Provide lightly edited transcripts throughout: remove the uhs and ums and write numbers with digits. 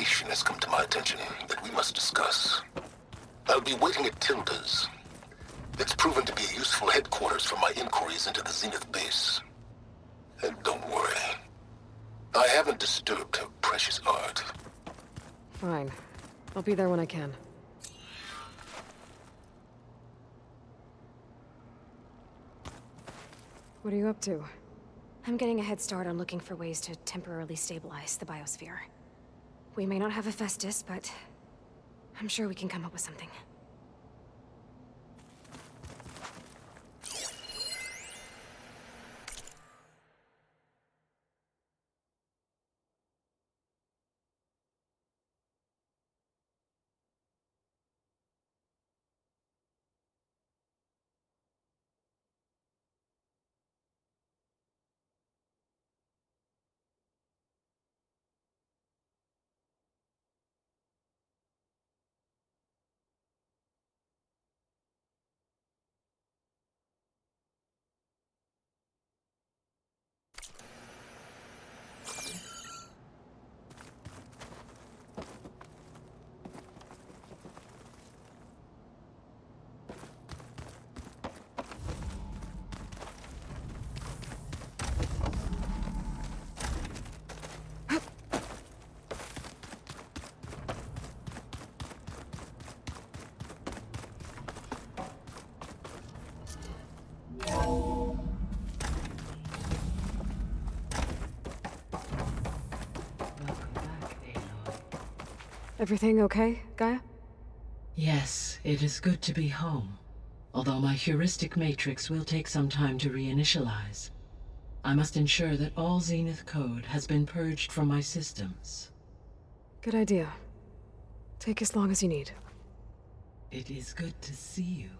information has come to my attention that we must discuss. I'll be waiting at Tilda's. It's proven to be a useful headquarters for my inquiries into the Zenith base. And don't worry, I haven't disturbed her precious art. Fine. I'll be there when I can. What are you up to? I'm getting a head start on looking for ways to temporarily stabilize the biosphere. We may not have Hephaestus, but I'm sure we can come up with something. Everything okay, Gaia? Yes, it is good to be home. Although my heuristic matrix will take some time to reinitialize. I must ensure that all Zenith code has been purged from my systems. Good idea. Take as long as you need. It is good to see you.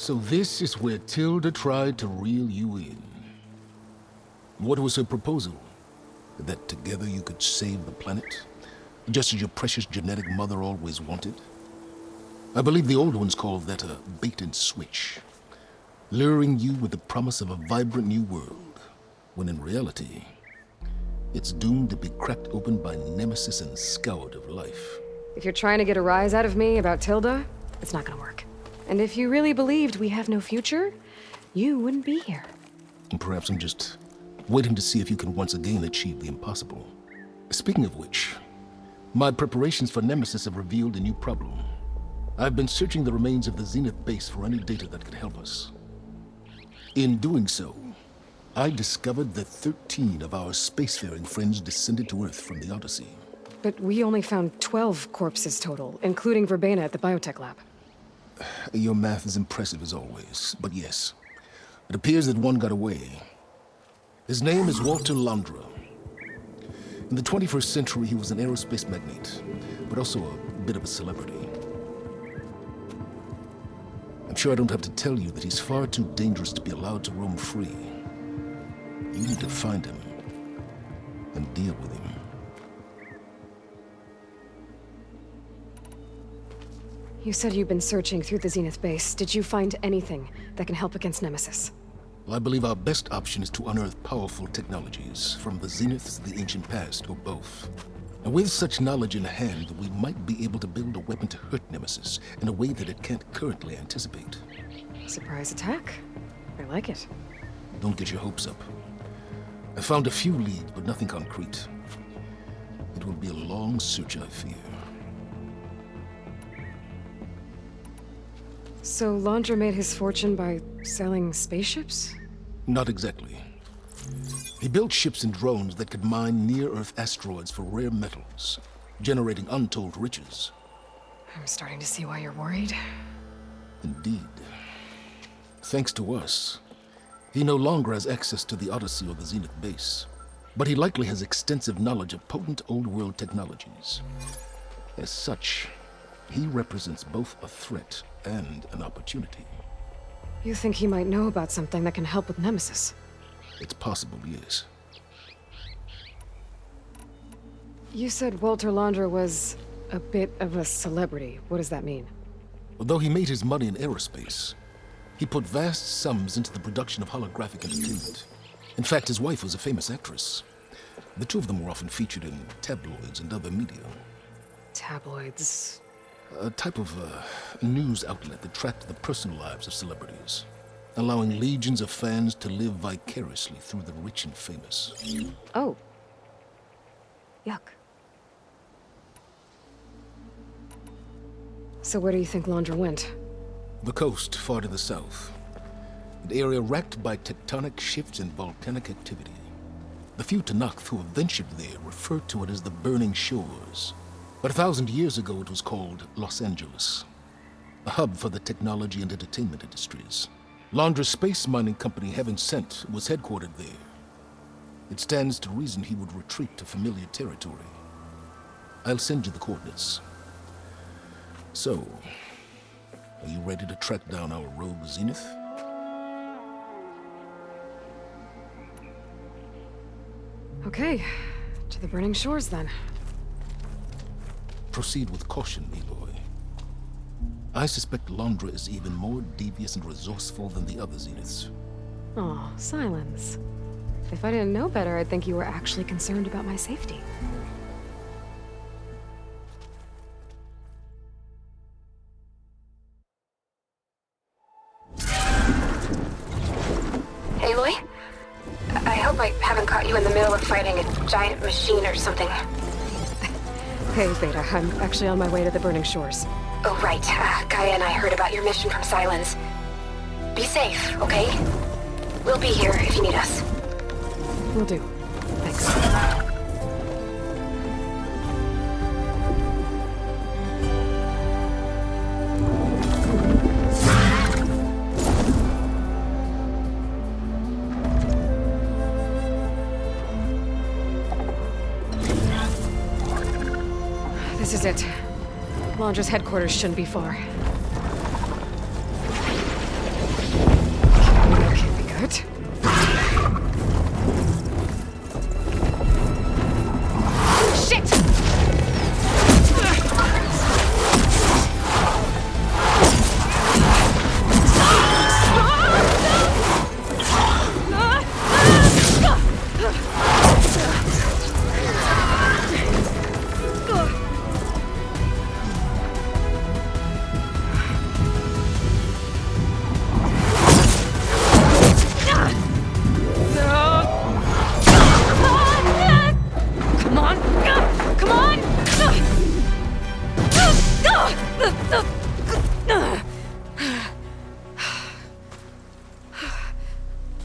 So this is where Tilda tried to reel you in. What was her proposal? That together you could save the planet? Just as your precious genetic mother always wanted? I believe the old ones called that a bait and switch. Luring you with the promise of a vibrant new world, when in reality, it's doomed to be cracked open by nemesis and scoured of life. If you're trying to get a rise out of me about Tilda, it's not gonna work. And if you really believed we have no future, you wouldn't be here. And perhaps I'm just waiting to see if you can once again achieve the impossible. Speaking of which, my preparations for Nemesis have revealed a new problem. I've been searching the remains of the Zenith base for any data that could help us. In doing so, I discovered that 13 of our spacefaring friends descended to Earth from the Odyssey. But we only found 12 corpses total, including Verbena at the biotech lab. Your math is impressive as always, but yes, it appears that one got away. His name is Walter Londra. In the 21st century, he was an aerospace magnate, but also a bit of a celebrity. I'm sure I don't have to tell you that he's far too dangerous to be allowed to roam free. You need to find him and deal with him. You said you've been searching through the Zenith base. Did you find anything that can help against Nemesis? Well, I believe our best option is to unearth powerful technologies from the Zeniths, the ancient past, or both. And with such knowledge in hand, we might be able to build a weapon to hurt Nemesis in a way that it can't currently anticipate. Surprise attack. I like it. Don't get your hopes up. I found a few leads, but nothing concrete. It will be a long search, I fear. So Londra made his fortune by selling spaceships? Not exactly. He built ships and drones that could mine near-Earth asteroids for rare metals, generating untold riches. I'm starting to see why you're worried. Indeed. Thanks to us, he no longer has access to the Odyssey or the Zenith base, but he likely has extensive knowledge of potent old-world technologies. As such, he represents both a threat and an opportunity. You think he might know about something that can help with Nemesis? It's possible, yes. You said Walter Londra was a bit of a celebrity. What does that mean? Although he made his money in aerospace, he put vast sums into the production of holographic entertainment. In fact, his wife was a famous actress. The two of them were often featured in tabloids and other media. Tabloids? A type of news outlet that tracked the personal lives of celebrities, allowing legions of fans to live vicariously through the rich and famous. Oh. Yuck. So where do you think Londra went? The coast, far to the south. An area racked by tectonic shifts and volcanic activity. The few Tanakh who have ventured there refer to it as the Burning Shores. But 1,000 years ago it was called Los Angeles, a hub for the technology and entertainment industries. Londra's space mining company, Heaven Sent, was headquartered there. It stands to reason he would retreat to familiar territory. I'll send you the coordinates. So, are you ready to track down our rogue Zenith? Okay, to the Burning Shores then. Proceed with caution, Aloy. I suspect Londra is even more devious and resourceful than the other Zeniths. Aw, Sylens. If I didn't know better, I'd think you were actually concerned about my safety. Aloy? I hope I haven't caught you in the middle of fighting a giant machine or something. Hey, Beta, I'm actually on my way to the Burning Shores. Oh, right. Gaia and I heard about your mission from Sylens. Be safe, okay? We'll be here if you need us. Will do. Thanks. This is it. Londra's headquarters shouldn't be far. That can't be good. Shit!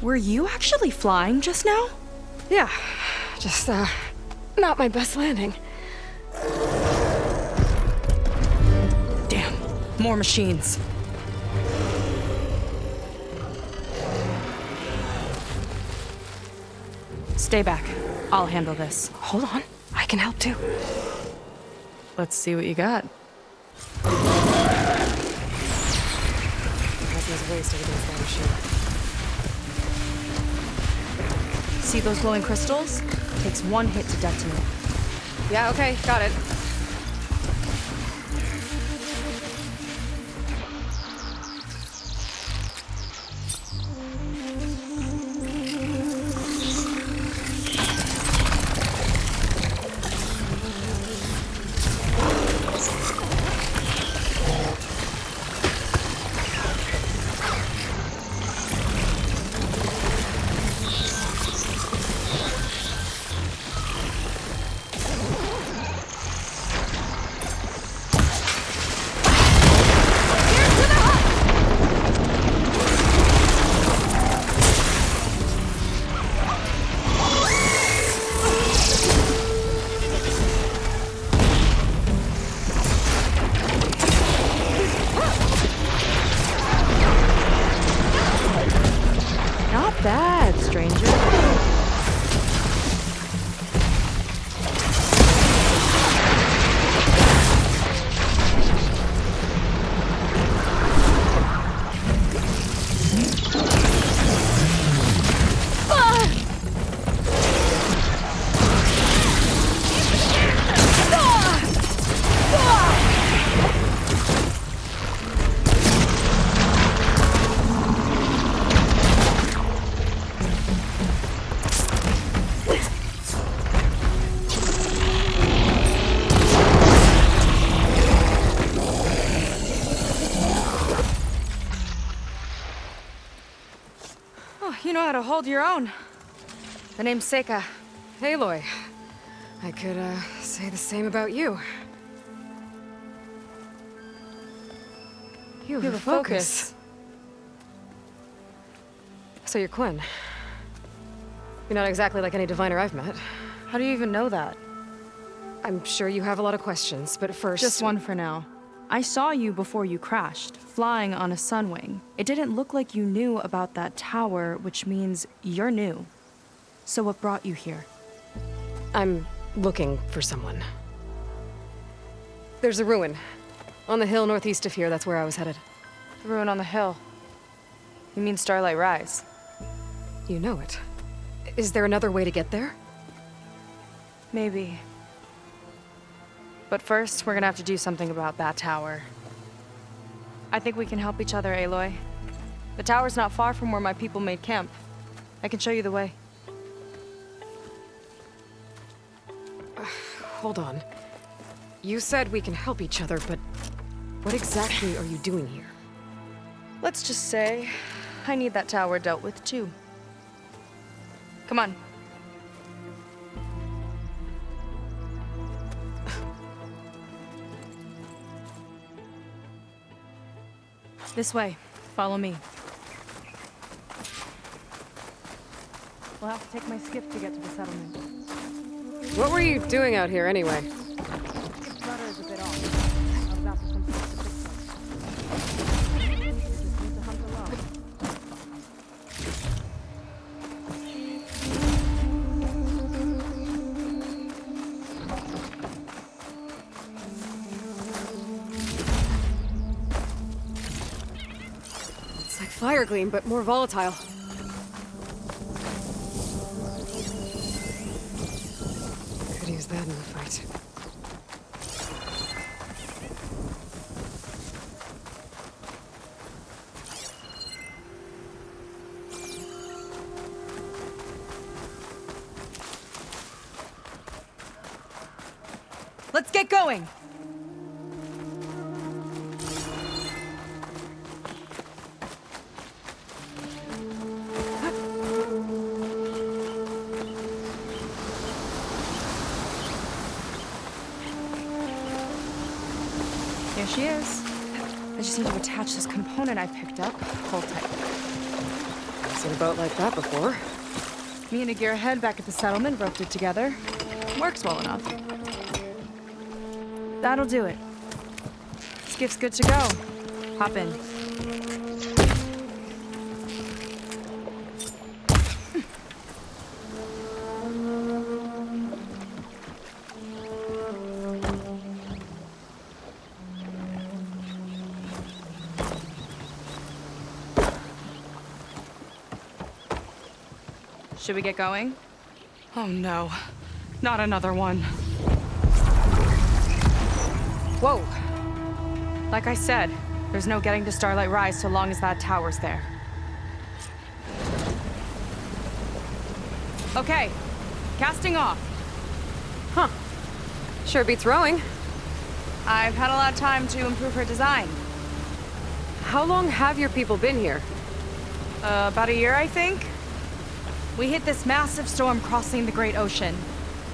Were you actually flying just now? Yeah, just, not my best landing. Damn, more machines. Stay back. I'll handle this. Hold on, I can help too. Let's see what you got. Plasma's wasted against that machine. See those glowing crystals? Takes one hit to detonate. Yeah, okay, got it. Not bad, stranger. You know how to hold your own. The name's Seika. Aloy. I could, say the same about you. You have a focus. So you're Quinn. You're not exactly like any diviner I've met. How do you even know that? I'm sure you have a lot of questions, but first... Just one for now. I saw you before you crashed, flying on a sunwing. It didn't look like you knew about that tower, which means you're new. So what brought you here? I'm looking for someone. There's a ruin. On the hill northeast of here, that's where I was headed. The ruin on the hill. You mean Starlight Rise? You know it. Is there another way to get there? Maybe. But first, we're gonna have to do something about that tower. I think we can help each other, Aloy. The tower's not far from where my people made camp. I can show you the way. Hold on. You said we can help each other, but what exactly are you doing here? Let's just say, I need that tower dealt with too. Come on. This way. Follow me. We'll have to take my skiff to get to the settlement. What were you doing out here anyway? Skiff's rudder is a bit off. I was after some place to fix it. You just need to hunt alone. It's like fire gleam, but more volatile. Could use that in a fight. Let's get going! Here she is. I just need to attach this component I picked up. Hold tight. Seen a boat like that before. Me and a gearhead back at the settlement roped it together. Works well enough. That'll do it. Skiff's good to go. Hop in. Should we get going? Oh no, not another one. Whoa. Like I said, there's no getting to Starlight Rise so long as that tower's there. Okay, casting off. Huh. Sure beats rowing. I've had a lot of time to improve her design. How long have your people been here? About a year, I think. We hit this massive storm crossing the Great Ocean.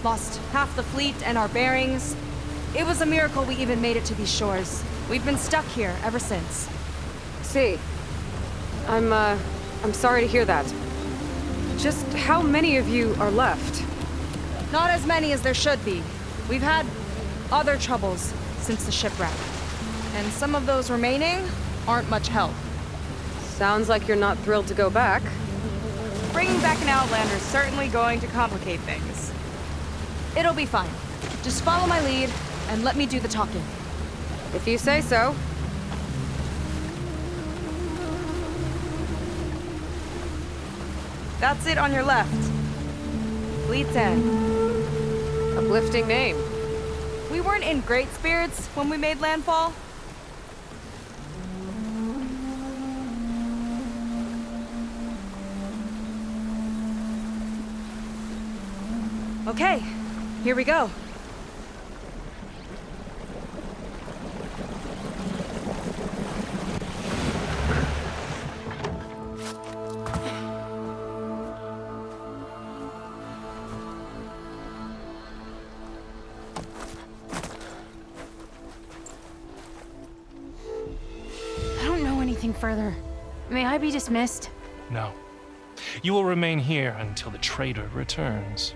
Lost half the fleet and our bearings. It was a miracle we even made it to these shores. We've been stuck here ever since. See. I'm sorry to hear that. Just how many of you are left? Not as many as there should be. We've had other troubles since the shipwreck. And some of those remaining aren't much help. Sounds like you're not thrilled to go back. Bringing back an Outlander's certainly going to complicate things. It'll be fine. Just follow my lead and let me do the talking. If you say so. That's it on your left. Fleet's End. Uplifting name. We weren't in great spirits when we made landfall. Okay, here we go. I don't know anything further. May I be dismissed? No. You will remain here until the traitor returns.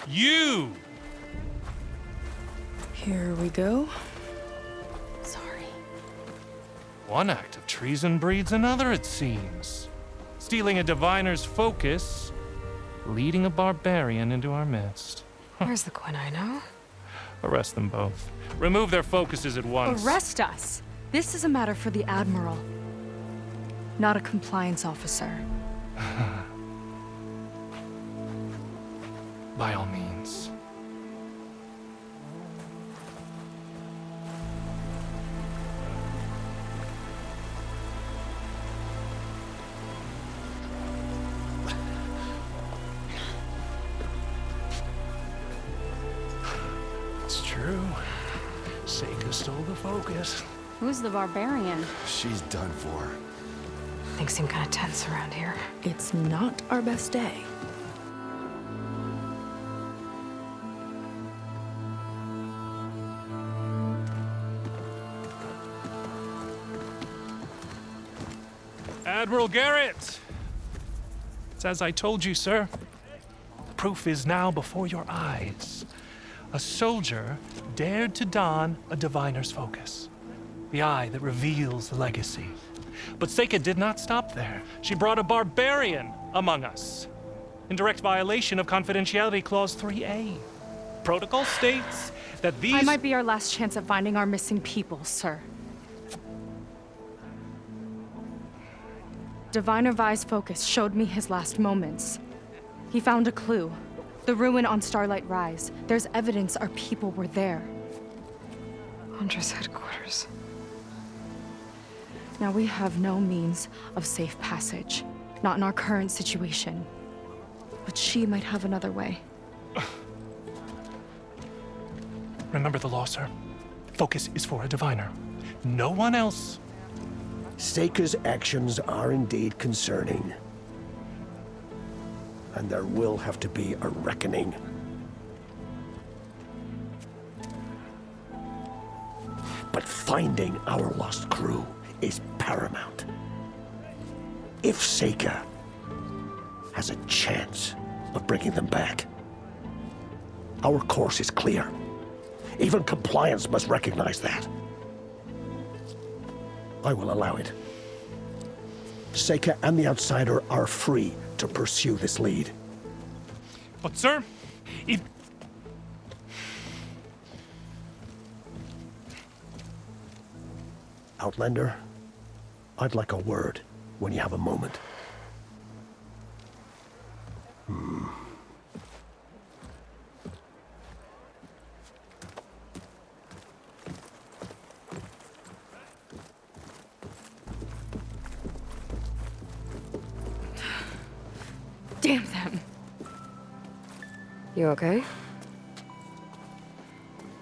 You! Here we go. Sorry. One act of treason breeds another, it seems. Stealing a diviner's focus, leading a barbarian into our midst. Where's the Quinino? Arrest them both. Remove their focuses at once. Arrest us. This is a matter for the Admiral, not a compliance officer. By all means. It's true. Seika stole the focus. Who's the barbarian? She's done for. Things seem kind of tense around here. It's not our best day. Admiral Garrett! It's as I told you, sir. The proof is now before your eyes. A soldier dared to don a diviner's focus. The eye that reveals the legacy. But Seika did not stop there. She brought a barbarian among us. In direct violation of Confidentiality Clause 3A. Protocol states that these— I might be our last chance at finding our missing people, sir. Diviner Vi's focus showed me his last moments. He found a clue. The ruin on Starlight Rise. There's evidence our people were there. Huntress headquarters. Now we have no means of safe passage. Not in our current situation. But she might have another way. Remember the law, sir. Focus is for a diviner. No one else. Seika's actions are indeed concerning. And there will have to be a reckoning. But finding our lost crew is paramount. If Seika has a chance of bringing them back, our course is clear. Even compliance must recognize that. I will allow it. Seika and the Outsider are free to pursue this lead. But, sir, if... Outlander, I'd like a word when you have a moment. Damn them. You okay?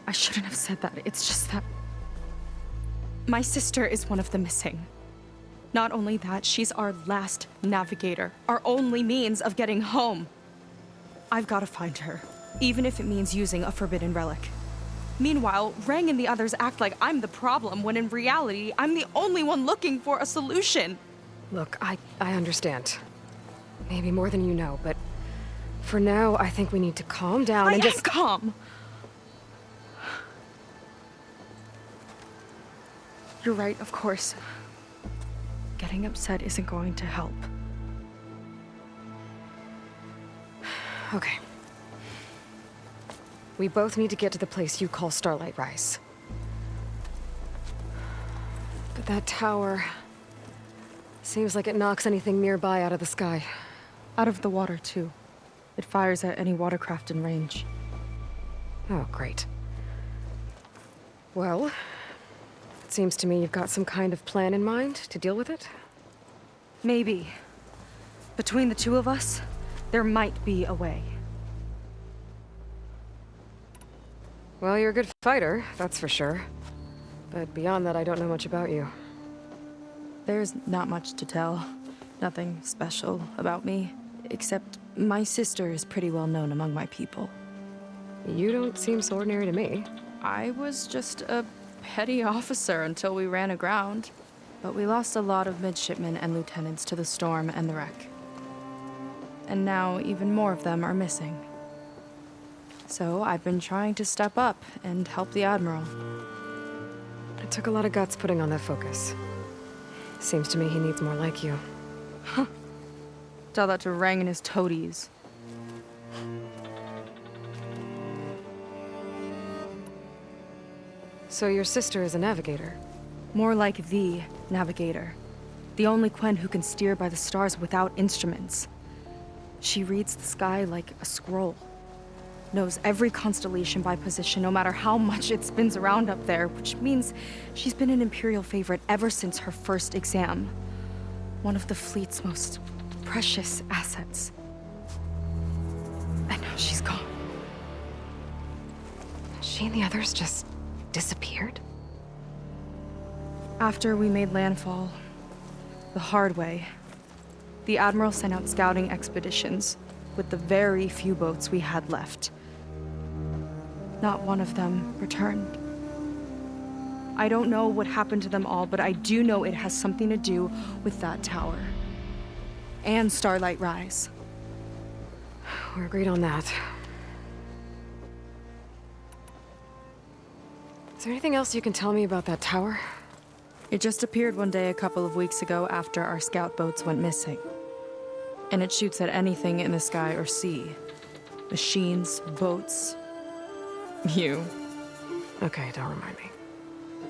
I shouldn't have said that. It's just that my sister is one of the missing. Not only that, she's our last navigator, our only means of getting home. I've got to find her, even if it means using a forbidden relic. Meanwhile, Rang and the others act like I'm the problem, when in reality, I'm the only one looking for a solution. Look, I understand. Maybe more than you know, but for now, I think we need to calm down and just— calm. You're right, of course. Getting upset isn't going to help. Okay. We both need to get to the place you call Starlight Rise. But that tower seems like it knocks anything nearby out of the sky. Out of the water, too. It fires at any watercraft in range. Oh, great. Well, it seems to me you've got some kind of plan in mind to deal with it. Maybe. Between the two of us, there might be a way. Well, you're a good fighter, that's for sure. But beyond that, I don't know much about you. There's not much to tell. Nothing special about me. Except my sister is pretty well known among my people. You don't seem so ordinary to me. I was just a petty officer until we ran aground. But we lost a lot of midshipmen and lieutenants to the storm and the wreck. And now even more of them are missing. So I've been trying to step up and help the Admiral. It took a lot of guts putting on that focus. Seems to me he needs more like you. Tell that to Rang and his toadies. So your sister is a navigator? More like the navigator. The only Quen who can steer by the stars without instruments. She reads the sky like a scroll. Knows every constellation by position, no matter how much it spins around up there, which means she's been an Imperial favorite ever since her first exam. One of the fleet's most precious assets. And now she's gone. She and the others just disappeared? After we made landfall, the hard way, the Admiral sent out scouting expeditions with the very few boats we had left. Not one of them returned. I don't know what happened to them all, but I do know it has something to do with that tower. And Starlight Rise. We're agreed on that. Is there anything else you can tell me about that tower? It just appeared one day a couple of weeks ago after our scout boats went missing. And it shoots at anything in the sky or sea. Machines, boats. You. Okay, don't remind me.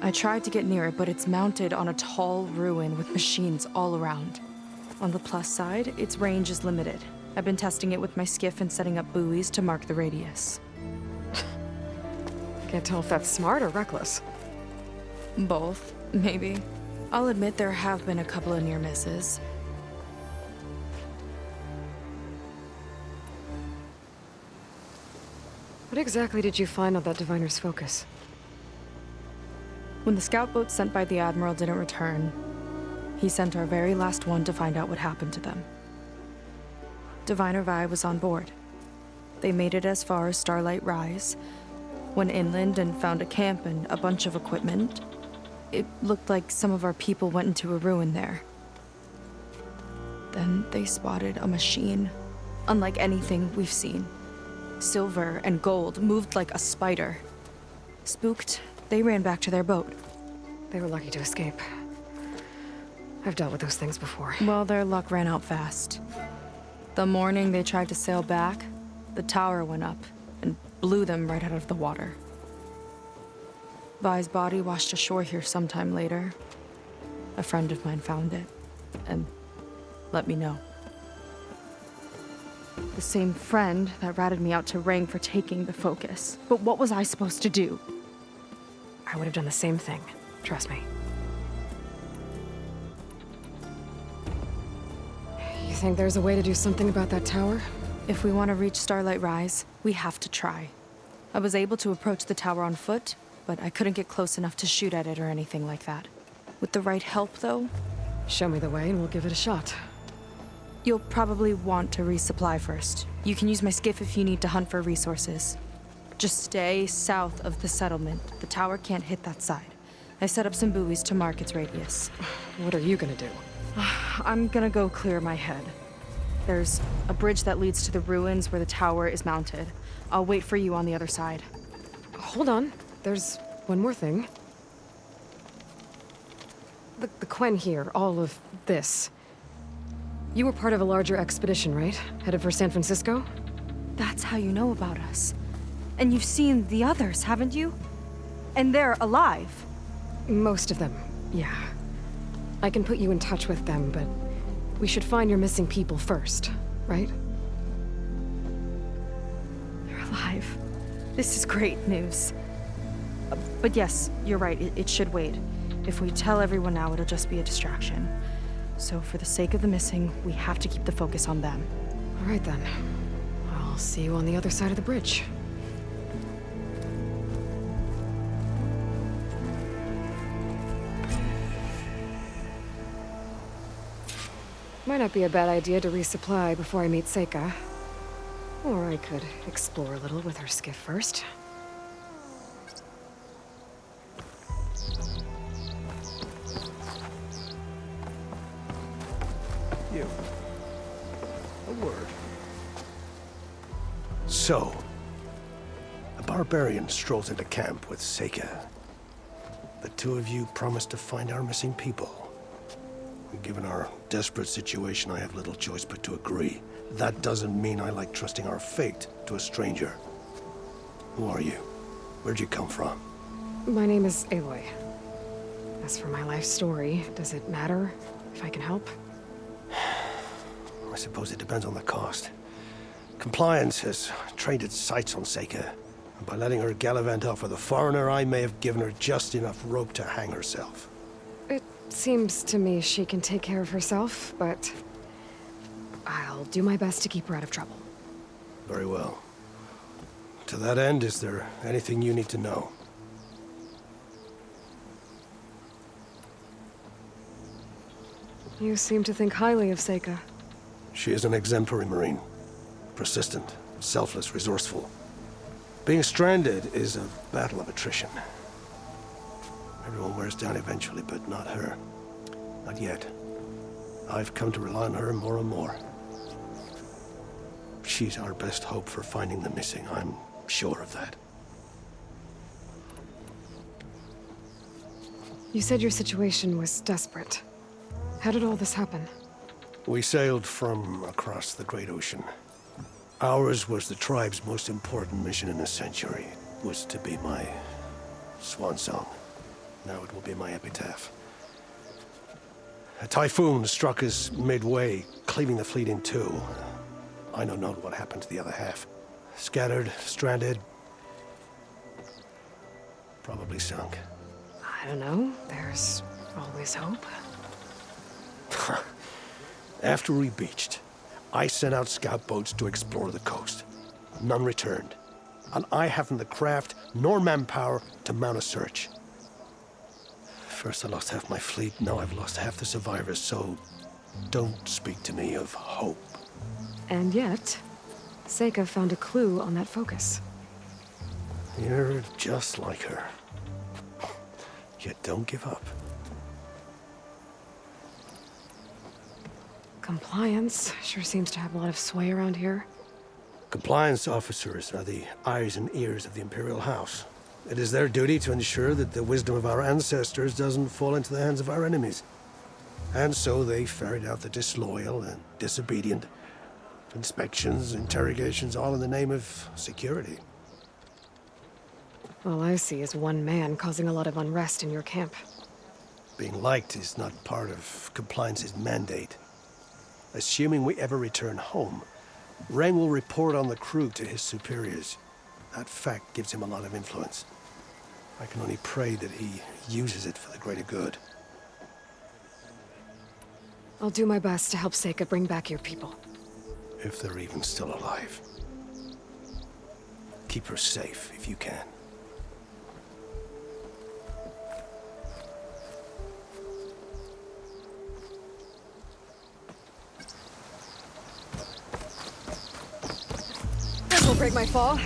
I tried to get near it, but it's mounted on a tall ruin with machines all around. On the plus side, its range is limited. I've been testing it with my skiff and setting up buoys to mark the radius. Can't tell if that's smart or reckless. Both, maybe. I'll admit there have been a couple of near misses. What exactly did you find on that diviner's focus? When the scout boat sent by the Admiral didn't return, he sent our very last one to find out what happened to them. Diviner Vi was on board. They made it as far as Starlight Rise, went inland and found a camp and a bunch of equipment. It looked like some of our people went into a ruin there. Then they spotted a machine, unlike anything we've seen. Silver and gold, moved like a spider. Spooked, they ran back to their boat. They were lucky to escape. I've dealt with those things before. Well, their luck ran out fast. The morning they tried to sail back, the tower went up and blew them right out of the water. Vi's body washed ashore here sometime later. A friend of mine found it and let me know. The same friend that ratted me out to Rang for taking the focus. But what was I supposed to do? I would have done the same thing. Trust me. You think there's a way to do something about that tower? If we want to reach Starlight Rise, we have to try. I was able to approach the tower on foot, but I couldn't get close enough to shoot at it or anything like that. With the right help, though, Show me the way and we'll give it a shot. you'll probably want to resupply first. You can use my skiff if you need to hunt for resources. Just stay south of the settlement. The tower can't hit that side. I set up some buoys to mark its radius. What are you gonna do? I'm gonna go clear my head. There's a bridge that leads to the ruins where the tower is mounted. I'll wait for you on the other side. Hold on. There's one more thing. The Quen here, all of this. You were part of a larger expedition, right? Headed for San Francisco? That's how you know about us. And you've seen the others, haven't you? And they're alive. Most of them, yeah. I can put you in touch with them, but we should find your missing people first, right? They're alive. This is great news. But yes, you're right, it should wait. If we tell everyone now, it'll just be a distraction. So for the sake of the missing, we have to keep the focus on them. All right then. I'll see you on the other side of the bridge. Might not be a bad idea to resupply before I meet Seika. Or I could explore a little with her skiff first. You. A word. So, a barbarian strolls into camp with Seika. The two of you promised to find our missing people. Given our desperate situation, I have little choice but to agree. That doesn't mean I like trusting our fate to a stranger. Who are you? Where'd you come from? My name is Aloy. As for my life story, does it matter if I can help? I suppose it depends on the cost. Compliance has trained its sights on Seika. And by letting her gallivant off with a foreigner, I may have given her just enough rope to hang herself. It seems to me she can take care of herself, but I'll do my best to keep her out of trouble. Very well. To that end, is there anything you need to know? You seem to think highly of Seika. She is an exemplary Marine. Persistent, selfless, resourceful. Being stranded is a battle of attrition. Everyone wears down eventually, but not her. Not yet. I've come to rely on her more and more. She's our best hope for finding the missing, I'm sure of that. You said your situation was desperate. How did all this happen? We sailed from across the Great Ocean. Ours was the tribe's most important mission in a century. It was to be my swan song. Now it will be my epitaph. A typhoon struck us midway, cleaving the fleet in two. I know not what happened to the other half. Scattered, stranded, probably sunk. I don't know. There's always hope. After we beached, I sent out scout boats to explore the coast. None returned. And I haven't the craft nor manpower to mount a search. First I lost half my fleet, now I've lost half the survivors, so don't speak to me of hope. And yet, Seika found a clue on that focus. You're just like her. Yet don't give up. Compliance sure seems to have a lot of sway around here. Compliance officers are the eyes and ears of the Imperial House. It is their duty to ensure that the wisdom of our ancestors doesn't fall into the hands of our enemies. And so they ferret out the disloyal and disobedient. Inspections, interrogations, all in the name of security. All I see is one man causing a lot of unrest in your camp. Being liked is not part of Compliance's mandate. Assuming we ever return home, Rang will report on the crew to his superiors. That fact gives him a lot of influence. I can only pray that he uses it for the greater good. I'll do my best to help Seika bring back your people. If they're even still alive. Keep her safe if you can. This will break my fall.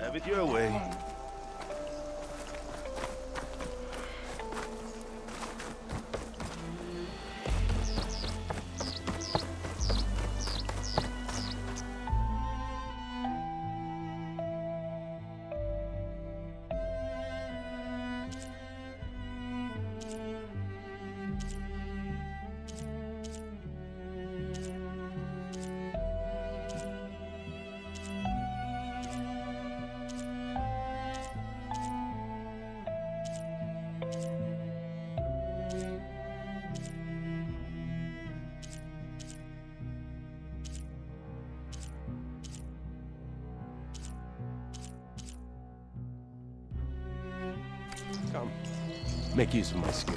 Have it your way. Come, make use of my skill.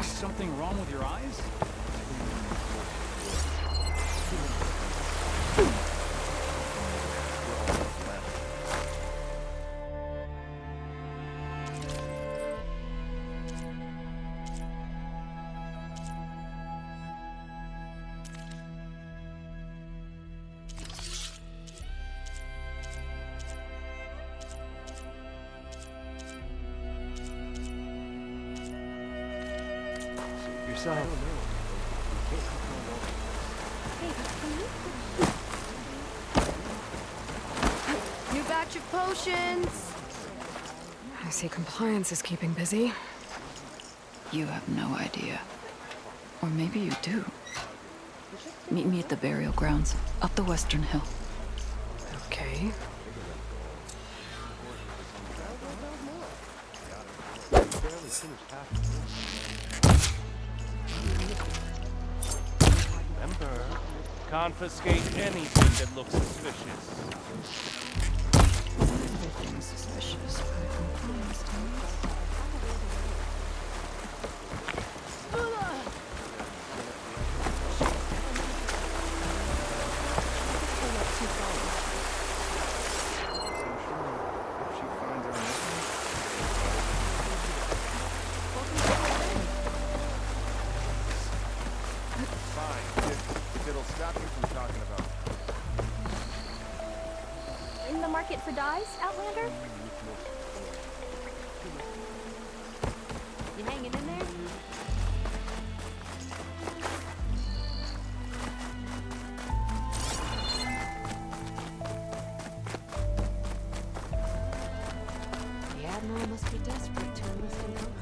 Something wrong with your eyes? Yourself. You got your potions. I see Compliance is keeping busy. You have no idea. Or maybe you do. Meet me at the burial grounds, up the western hill. Okay. Remember, confiscate anything that looks suspicious. Everything's suspicious by Compliance to me. In the market for dyes, Outlander? You hanging in there? The Admiral must be desperate to enlist him.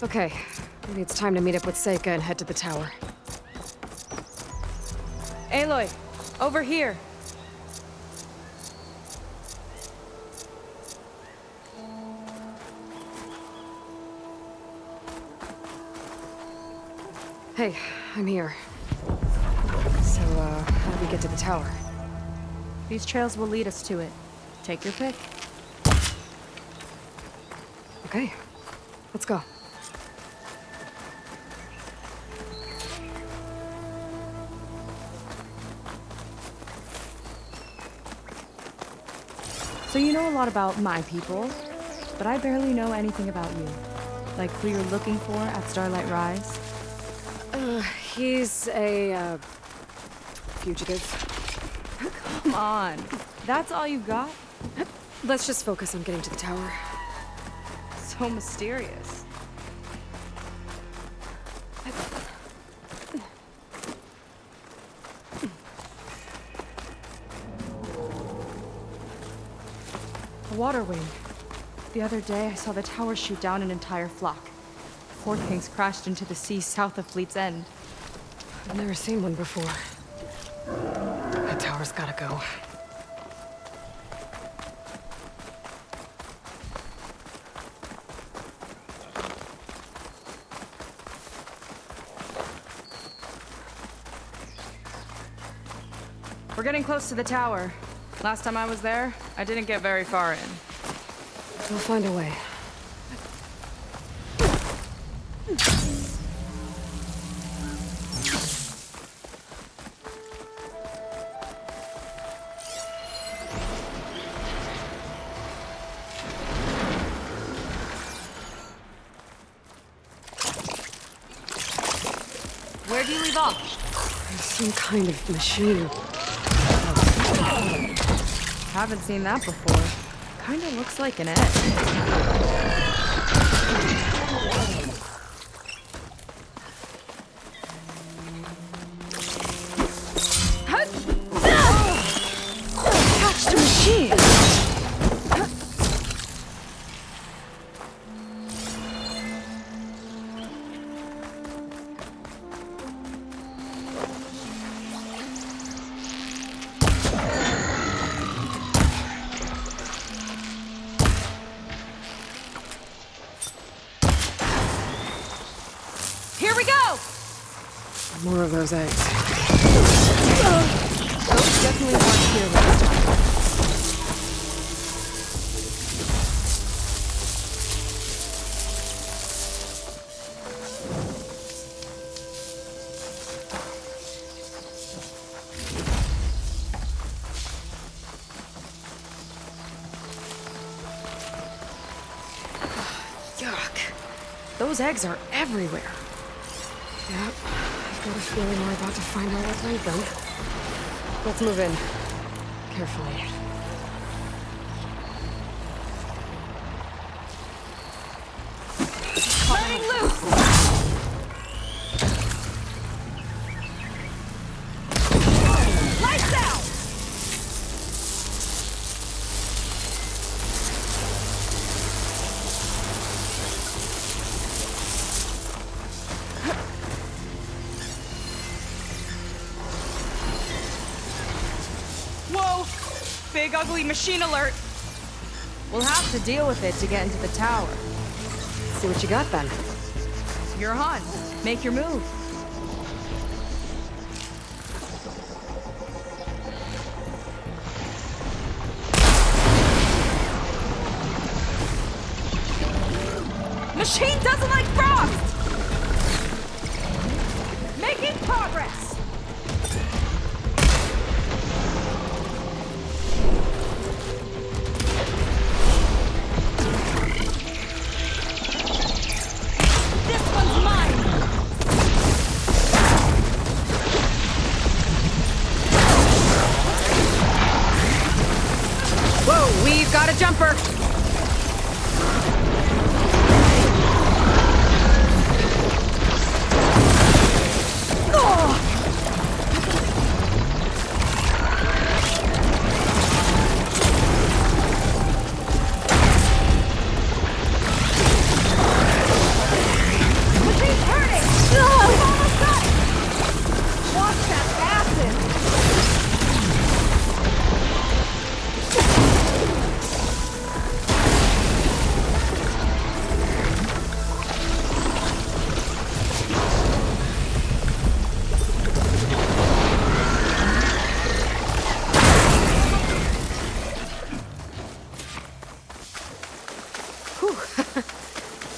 Okay, maybe it's time to meet up with Seika and head to the tower. Aloy, over here. Hey, I'm here. So, how do we get to the tower? These trails will lead us to it. Take your pick. Okay, let's go. So you know a lot about my people, but I barely know anything about you. Like who you're looking for at Starlight Rise. He's a, fugitive. Come on. That's all you got? Let's just focus on getting to the tower. So mysterious. A Waterwing. The other day, I saw the tower shoot down an entire flock. 4 things crashed into the sea south of Fleet's End. I've never seen one before. That tower's gotta go. We're getting close to the tower. Last time I was there, I didn't get very far in. We'll find a way. Where do you leave off? There's some kind of machine. Haven't seen that before. Kinda looks like an egg. Attached to machine! Here we go! More of those eggs. Those definitely weren't here last time. Yuck. Those eggs are everywhere. Yep. I've got a feeling we're about to find out what made them. Let's move in. Carefully. Turning loose! Lights out! Whoa! Big ugly machine alert! We'll have to deal with it to get into the tower. See what you got then. You're on. Make your move. Machine doesn't like frost! Making progress! This one's mine! Whoa, we've got a jumper!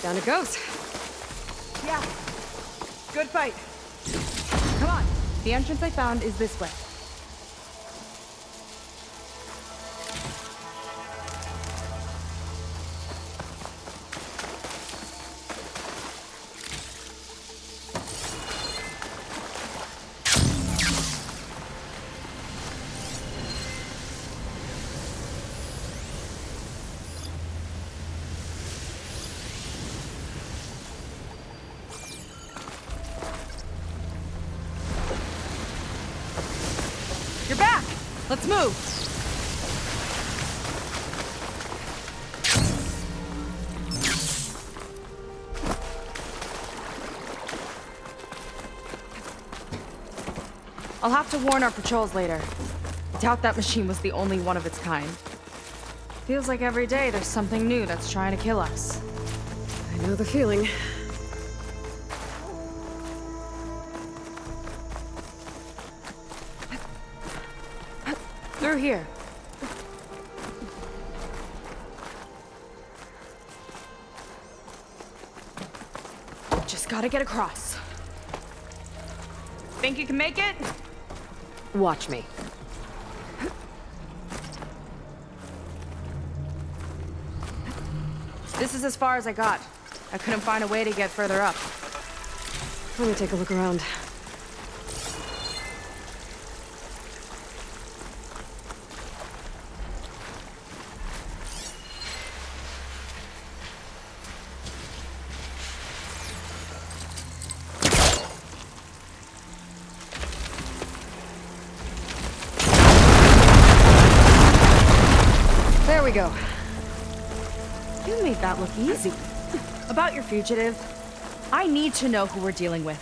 Down it goes. Yeah. Good fight. Come on. The entrance I found is this way. You're back! Let's move! I'll have to warn our patrols later. I doubt that machine was the only one of its kind. Feels like every day there's something new that's trying to kill us. I know the feeling. Through here. Just gotta get across. Think you can make it? Watch me. This is as far as I got. I couldn't find a way to get further up. Let me take a look around. There we go. You made that look easy. About your fugitive, I need to know who we're dealing with.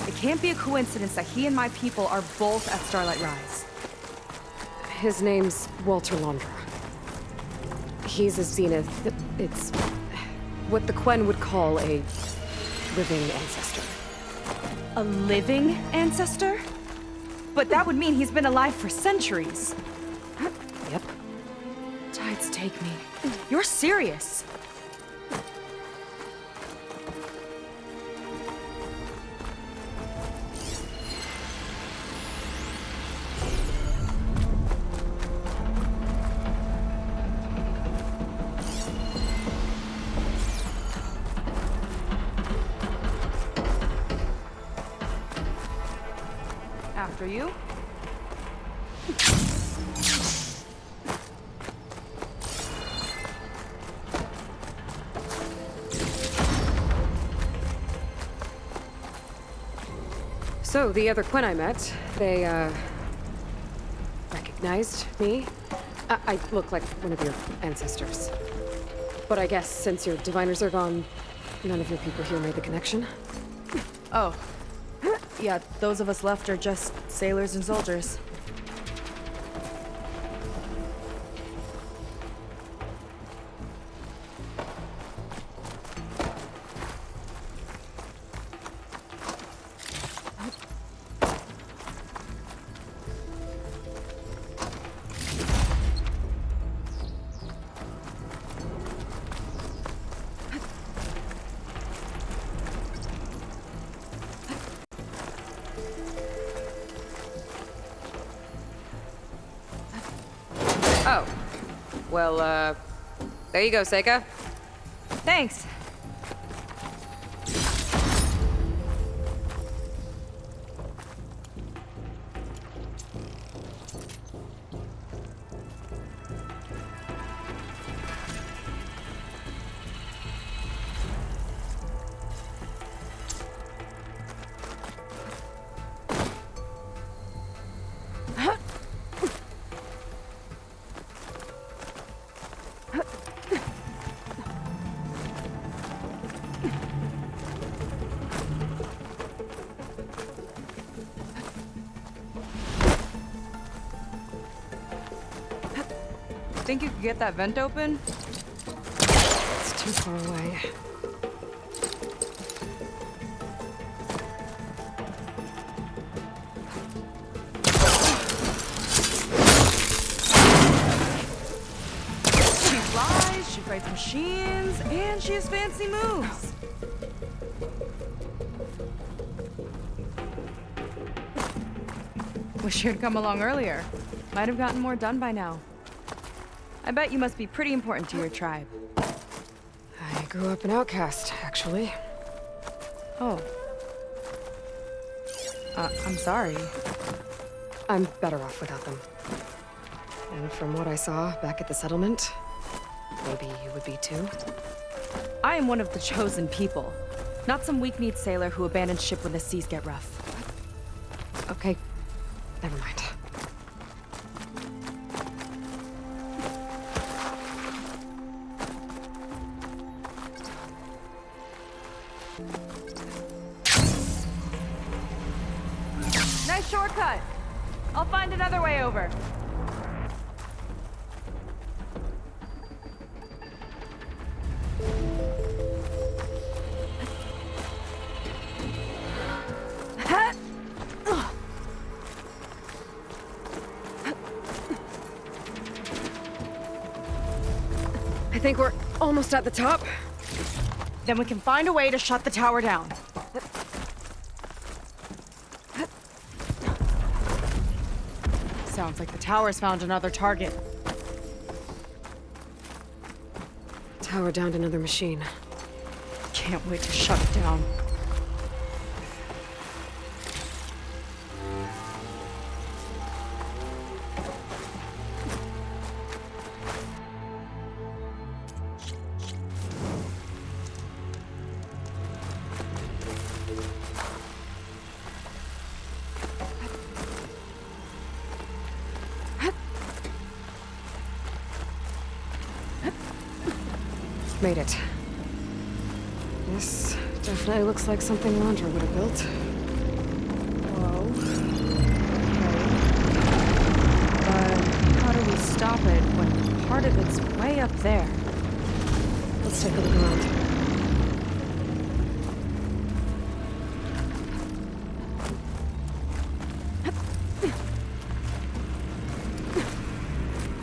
It can't be a coincidence that he and my people are both at Starlight Rise. His name's Walter Londra. He's a Zenith. It's what the Quen would call a living ancestor. A living ancestor? But that would mean he's been alive for centuries. Yep. Tides take me. You're serious. After you. So, the other Quen I met, they, recognized me. I look like one of your ancestors. But I guess since your diviners are gone, none of your people here made the connection? Oh. Yeah, those of us left are just sailors and soldiers. Oh. Well, there you go, Seika. Thanks. Think you could get that vent open? It's too far away. She flies, she fights machines, and she has fancy moves. Wish you'd come along earlier. Might have gotten more done by now. I bet you must be pretty important to your tribe. I grew up an outcast, actually. Oh. I'm sorry. I'm better off without them. And from what I saw back at the settlement, maybe you would be too? I am one of the chosen people. Not some weak-kneed sailor who abandons ship when the seas get rough. Okay, never mind. Nice shortcut. I'll find another way over. I think we're almost at the top. Then we can find a way to shut the tower down. Sounds like the tower's found another target. Tower downed another machine. Can't wait to shut it down. Made it. This definitely looks like something Londra would have built. Whoa. Okay. But how do we stop it when part of it's way up there? Let's take a look around.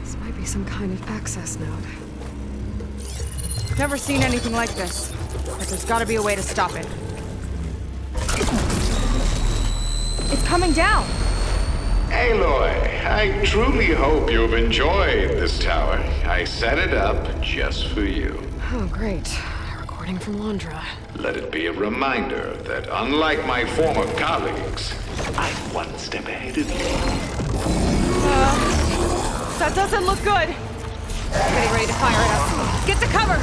This might be some kind of access node. Never seen anything like this, but there's gotta be a way to stop it. It's coming down! Aloy, I truly hope you've enjoyed this tower. I set it up just for you. Oh, great. A recording from Londra. Let it be a reminder that unlike my former colleagues, I'm one step ahead of you. That doesn't look good! Getting ready to fire at us. Get to cover!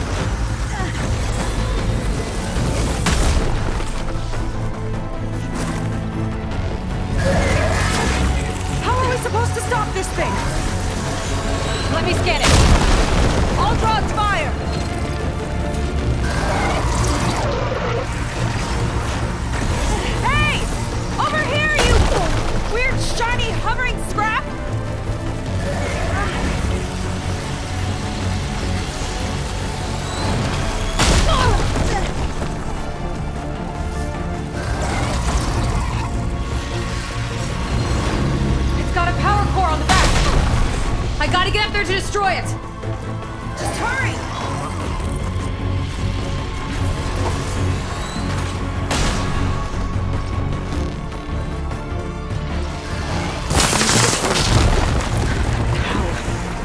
How are we supposed to stop this thing? Let me scan it. All drones fire! Hey! Over here, you weird, shiny, hovering scrap! I gotta get up there to destroy it! Just hurry!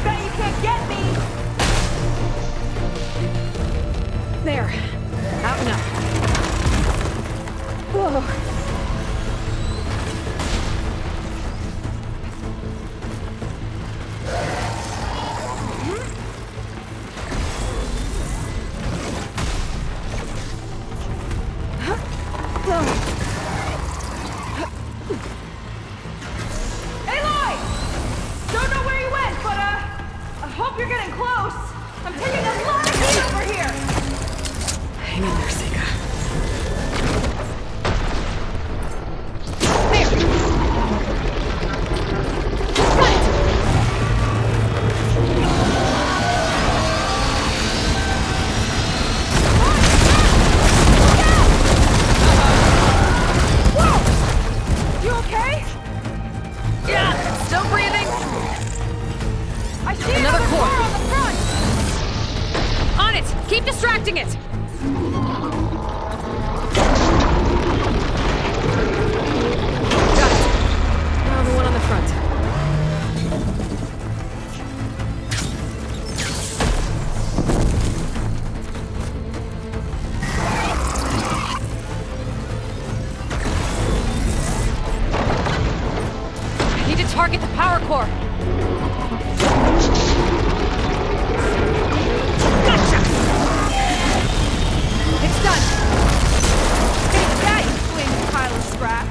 Bet you can't get me! There. Out now. Whoa. Another core. On the front. On it. it! Keep distracting it! Got it. Now the one on the front. I need to target the power core. Gotcha! It's done! Take that, you flaming pile of scrap!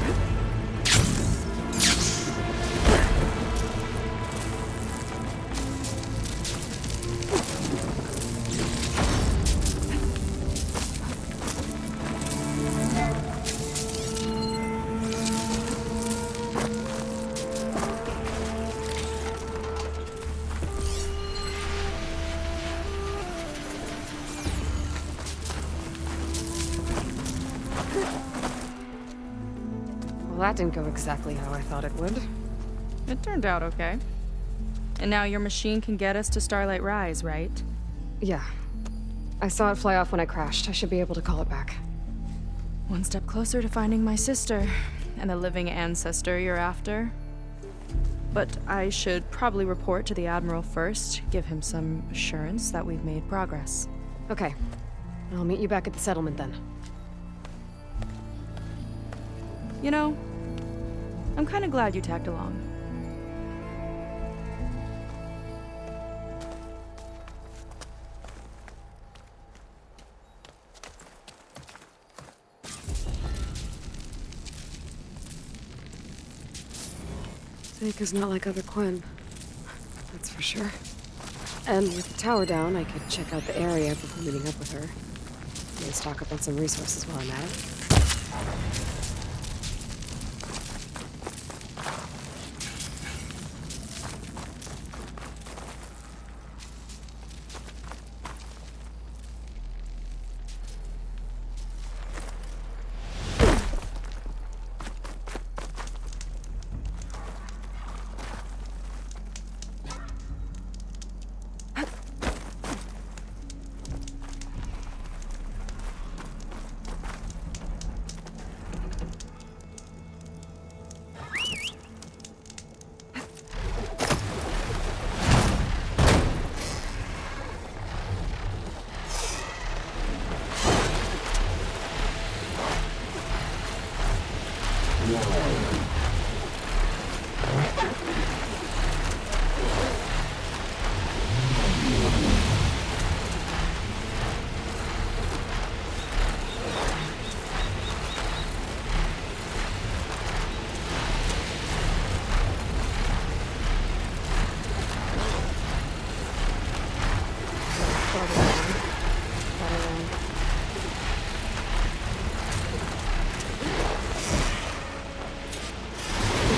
Well, that didn't go exactly how I thought it would. It turned out okay. And now your machine can get us to Starlight Rise, right? Yeah. I saw it fly off when I crashed. I should be able to call it back. One step closer to finding my sister and the living ancestor you're after. But I should probably report to the Admiral first, give him some assurance that we've made progress. Okay. I'll meet you back at the settlement then. You know, I'm kind of glad you tagged along. Seika's not like other Quen. That's for sure. And with the tower down, I could check out the area before meeting up with her. Maybe stock up on some resources while I'm at it.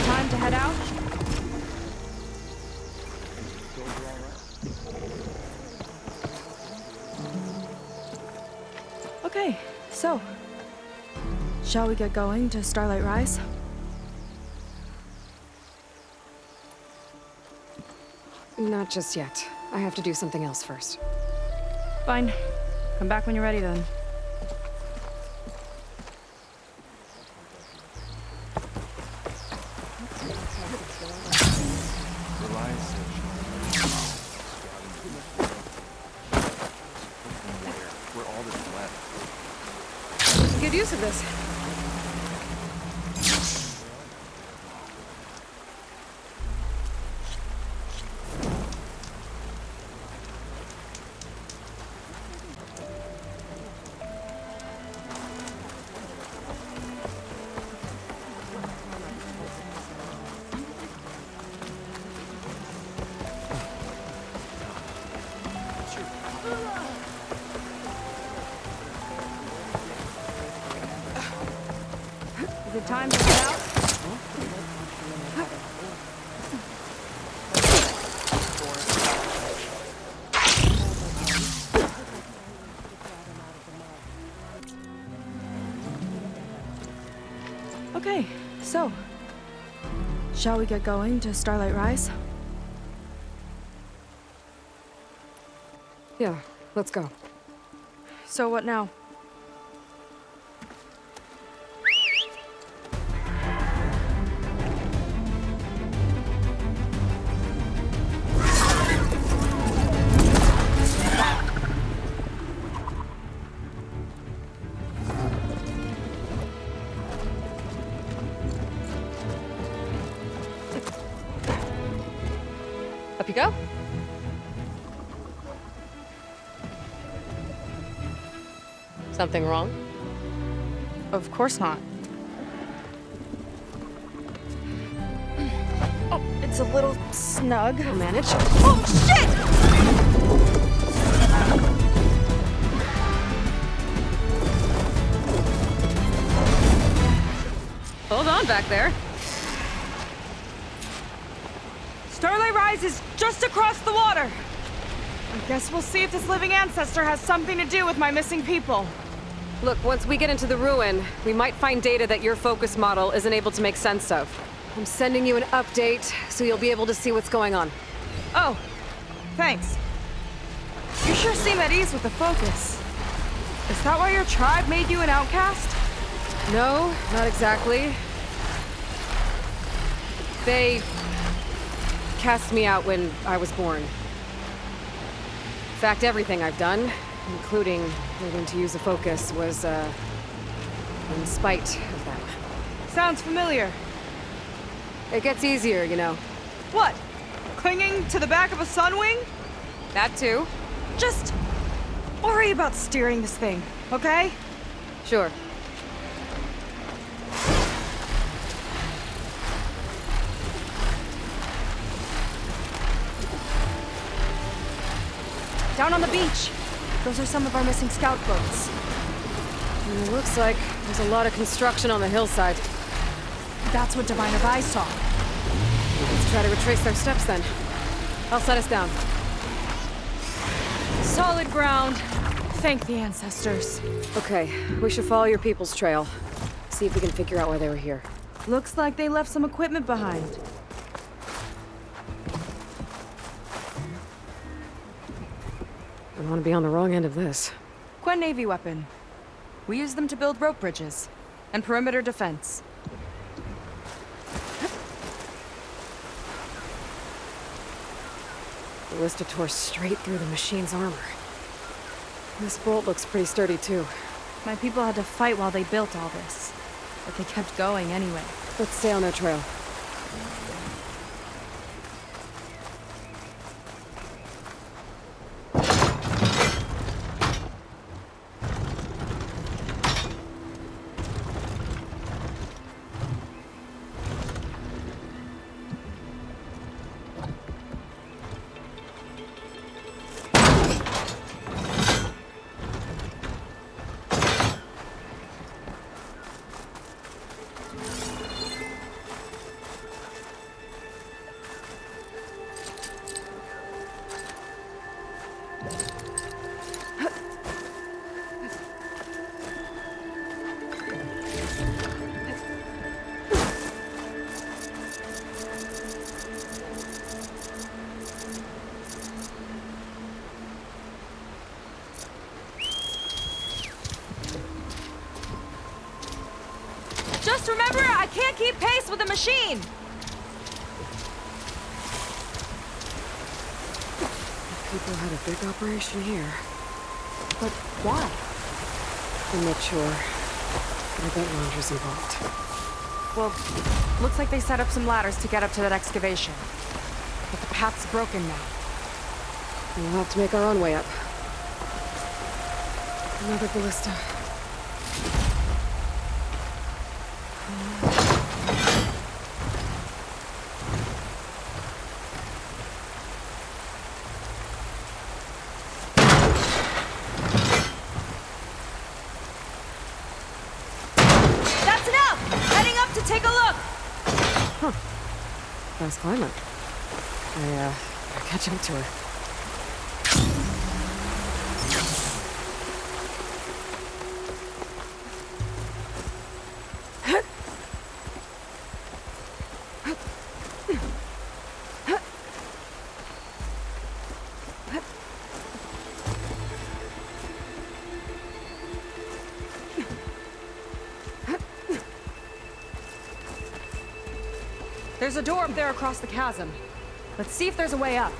Time to head out? Okay, so, shall we get going to Starlight Rise? Not just yet. I have to do something else first. Fine. Come back when you're ready then. Good use of this. Is it time to head out? Okay, so, shall we get going to Starlight Rise? Yeah, let's go. So what now? Up you go. Something wrong? Of course not. Oh, it's a little snug. I'll manage. Oh, shit! Hold on back there. Starlight Rise is just across the water. I guess we'll see if this living ancestor has something to do with my missing people. Look, once we get into the ruin, we might find data that your focus model isn't able to make sense of. I'm sending you an update, so you'll be able to see what's going on. Oh, thanks. You sure seem at ease with the focus. Is that why your tribe made you an outcast? No, not exactly. They cast me out when I was born. In fact, everything I've done, including learning to use the focus, was, in spite of them. Sounds familiar. It gets easier, you know. What? Clinging to the back of a sunwing? That too. Just worry about steering this thing, okay? Sure. Down on the beach. Those are some of our missing scout boats. And it looks like there's a lot of construction on the hillside. That's what Diviner Vi saw. Let's try to retrace their steps then. I'll set us down. Solid ground. Thank the ancestors. Okay, we should follow your people's trail. See if we can figure out why they were here. Looks like they left some equipment behind. I don't want to be on the wrong end of this. Quen Navy weapon. We use them to build rope bridges and perimeter defense. The ballista tore straight through the machine's armor. This bolt looks pretty sturdy too. My people had to fight while they built all this, but they kept going anyway. Let's stay on their trail. Just remember, I can't keep pace with the machine! People had a big operation here. But why? To make sure. I bet Londra's involved. Well, looks like they set up some ladders to get up to that excavation. But the path's broken now. We'll have to make our own way up. Another ballista. That's enough! Heading up to take a look! Huh. Fast climber. I'll catch up to her. There's a door up there across the chasm. Let's see if there's a way up.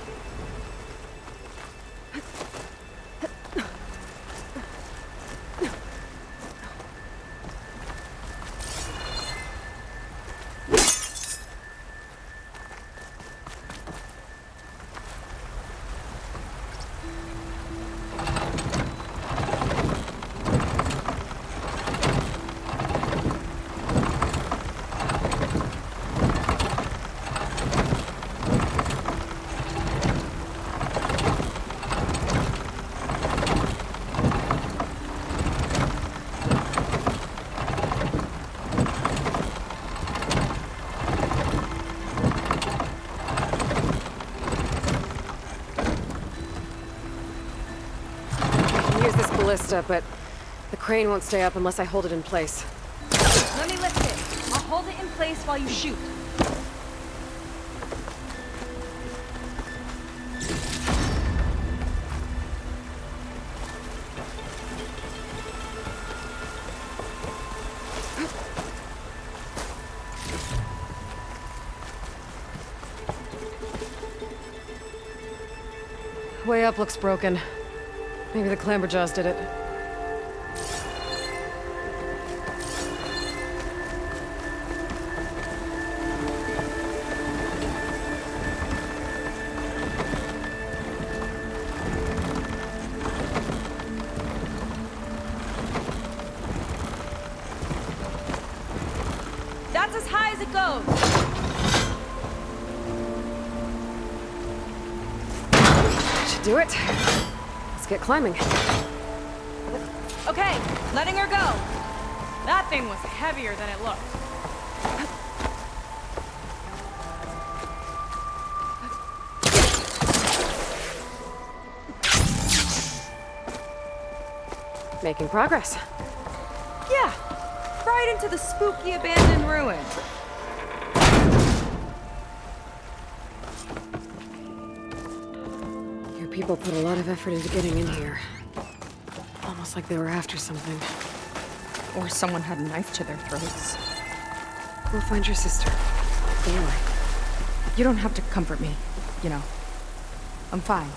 But the crane won't stay up unless I hold it in place. Let me lift it. I'll hold it in place while you shoot. Way up looks broken. Maybe the clamberjaws did it. That's as high as it goes. Should do it. Let's get climbing. Okay, letting her go. That thing was heavier than it looked. Making progress. Yeah, right into the spooky abandoned ruin. Your people put a lot of effort into getting in here. Almost like they were after something. Or someone had a knife to their throats. We'll find your sister. Don't worry. You don't have to comfort me, you know. I'm fine.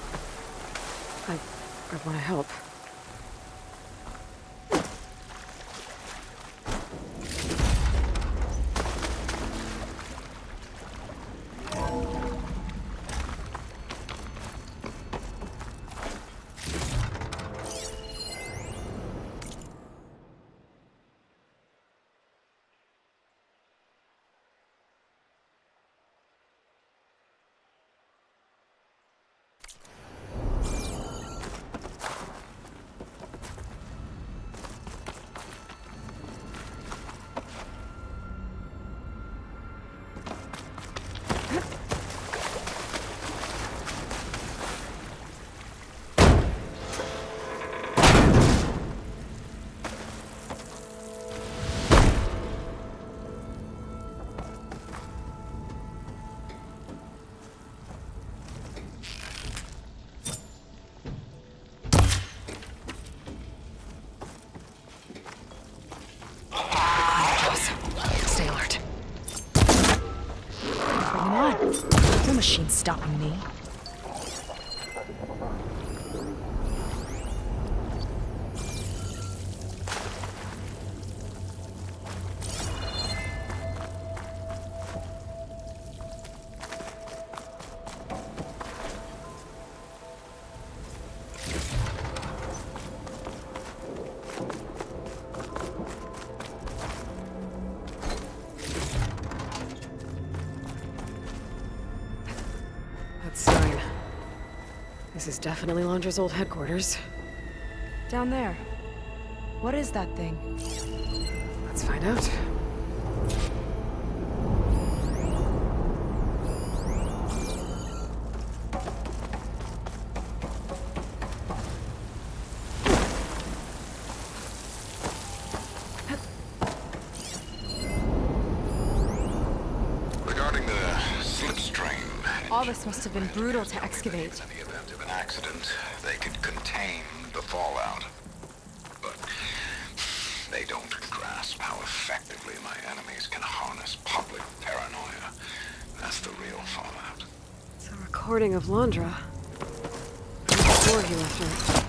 I want to help. Machine stopping me. Sign. This is definitely Londra's old headquarters. Down there. What is that thing? Let's find out. Regarding the slipstream. All this must have been brutal to excavate. In the event of an accident, they could contain the fallout. But they don't grasp how effectively my enemies can harness public paranoia That's the real fallout. It's a recording of Londra. Before he left her.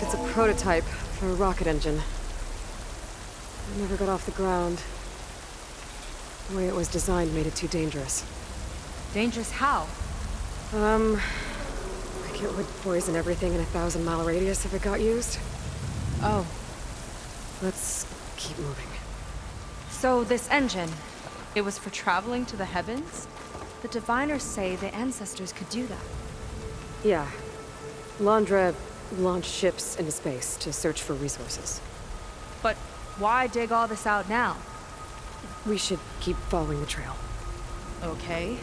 It's a prototype for a rocket engine. It never got off the ground. The way it was designed made it too dangerous. Dangerous how? Like it would poison everything in a 1,000-mile radius if it got used. Oh. Let's keep moving. So this engine, it was for traveling to the heavens? The diviners say the ancestors could do that. Yeah. Londra launched ships into space to search for resources. But why dig all this out now? We should keep following the trail. Okay.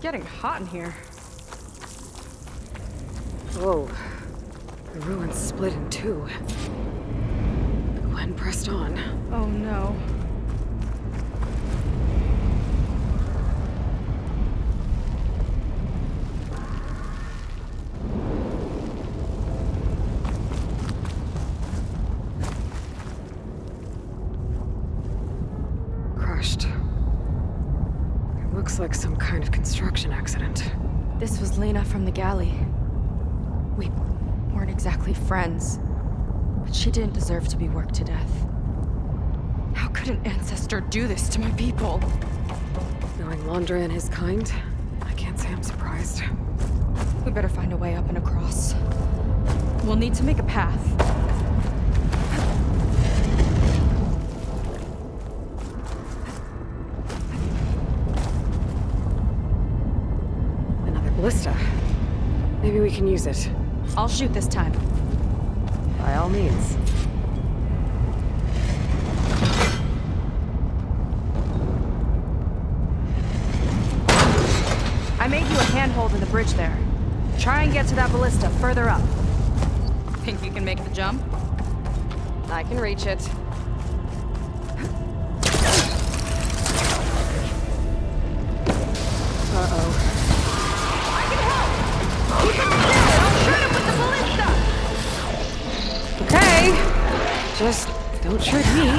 Getting hot in here. Whoa. The ruins split in two. Gwen pressed on. Oh no. Crushed. Looks like some kind of construction accident. This was Lena from the galley. We weren't exactly friends, but she didn't deserve to be worked to death. How could an ancestor do this to my people? Knowing Londra and his kind, I can't say I'm surprised. We better find a way up and across. We'll need to make a path. Ballista. Maybe we can use it. I'll shoot this time. By all means. I made you a handhold in the bridge there. Try and get to that ballista further up. Think you can make the jump? I can reach it. Uh-oh. Okay, just don't trick me.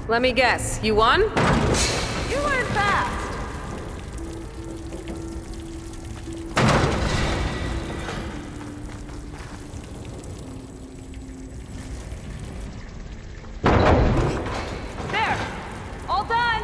Let me guess, you won? You learn fast! There! All done!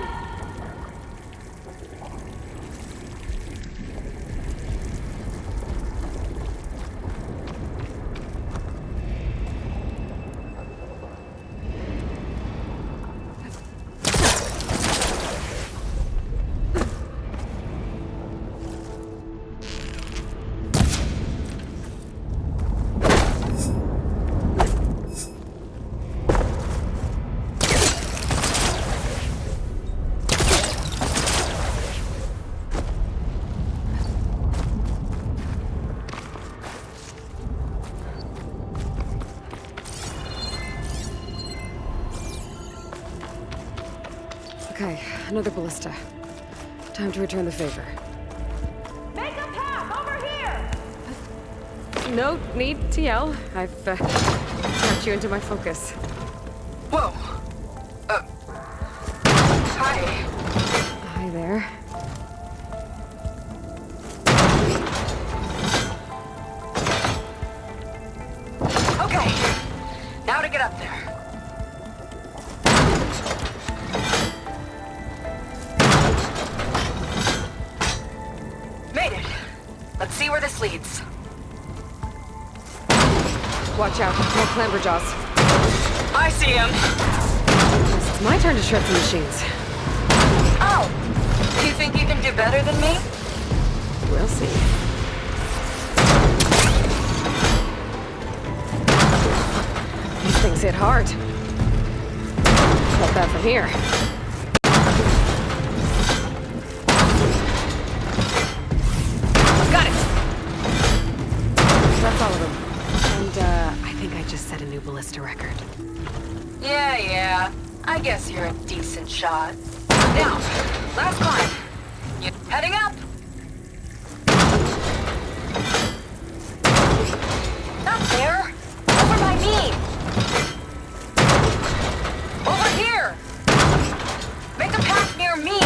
Okay, another ballista. Time to return the favor. Make a path over here! No need to yell. I've tapped you into my focus. Whoa. Hi. Hi there. Okay. Now to get up there. Made it. Let's see where this leads. Watch out, more clamberjaws. I see him. It's my turn to shred some machines. Oh! You think you can do better than me? We'll see. These things hit hard. Not bad from here. Got it! That's all of them. And, I think I just set a new ballista record. Yeah. I guess you're a decent shot. Now, last climb. You heading up? Not there. Over by me. Over here. Make a path near me.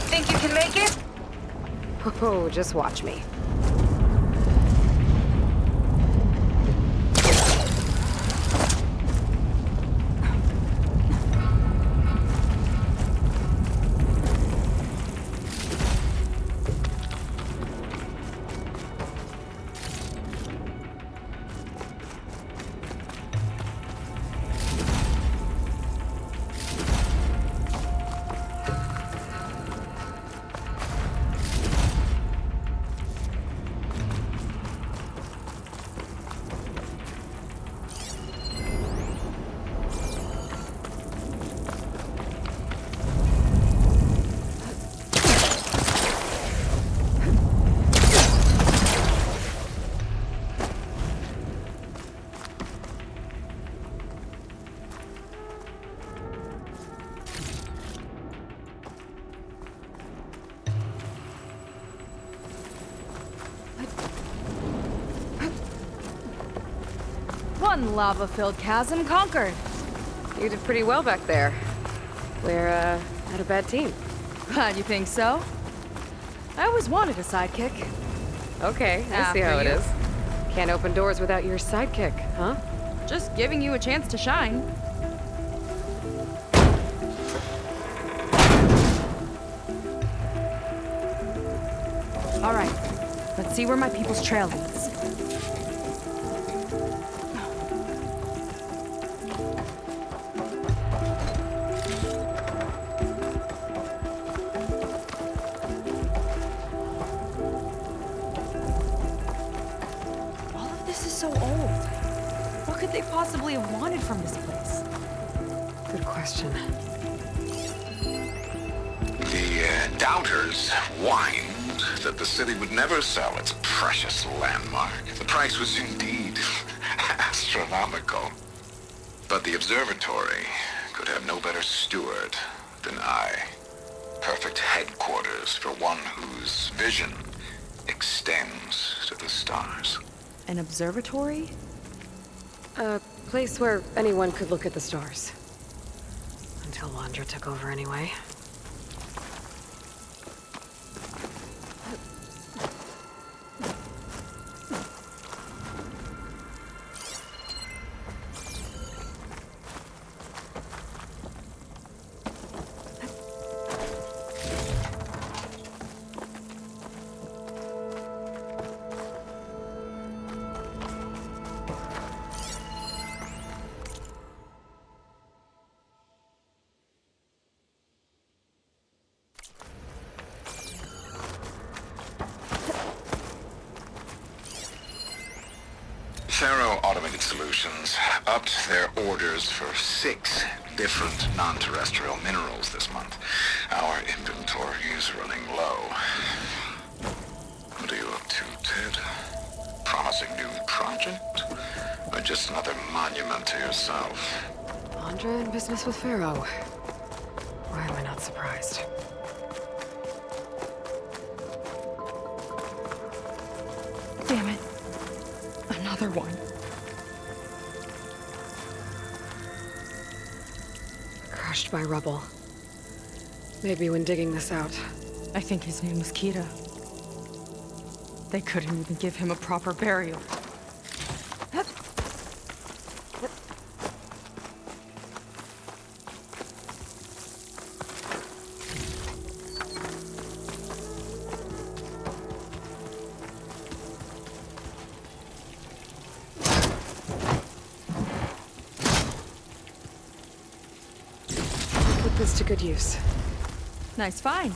Think you can make it? Oh, just watch me. One lava-filled chasm conquered. You did pretty well back there. We're, not a bad team. Glad you think so. I always wanted a sidekick. Okay, I see how it you. is. Can't open doors without your sidekick, huh? Just giving you a chance to shine. All right, let's see where my people's trail leads. All of this is so old. What could they possibly have wanted from this place? Good question. The doubters whined that the city would never sell its precious landmark. The price was indeed astronomical. But the observatory could have no better steward than I. Perfect headquarters for one whose vision extends to the stars. An observatory? A place where anyone could look at the stars. Until Londra took over anyway. Automated Solutions upped their orders for 6 different non-terrestrial minerals this month. Our inventory is running low. What are you up to, Ted? Promising new project? Or just another monument to yourself? Londra in business with Pharaoh. Why am I not surprised? Damn it. Another one. Crushed by rubble. Maybe when digging this out. I think his name was Kira. They couldn't even give him a proper burial. Put this to good use. Nice find.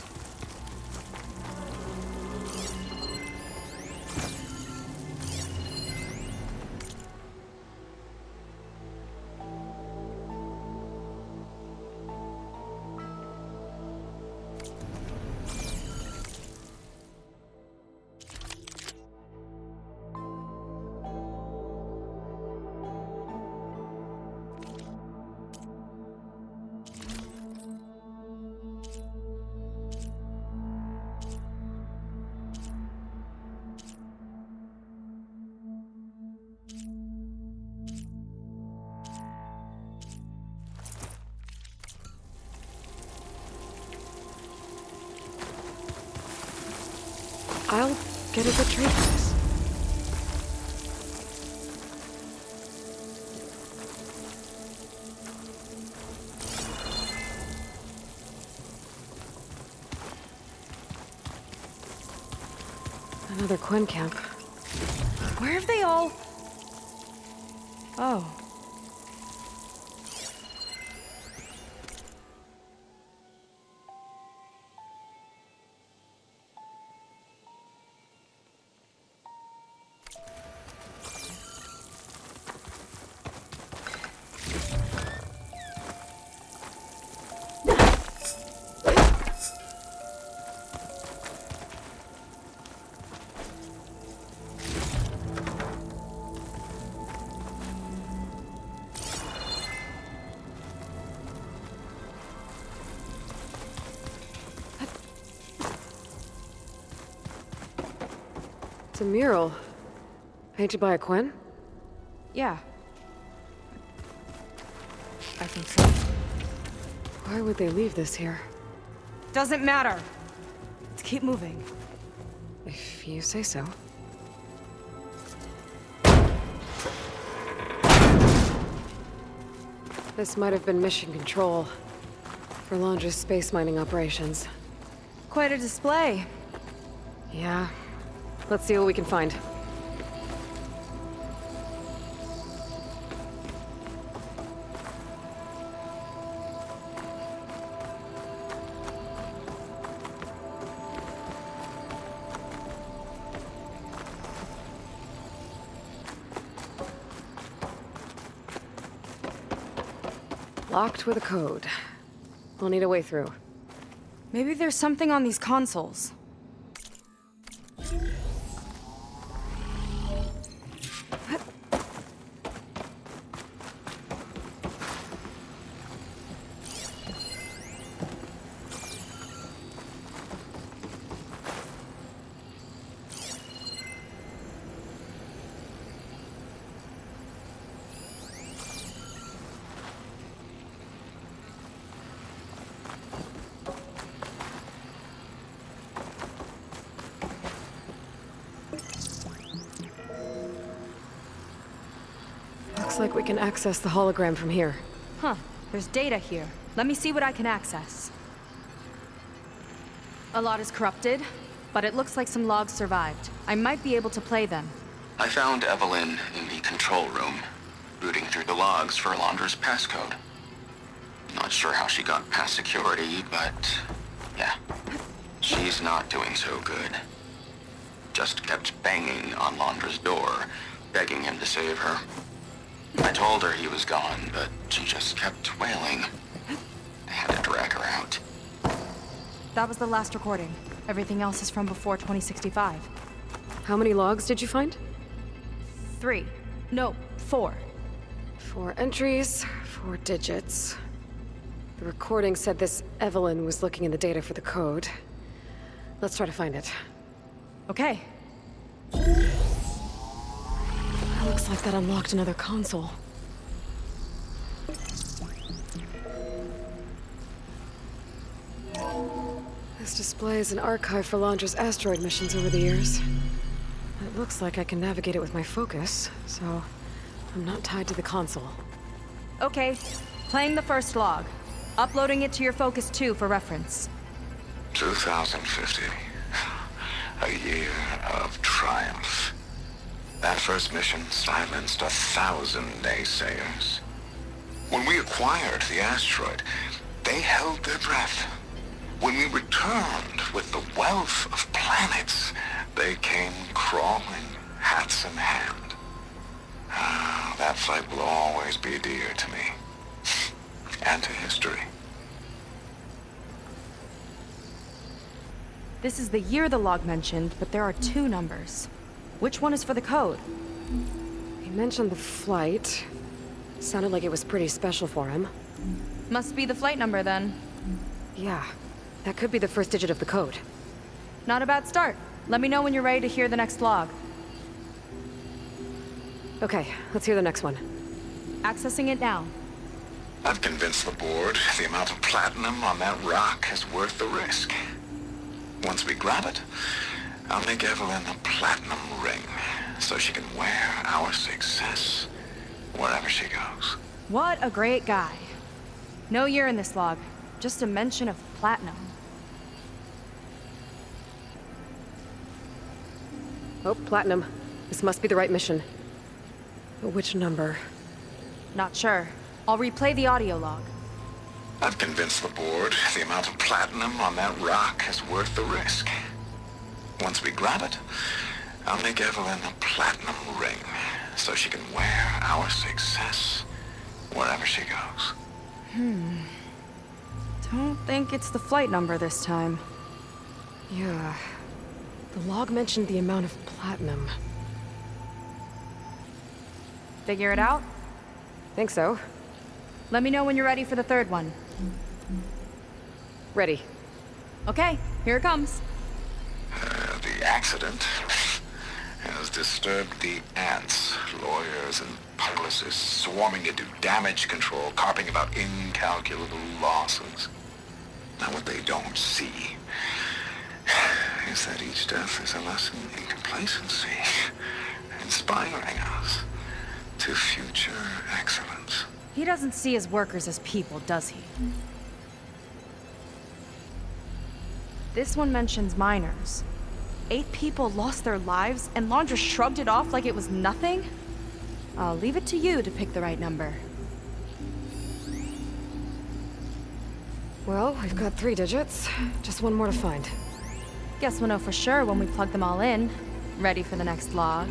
I'll get a good trade for this. Another Quinn camp. Where have they all... Oh. It's a mural. Painted by a Quinn? Yeah. I think so. Why would they leave this here? Doesn't matter. Let's keep moving. If you say so. This might have been mission control for Londra's space mining operations. Quite a display. Yeah. Let's see what we can find. Locked with a code. We'll need a way through. Maybe there's something on these consoles. Looks like we can access the hologram from here. Huh. There's data here. Let me see what I can access. A lot is corrupted, but it looks like some logs survived. I might be able to play them. I found Evelyn in the control room, rooting through the logs for Londra's passcode. Not sure how she got past security, but yeah, she's not doing so good. Just kept banging on Londra's door, begging him to save her. I told her he was gone, but she just kept wailing. I had to drag her out. That was the last recording. Everything else is from before 2065. How many logs did you find? 3. No, 4. 4 entries, 4 digits. The recording said this Evelyn was looking in the data for the code. Let's try to find it. Okay. It looks like that unlocked another console. This displays an archive for Londra's asteroid missions over the years. It looks like I can navigate it with my focus, so I'm not tied to the console. Okay, playing the first log. Uploading it to your Focus 2 for reference. 2050. A year of triumph. That first mission silenced 1,000 naysayers. When we acquired the asteroid, they held their breath. When we returned with the wealth of planets, they came crawling, hats in hand. That fight will always be dear to me. And to history. This is the year the log mentioned, but there are 2 numbers. Which one is for the code? He mentioned the flight. Sounded like it was pretty special for him. Must be the flight number then. Yeah, that could be the first digit of the code. Not a bad start. Let me know when you're ready to hear the next log. Okay, let's hear the next one. Accessing it now. I've convinced the board the amount of platinum on that rock is worth the risk. Once we grab it, I'll make Evelyn a platinum ring so she can wear our success wherever she goes. What a great guy. No year in this log, just a mention of platinum. Oh, platinum. This must be the right mission. But which number? Not sure. I'll replay the audio log. I've convinced the board the amount of platinum on that rock is worth the risk. Once we grab it, I'll make Evelyn a platinum ring so she can wear our success wherever she goes. Don't think it's the flight number this time. Yeah. The log mentioned the amount of platinum. Figure it out? Think so. Let me know when you're ready for the third one. Ready. Okay, here it comes. The accident has disturbed the ants, lawyers and publicists swarming to do damage control, carping about incalculable losses. Now what they don't see is that each death is a lesson in complacency, inspiring us to future excellence. He doesn't see his workers as people, does he? This one mentions miners. 8 people lost their lives, and Londra shrugged it off like it was nothing? I'll leave it to you to pick the right number. Well, we've got 3 digits. Just one more to find. Guess we'll know for sure when we plug them all in. Ready for the next log.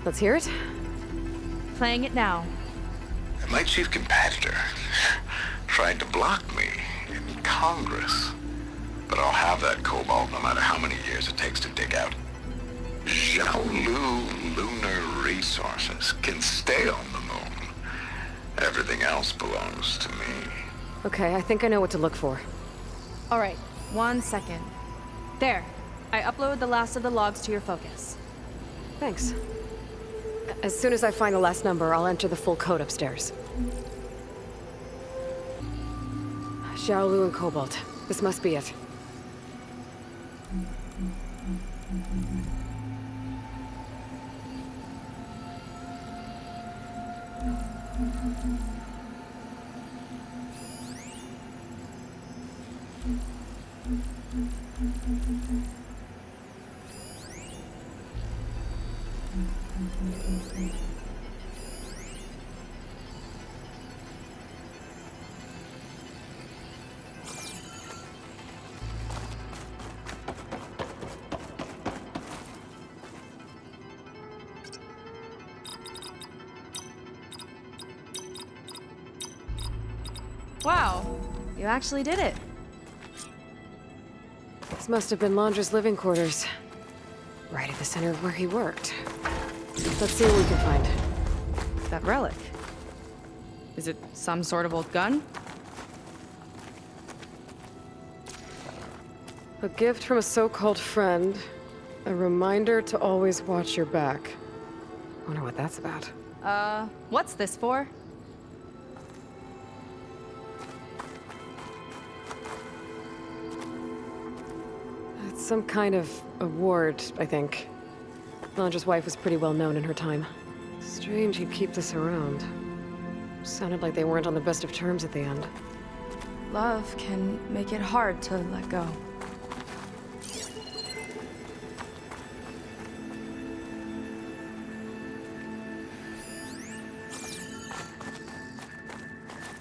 Let's hear it. Playing it now. My chief competitor tried to block me in Congress. But I'll have that cobalt no matter how many years it takes to dig out. Xiaolu lunar resources can stay on the moon. Everything else belongs to me. Okay, I think I know what to look for. All right, 1 second. There, I uploaded the last of the logs to your Focus. Thanks. As soon as I find the last number, I'll enter the full code upstairs. Xiaolu and Cobalt. This must be it. Wow, you actually did it. This must have been Londra's living quarters. Right at the center of where he worked. Let's see what we can find. That relic. Is it some sort of old gun? A gift from a so-called friend. A reminder to always watch your back. Wonder what that's about. What's this for? It's some kind of award, I think. Londra's wife was pretty well known in her time. Strange he'd keep this around. Sounded like they weren't on the best of terms at the end. Love can make it hard to let go.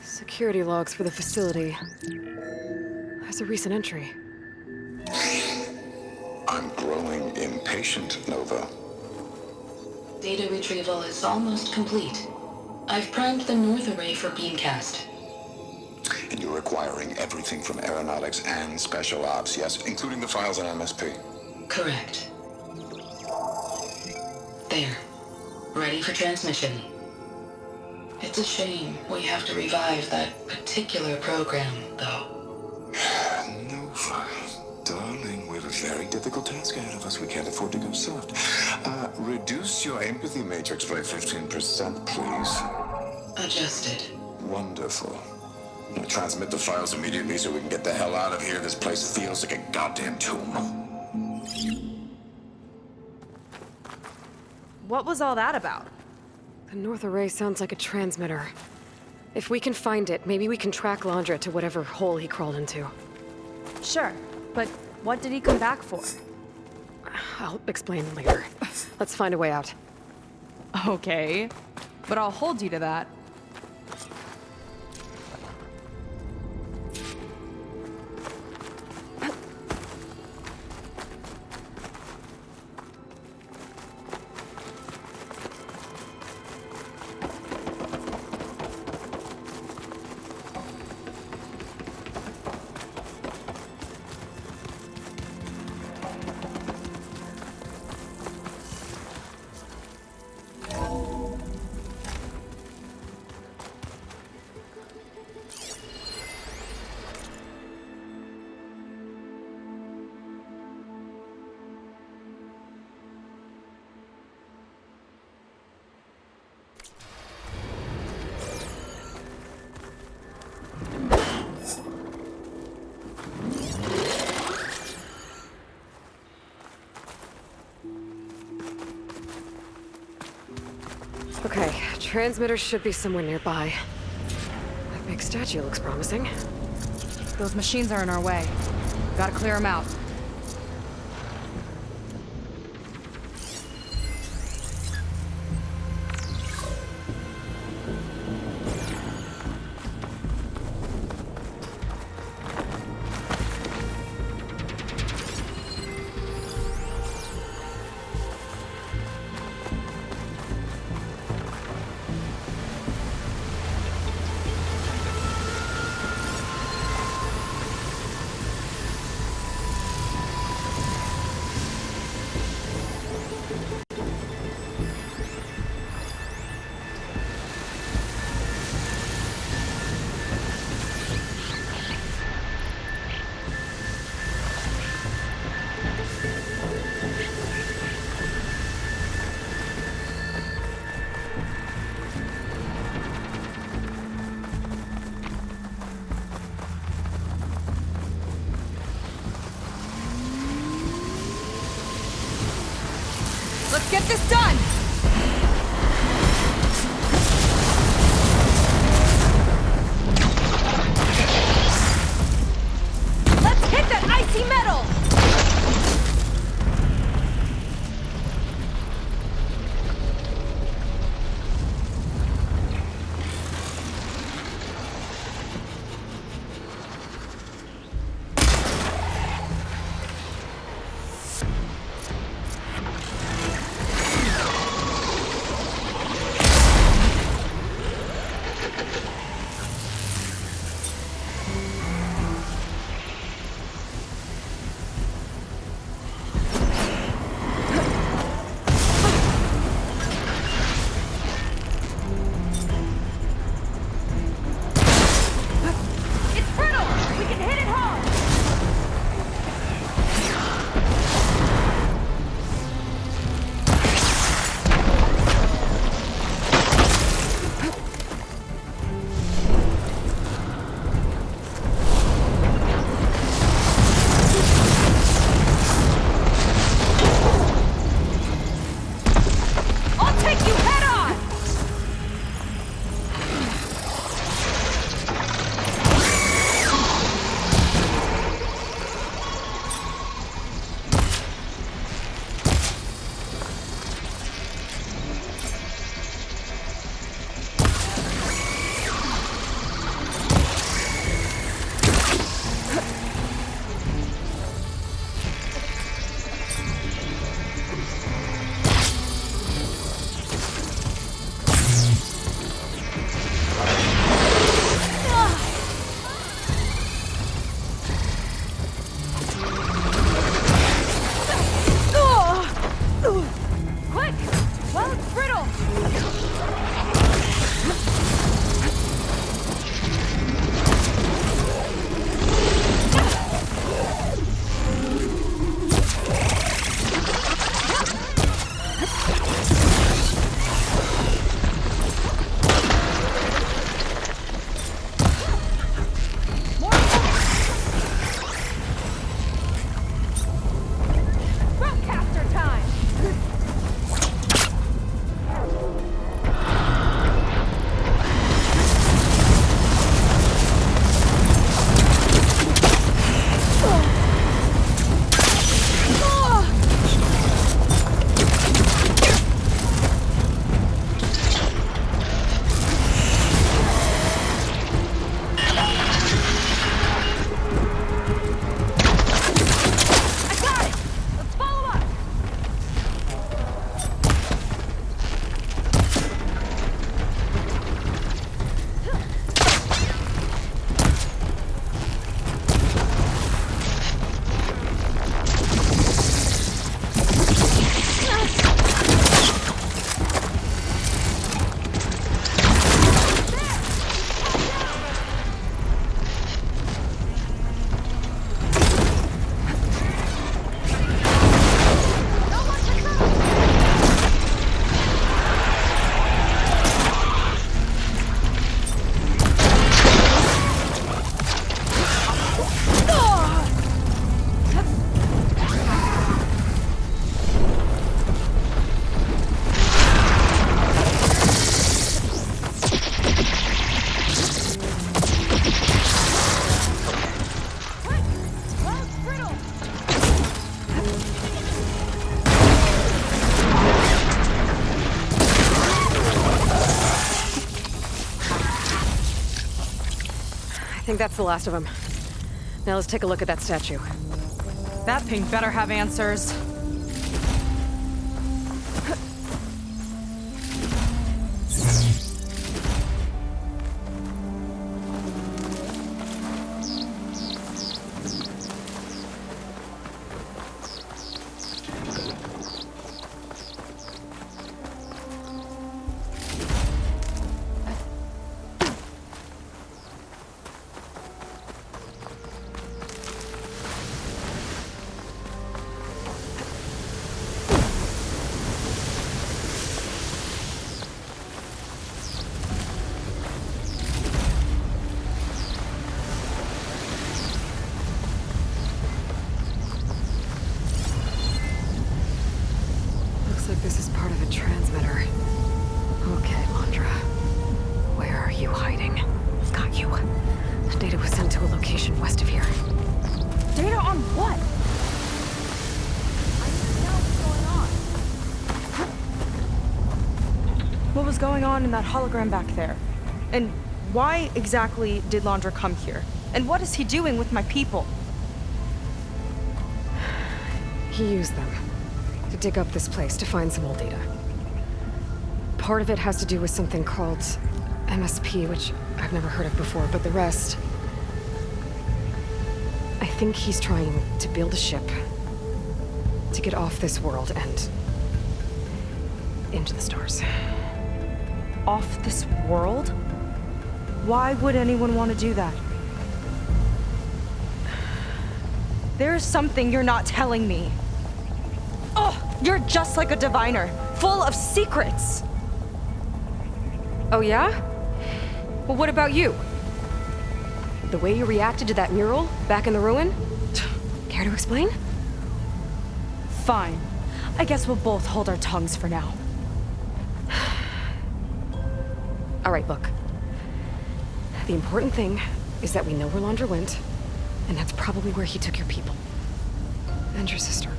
Security logs for the facility. There's a recent entry. I'm growing impatient, Nova. Data retrieval is almost complete. I've primed the north array for beamcast. And you're acquiring everything from aeronautics and special ops, yes, including the files on MSP. Correct. There. Ready for transmission. It's a shame we have to revive that particular program, though. Nova, darling, we have a very difficult task ahead of us. We can't afford to go soft. Reduce your empathy matrix by 15%, please. Adjusted. Wonderful. Now transmit the files immediately so we can get the hell out of here. This place feels like a goddamn tomb. What was all that about? The north array sounds like a transmitter. If we can find it, maybe we can track Londra to whatever hole he crawled into. Sure, but what did he come back for? I'll explain later. Let's find a way out. Okay, but I'll hold you to that. Okay, transmitter should be somewhere nearby. That big statue looks promising. Those machines are in our way. Gotta clear them out. Let's get this done! Let's hit that icy metal! think that's the last of them. Now let's take a look at that statue. That thing better have answers. This is part of a transmitter. Okay, Londra. Where are you hiding? Got you. The data was sent to a location west of here. Data on what? I need to know what's going on. What was going on in that hologram back there? And why exactly did Londra come here? And what is he doing with my people? He used them to dig up this place to find some old data. Part of it has to do with something called MSP, which I've never heard of before, but the rest... I think he's trying to build a ship to get off this world and into the stars. Off this world? Why would anyone want to do that? There's something you're not telling me. Oh, you're just like a diviner, full of secrets. Oh yeah? Well, what about you? The way you reacted to that mural back in the ruin? Care to explain? Fine. I guess we'll both hold our tongues for now. All right, look. The important thing is that we know where Londra went, and that's probably where he took your people. And your sister.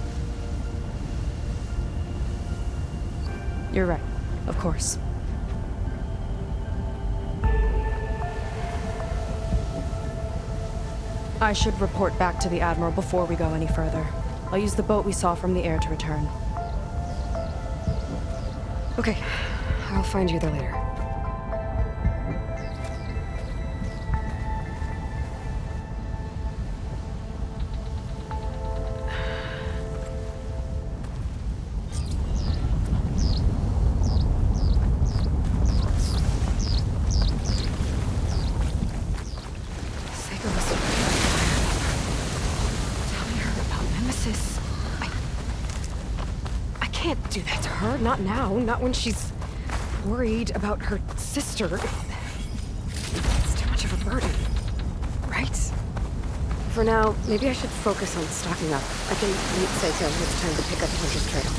You're right. Of course. I should report back to the Admiral before we go any further. I'll use the boat we saw from the air to return. Okay. I'll find you there later. Do that to her. Not now. Not when she's worried about her sister. It's too much of a burden. Right? For now, maybe I should focus on stocking up. I can meet Seiko when it's time to pick up Hunter's trail.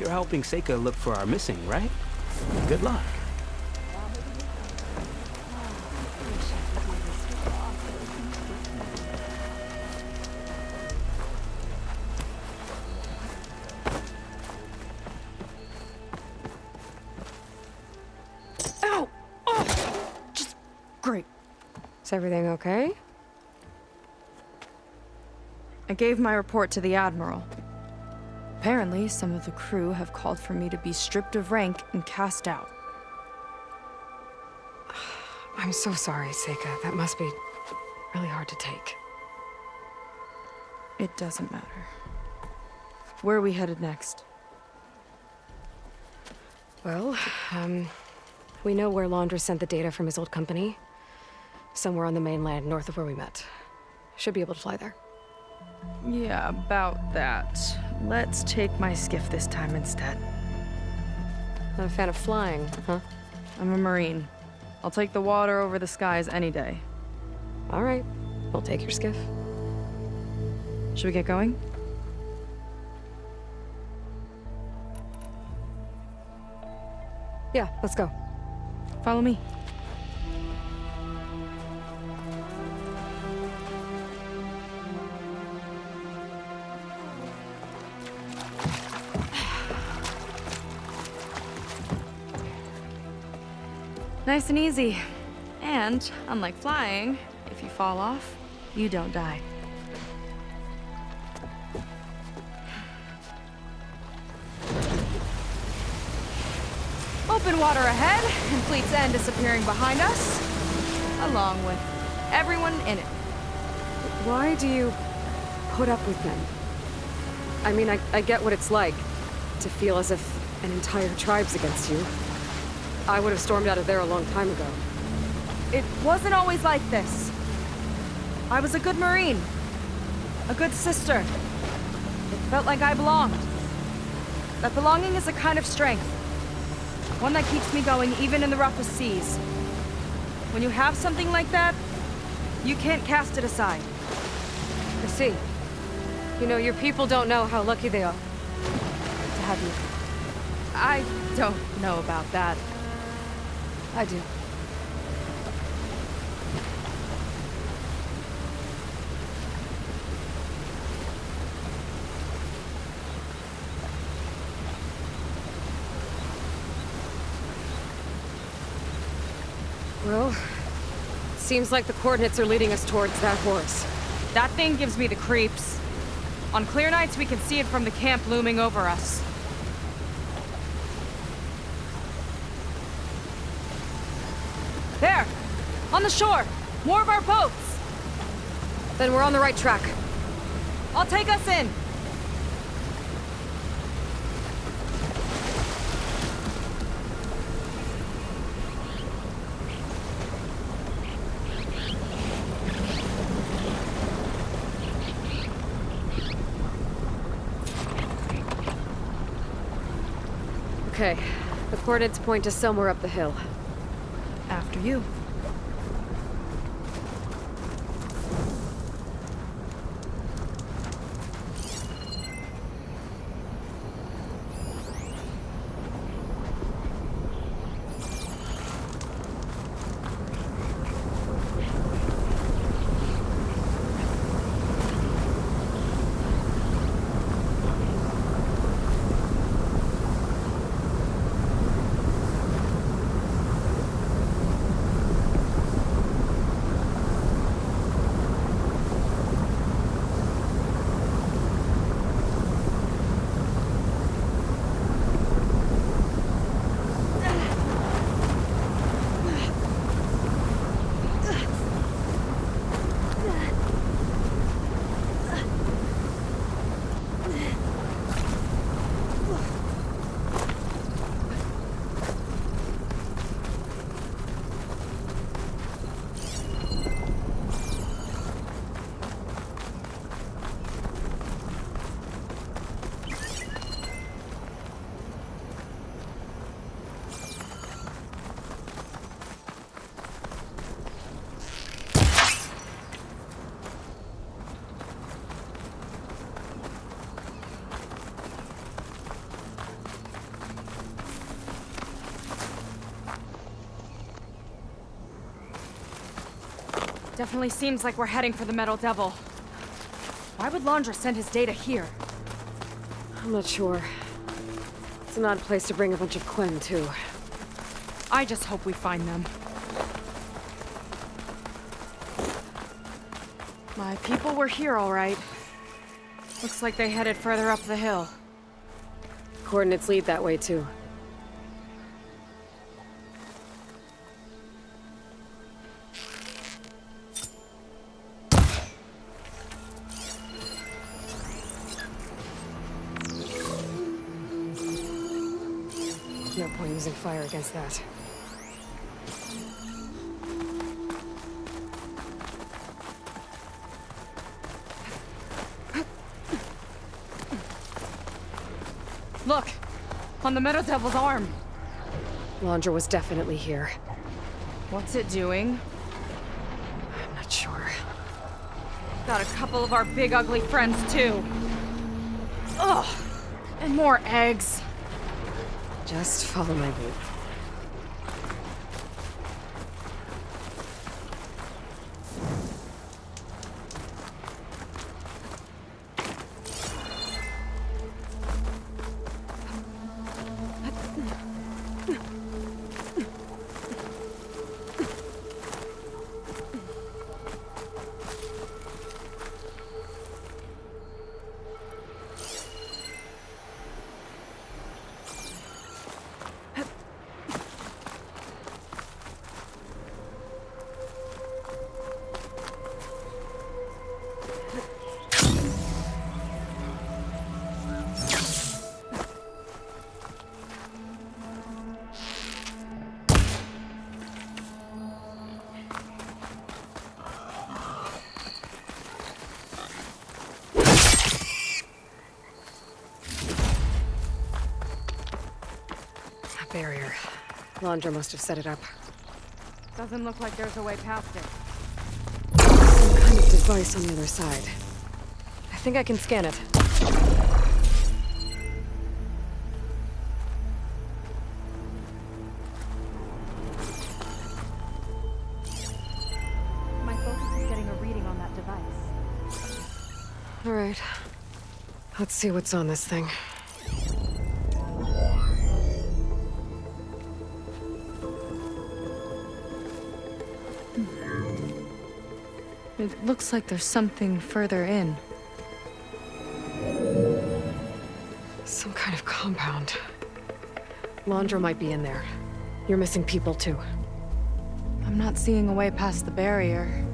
You're helping Seika look for our missing, right? Good luck. Ow! Oh! Just great. Is everything okay? I gave my report to the Admiral. Apparently, some of the crew have called for me to be stripped of rank and cast out. I'm so sorry, Seika. That must be really hard to take. It doesn't matter. Where are we headed next? Well, we know where Londra sent the data from his old company. Somewhere on the mainland, north of where we met. Should be able to fly there. Yeah, about that. Let's take my skiff this time instead. Not a fan of flying, huh? I'm a Marine. I'll take the water over the skies any day. All right. We'll take your skiff. Should we get going? Yeah, let's go. Follow me. Nice and easy. And, unlike flying, if you fall off, you don't die. Open water ahead, and Fleet's End disappearing behind us, along with everyone in it. Why do you put up with them? I mean, I get what it's like to feel as if an entire tribe's against you. I would have stormed out of there a long time ago. It wasn't always like this. I was a good Marine. A good sister. It felt like I belonged. That belonging is a kind of strength. One that keeps me going even in the roughest seas. When you have something like that, you can't cast it aside. I see. You know, your people don't know how lucky they are to have you. I don't know about that. I do. Well, seems like the coordinates are leading us towards that horse. That thing gives me the creeps. On clear nights, we can see it from the camp looming over us. There! On the shore! More of our boats! Then we're on the right track. I'll take us in! Okay, the coordinates point to somewhere up the hill. After you. Definitely seems like we're heading for the Metal Devil. Why would Londra send his data here? I'm not sure. It's an odd place to bring a bunch of Quen, too. I just hope we find them. My people were here, all right. Looks like they headed further up the hill. Coordinates lead that way, too. No point using fire against that. Look! On the Metal Devil's arm! Londra was definitely here. What's it doing? I'm not sure. Got a couple of our big ugly friends, too. Ugh! And more eggs. Just follow my lead. Barrier. Londra must have set it up. Doesn't look like there's a way past it. Some kind of device on the other side. I think I can scan it. My focus is getting a reading on that device. All right. Let's see what's on this thing. It looks like there's something further in. Some kind of compound. Londra might be in there. You're missing people, too. I'm not seeing a way past the barrier.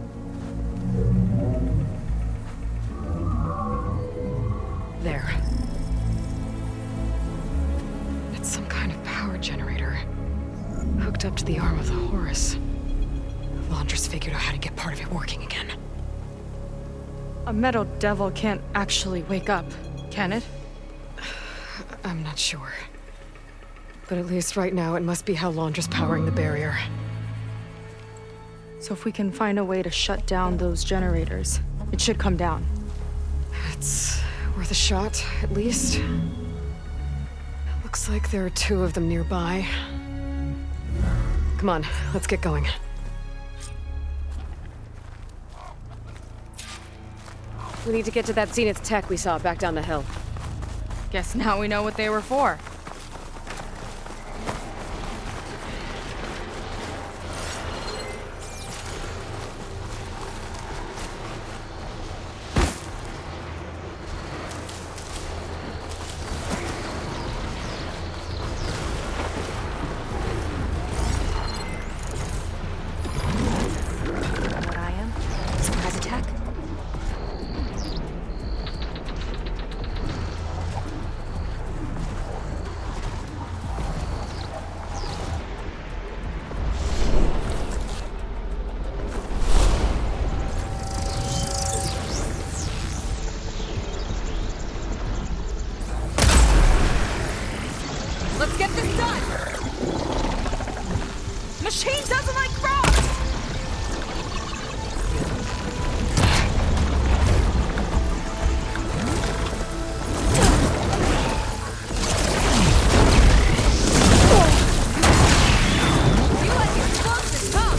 There. It's some kind of power generator. Hooked up to the arm of the Horus. Londra's figured out how to get part of it working again. A Metal Devil can't actually wake up, can it? I'm not sure. But at least right now, it must be how Londra's powering the barrier. So if we can find a way to shut down those generators, it should come down. It's worth a shot, at least. Looks like there are 2 of them nearby. Come on, let's get going. We need to get to that Zenith tech we saw back down the hill. Guess now we know what they were for. What I am? Surprise attack? Let's get this done! Machine doesn't like frogs! You like explosives, huh?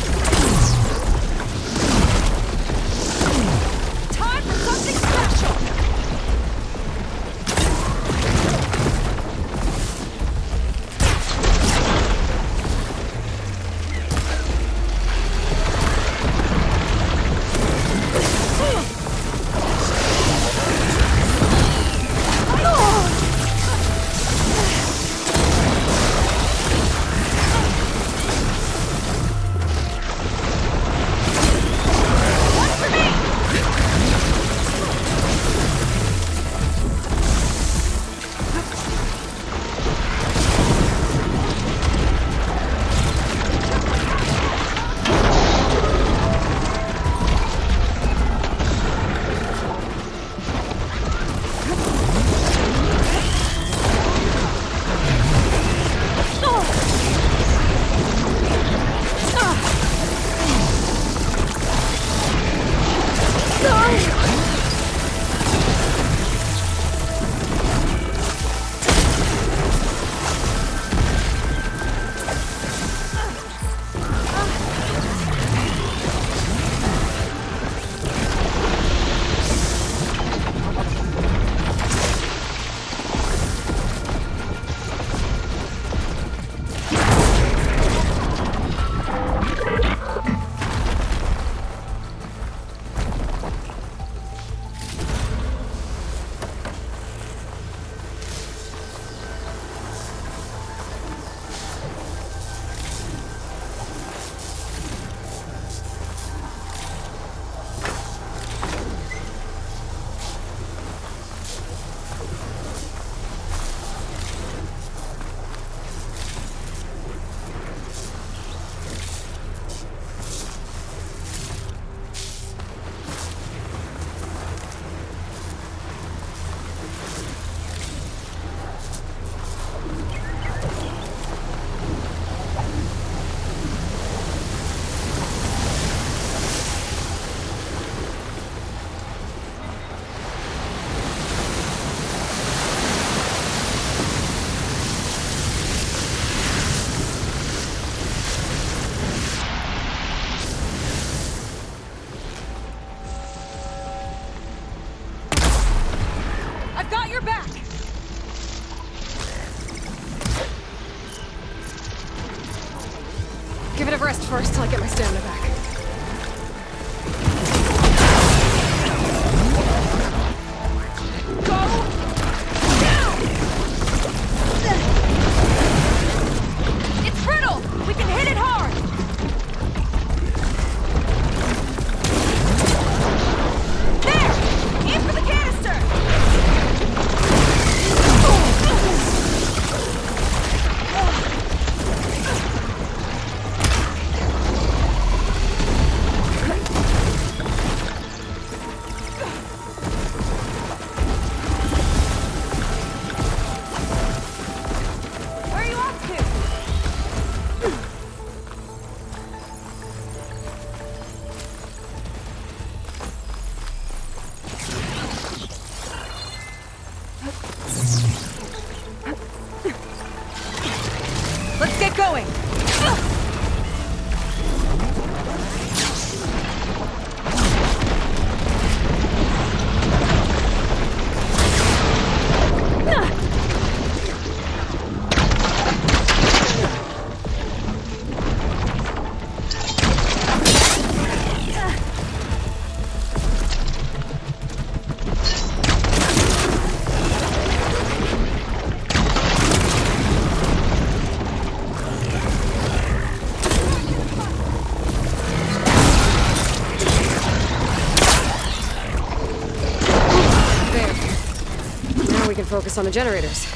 give it a rest first till I get my stamina back. Go! Now! It's brittle! We can hit it hard! There! Aim for the canister! Where are you off to? Let's get going! We can focus on the generators.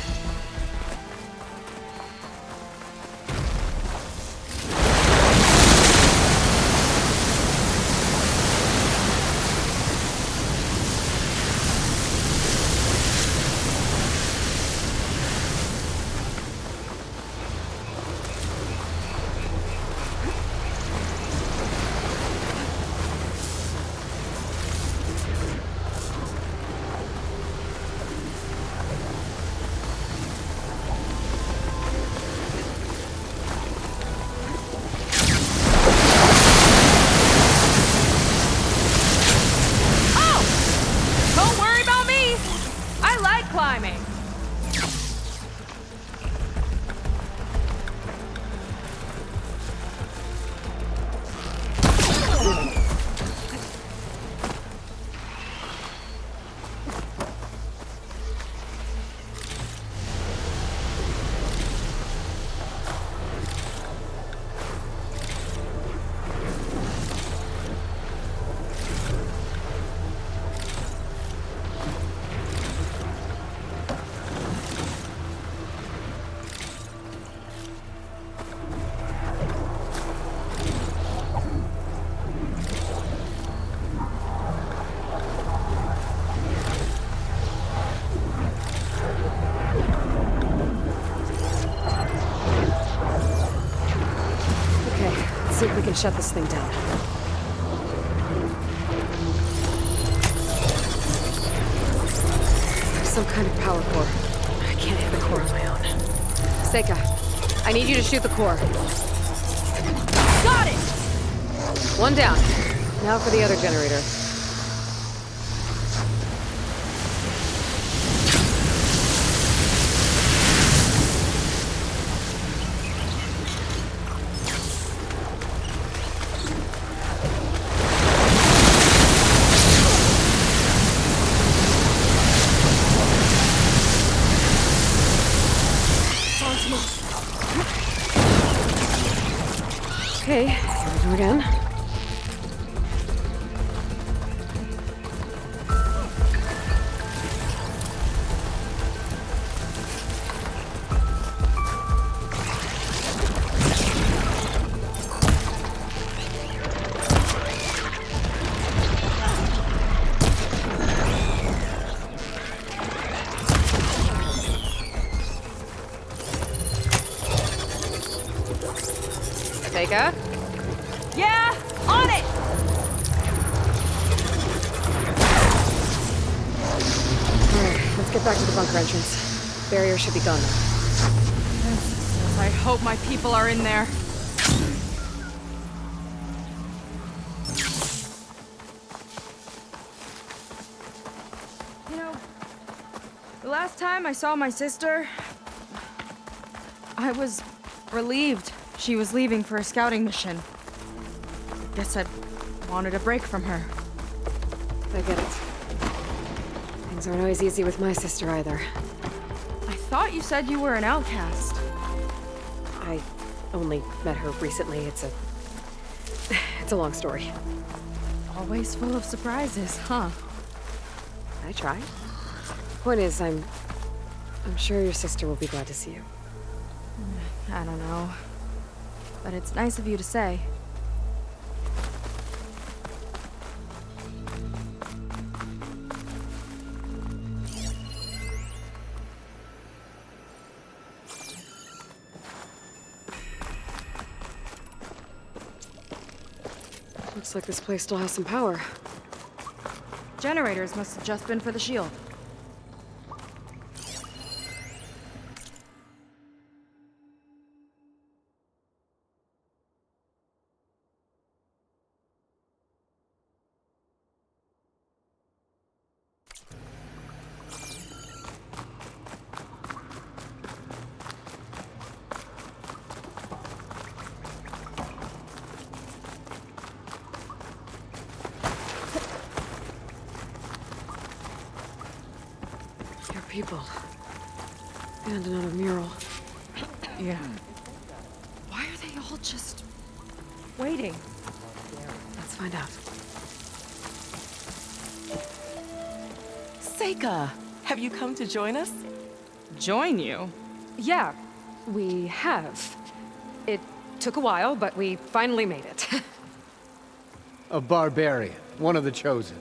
Climbing. See if we can shut this thing down. There's some kind of power core. I can't hit the core on my own. Seika, I need you to shoot the core. Got it! One down. Now for the other generator. Okay, here we go again. Seika? Yeah, on it! Alright, let's get back to the bunker entrance. Barrier should be gone now. I hope my people are in there. You know, the last time I saw my sister, I was relieved. She was leaving for a scouting mission. Guess I wanted a break from her. I get it. Things aren't always easy with my sister either. I thought you said you were an outcast. I only met her recently. It's a long story. Always full of surprises, huh? I try. Point is, I'm sure your sister will be glad to see you. I don't know. But it's nice of you to say. Looks like this place still has some power. Generators must have just been for the shield. People. And another mural. Yeah. Why are they all just waiting? Let's find out. Seika, have you come to join us? Join you? Yeah, we have. It took a while, but we finally made it. A barbarian, one of the chosen.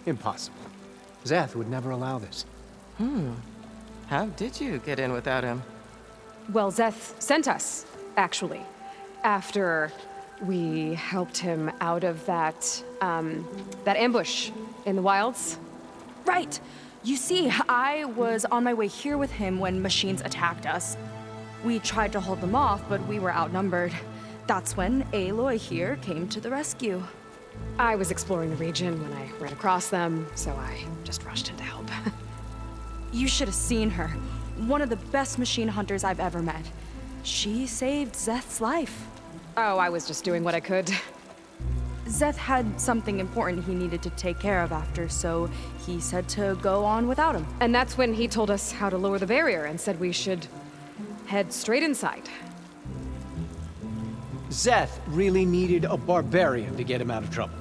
Impossible. Zeth would never allow this. How did you get in without him? Well, Zeth sent us, actually. After we helped him out of that ambush in the wilds. Right! You see, I was on my way here with him when machines attacked us. We tried to hold them off, but we were outnumbered. That's when Aloy here came to the rescue. I was exploring the region when I ran across them, so I just rushed in to help. You should have seen her. One of the best machine hunters I've ever met. She saved Zeth's life. Oh, I was just doing what I could. Zeth had something important he needed to take care of after, so he said to go on without him. And that's when he told us how to lower the barrier and said we should head straight inside. Zeth really needed a barbarian to get him out of trouble.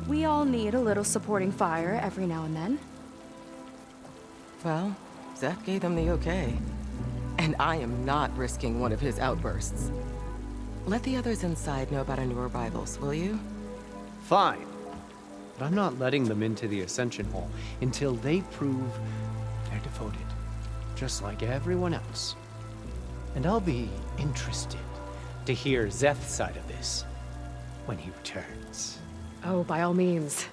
We all need a little supporting fire every now and then. Well, Zeth gave them the okay. And I am not risking one of his outbursts. Let the others inside know about our new arrivals, will you? Fine. But I'm not letting them into the Ascension Hall until they prove they're devoted. Just like everyone else. And I'll be interested to hear Zeth's side of this when he returns. Oh, by all means.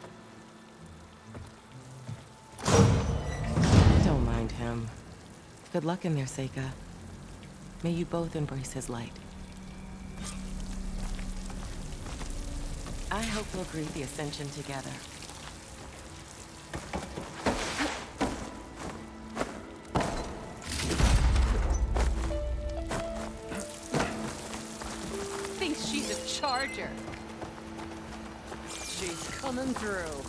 Don't mind him. Good luck in there, Seika. May you both embrace his light. I hope we'll greet the Ascension together. Thinks she's a charger. She's coming through.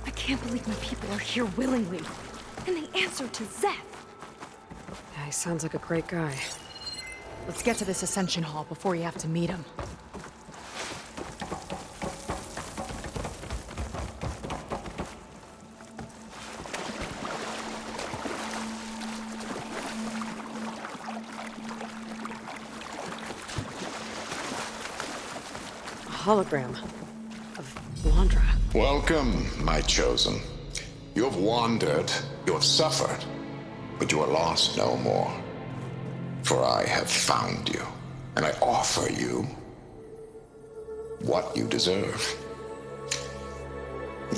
I can't believe my people are here willingly. And they answered to Zeth. Yeah, he sounds like a great guy. Let's get to this Ascension Hall before you have to meet him. A hologram of Londra. Welcome, my chosen. You have wandered, you have suffered, but you are lost no more. For I have found you, and I offer you what you deserve.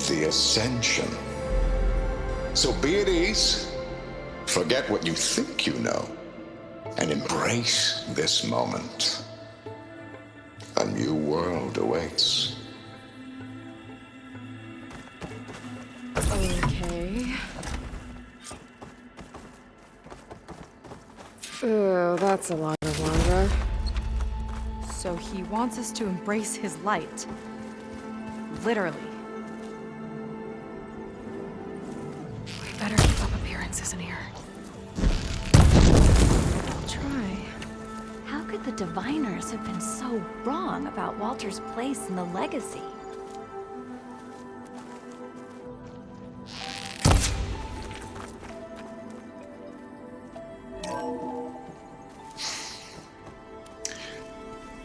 The Ascension. So be at ease, forget what you think you know, and embrace this moment. A new world awaits. Okay. Oh, that's a lot of Londra. So he wants us to embrace his light. Literally. We better keep up appearances in here. I'll try. How could the diviners have been so wrong about Walter's place in the legacy?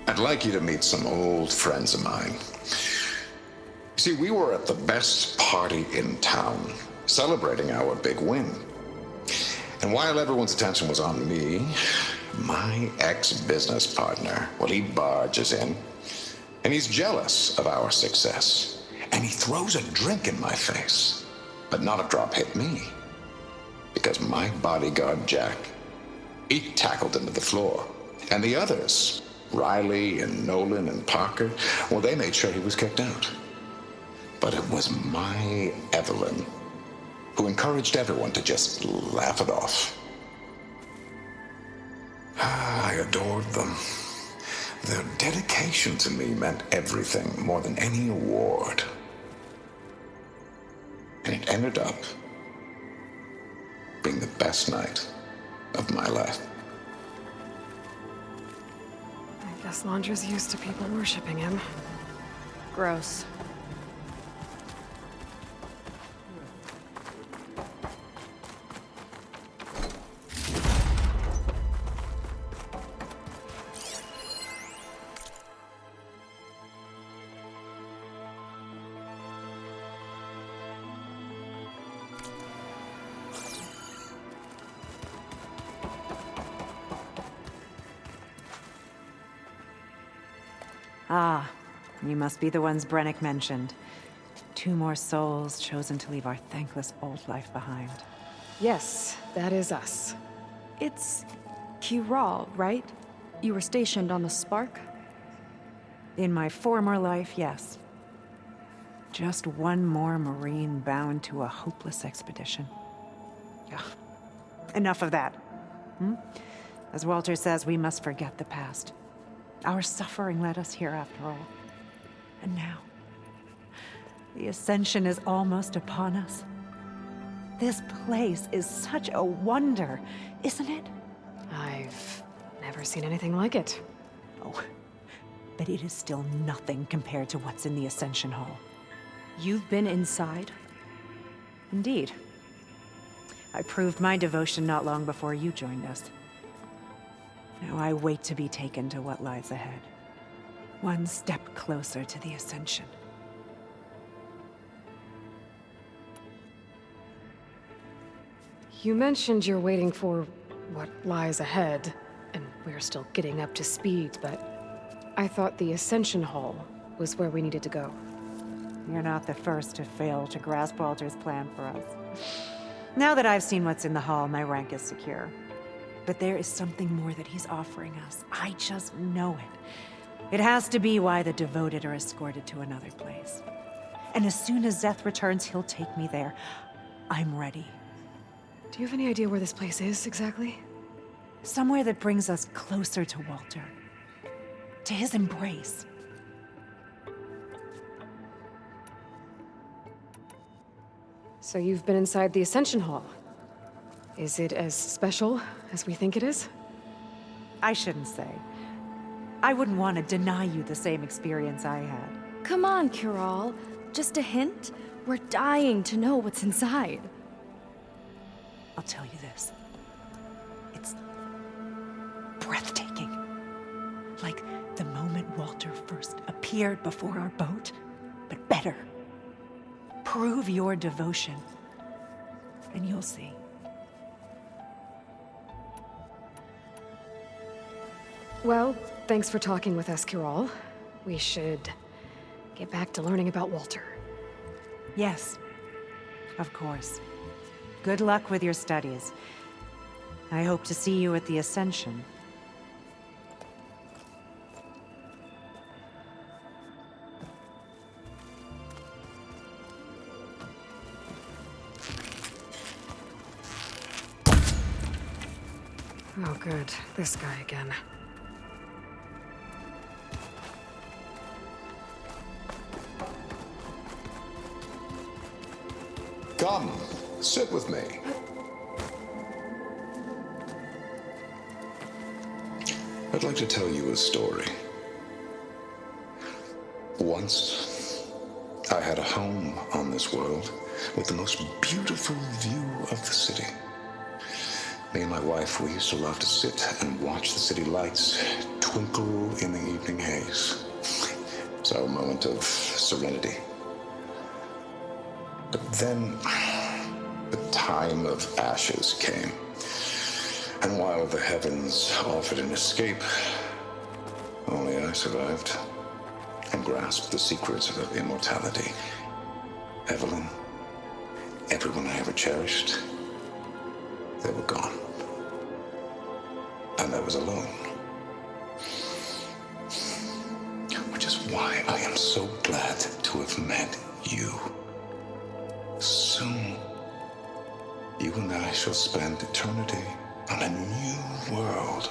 I'd like you to meet some old friends of mine. See, we were at the best party in town, celebrating our big win. And while everyone's attention was on me, my ex-business partner, well, he barges in, and he's jealous of our success. And he throws a drink in my face, but not a drop hit me. Because my bodyguard, Jack, he tackled him to the floor. And the others, Riley and Nolan and Parker, well, they made sure he was kicked out. But it was my Evelyn who encouraged everyone to just laugh it off. I adored them. Their dedication to me meant everything, more than any award. And it ended up being the best night of my life. I guess Londra's used to people worshipping him. Gross. Ah, you must be the ones Brennick mentioned. 2 more souls chosen to leave our thankless old life behind. Yes, that is us. It's Kiral, right? You were stationed on the Spark? In my former life, yes. Just one more Marine bound to a hopeless expedition. Ugh. Enough of that. As Walter says, we must forget the past. Our suffering led us here after all. And now, the Ascension is almost upon us. This place is such a wonder, isn't it? I've never seen anything like it. Oh, but it is still nothing compared to what's in the Ascension Hall. You've been inside? Indeed. I proved my devotion not long before you joined us. Now I wait to be taken to what lies ahead. One step closer to the Ascension. You mentioned you're waiting for what lies ahead, and we're still getting up to speed, but I thought the Ascension Hall was where we needed to go. You're not the first to fail to grasp Walter's plan for us. Now that I've seen what's in the hall, my rank is secure. But there is something more that he's offering us. I just know it. It has to be why the devoted are escorted to another place. And as soon as Zeth returns, he'll take me there. I'm ready. Do you have any idea where this place is, exactly? Somewhere that brings us closer to Walter. To his embrace. So you've been inside the Ascension Hall. Is it as special as we think it is? I shouldn't say. I wouldn't want to deny you the same experience I had. Come on, Kiral. Just a hint? We're dying to know what's inside. I'll tell you this. It's breathtaking. Like the moment Walter first appeared before our boat, but better. Prove your devotion, and you'll see. Well, thanks for talking with us, Kiral. We should get back to learning about Walter. Yes, of course. Good luck with your studies. I hope to see you at the Ascension. Oh, good. This guy again. Come, sit with me. I'd like to tell you a story. Once, I had a home on this world with the most beautiful view of the city. Me and my wife, we used to love to sit and watch the city lights twinkle in the evening haze. It's our moment of serenity. But then, the time of ashes came. And while the heavens offered an escape, only I survived and grasped the secrets of immortality. Evelyn, everyone I ever cherished, they were gone. And I was alone. Which is why I am so glad to have met you. Soon, you and I shall spend eternity on a new world.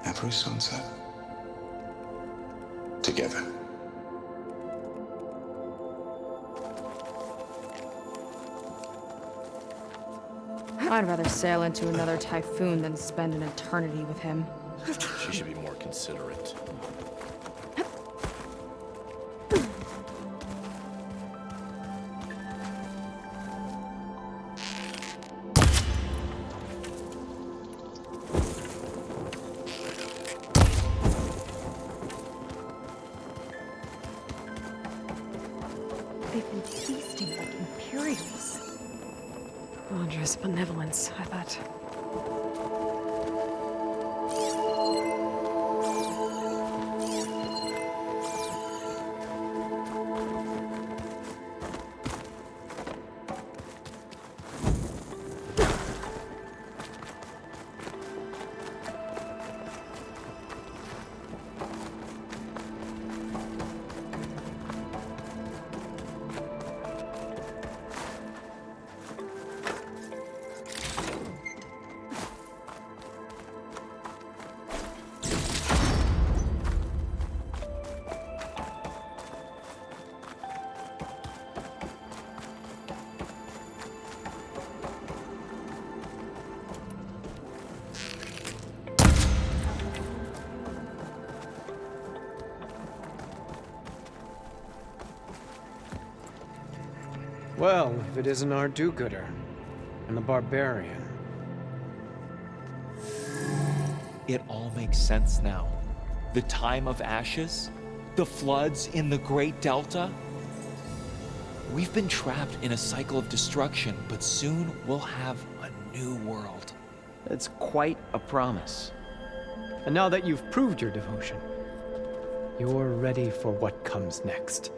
Every sunset. Together. I'd rather sail into another typhoon than spend an eternity with him. She should be more considerate. They've been feasting like Imperials. Londra's benevolence, I bet. Well, if it isn't our do-gooder and the barbarian. It all makes sense now. The time of ashes, the floods in the Great Delta. We've been trapped in a cycle of destruction, but soon we'll have a new world. It's quite a promise. And now that you've proved your devotion, you're ready for what comes next.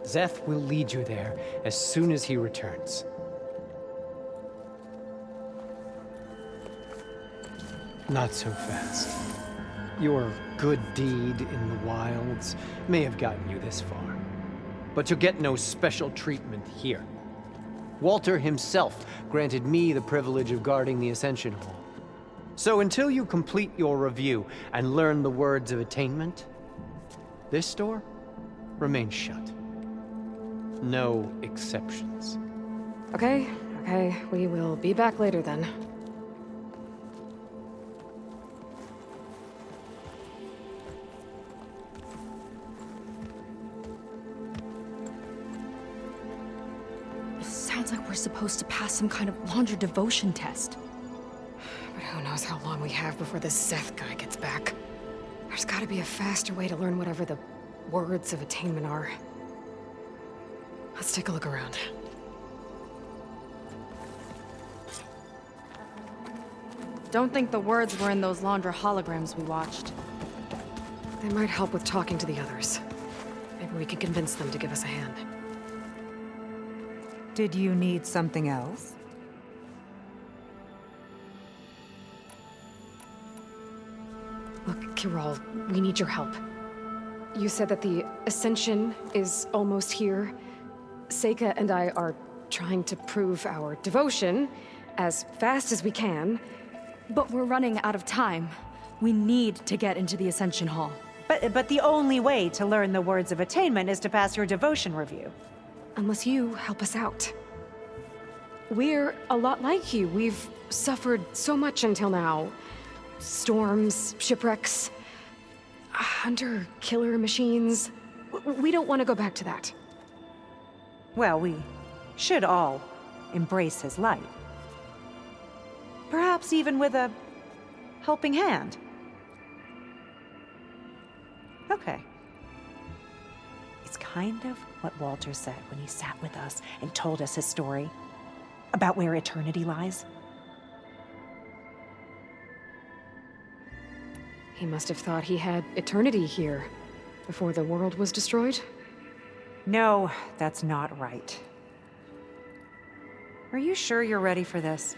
Szeth will lead you there as soon as he returns. Not so fast. Your good deed in the wilds may have gotten you this far, but you'll get no special treatment here. Walter himself granted me the privilege of guarding the Ascension Hall. So until you complete your review and learn the words of attainment, this door remains shut. No exceptions. Okay, we will be back later then. It sounds like we're supposed to pass some kind of Londra devotion test. But who knows how long we have before this Szeth guy gets back. There's gotta be a faster way to learn whatever the words of attainment are. Let's take a look around. Don't think the words were in those Londra holograms we watched. They might help with talking to the others. Maybe we can convince them to give us a hand. Did you need something else? Look, Kirol, we need your help. You said that the Ascension is almost here. Seika and I are trying to prove our devotion as fast as we can. But we're running out of time. We need to get into the Ascension Hall. But the only way to learn the words of attainment is to pass your devotion review. Unless you help us out. We're a lot like you. We've suffered so much until now. Storms, shipwrecks, hunter-killer machines. We don't want to go back to that. Well, we should all embrace his light. Perhaps even with a helping hand. Okay. It's kind of what Walter said when he sat with us and told us his story about where eternity lies. He must have thought he had eternity here before the world was destroyed. No, that's not right. Are you sure you're ready for this?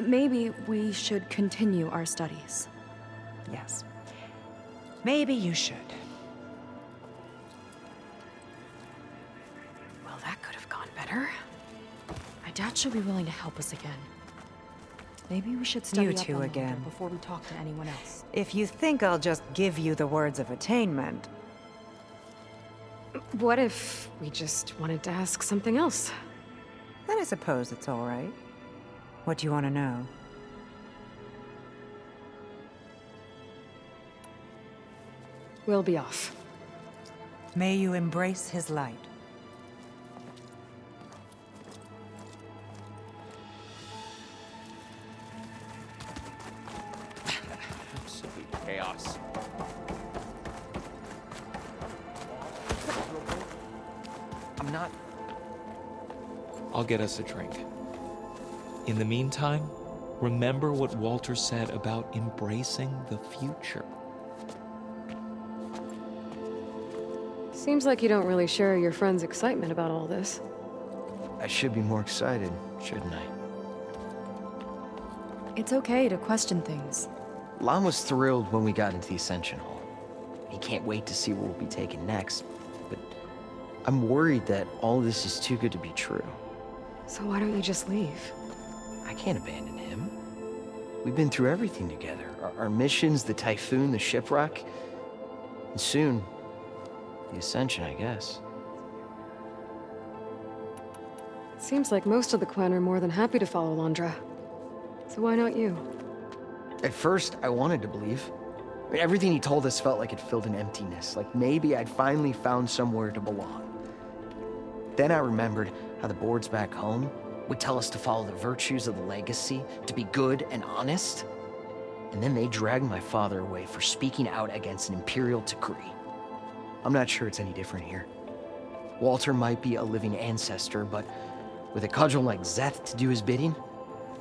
Maybe we should continue our studies. Yes. Maybe you should. Well, that could have gone better. I doubt she'll be willing to help us again. Maybe we should study You up two on Londra again. before we talk to anyone else. If you think I'll just give you the words of attainment... What if we just wanted to ask something else? Then I suppose it's all right. What do you want to know? We'll be off. May you embrace his light. Absolute chaos. I'm not... I'll get us a drink. In the meantime, remember what Walter said about embracing the future. Seems like you don't really share your friend's excitement about all this. I should be more excited, shouldn't I? It's okay to question things. Lon was thrilled when we got into the Ascension Hall. He can't wait to see where we'll be taken next, but I'm worried that all this is too good to be true. So why don't you just leave? I can't abandon him. We've been through everything together. Our missions, the typhoon, the shipwreck, and soon, the Ascension, I guess. Seems like most of the Quen are more than happy to follow Londra. So why not you? At first, I wanted to believe. I mean, everything he told us felt like it filled an emptiness, like maybe I'd finally found somewhere to belong. Then I remembered how the boards back home would tell us to follow the virtues of the legacy, to be good and honest. And then they dragged my father away for speaking out against an imperial decree. I'm not sure it's any different here. Walter might be a living ancestor, but with a cudgel like Szeth to do his bidding,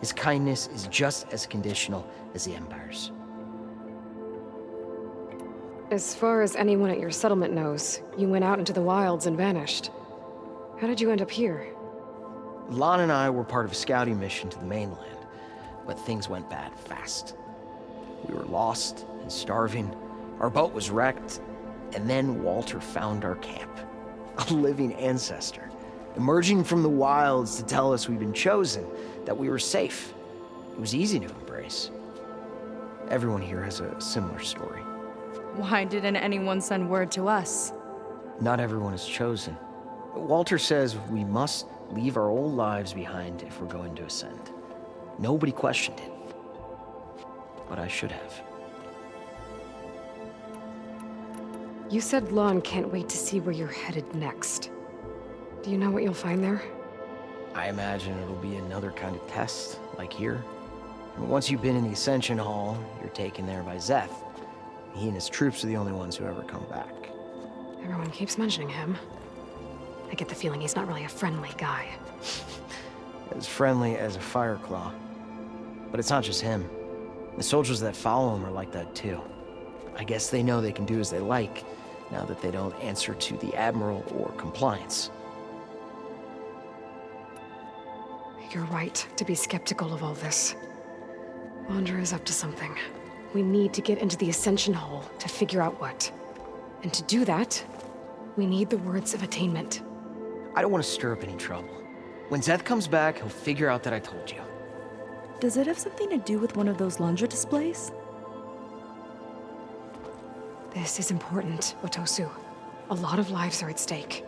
his kindness is just as conditional as the Empire's. As far as anyone at your settlement knows, you went out into the wilds and vanished. How did you end up here? Lon and I were part of a scouting mission to the mainland, but things went bad fast. We were lost and starving, our boat was wrecked, and then Walter found our camp. A living ancestor, emerging from the wilds to tell us we'd been chosen, that we were safe. It was easy to embrace. Everyone here has a similar story. Why didn't anyone send word to us? Not everyone is chosen. Walter says we must leave our old lives behind if we're going to ascend. Nobody questioned it. But I should have. You said Lon can't wait to see where you're headed next. Do you know what you'll find there? I imagine it'll be another kind of test, like here. And once you've been in the Ascension Hall, you're taken there by Szeth. He and his troops are the only ones who ever come back. Everyone keeps mentioning him. I get the feeling he's not really a friendly guy. As friendly as a Fireclaw. But it's not just him. The soldiers that follow him are like that too. I guess they know they can do as they like, now that they don't answer to the Admiral or compliance. You're right to be skeptical of all this. Londra is up to something. We need to get into the Ascension Hall to figure out what. And to do that, we need the words of attainment. I don't want to stir up any trouble. When Szeth comes back, he'll figure out that I told you. Does it have something to do with one of those Londra displays? This is important, Otosu. A lot of lives are at stake.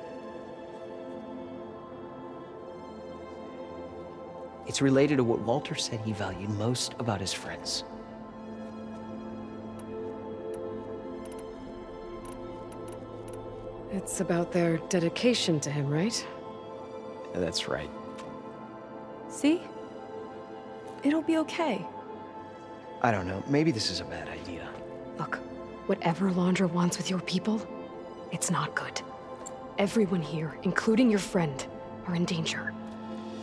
It's related to what Walter said he valued most about his friends. It's about their dedication to him, right? That's right. See? It'll be okay. I don't know, maybe this is a bad idea. Look, whatever Londra wants with your people, it's not good. Everyone here, including your friend, are in danger.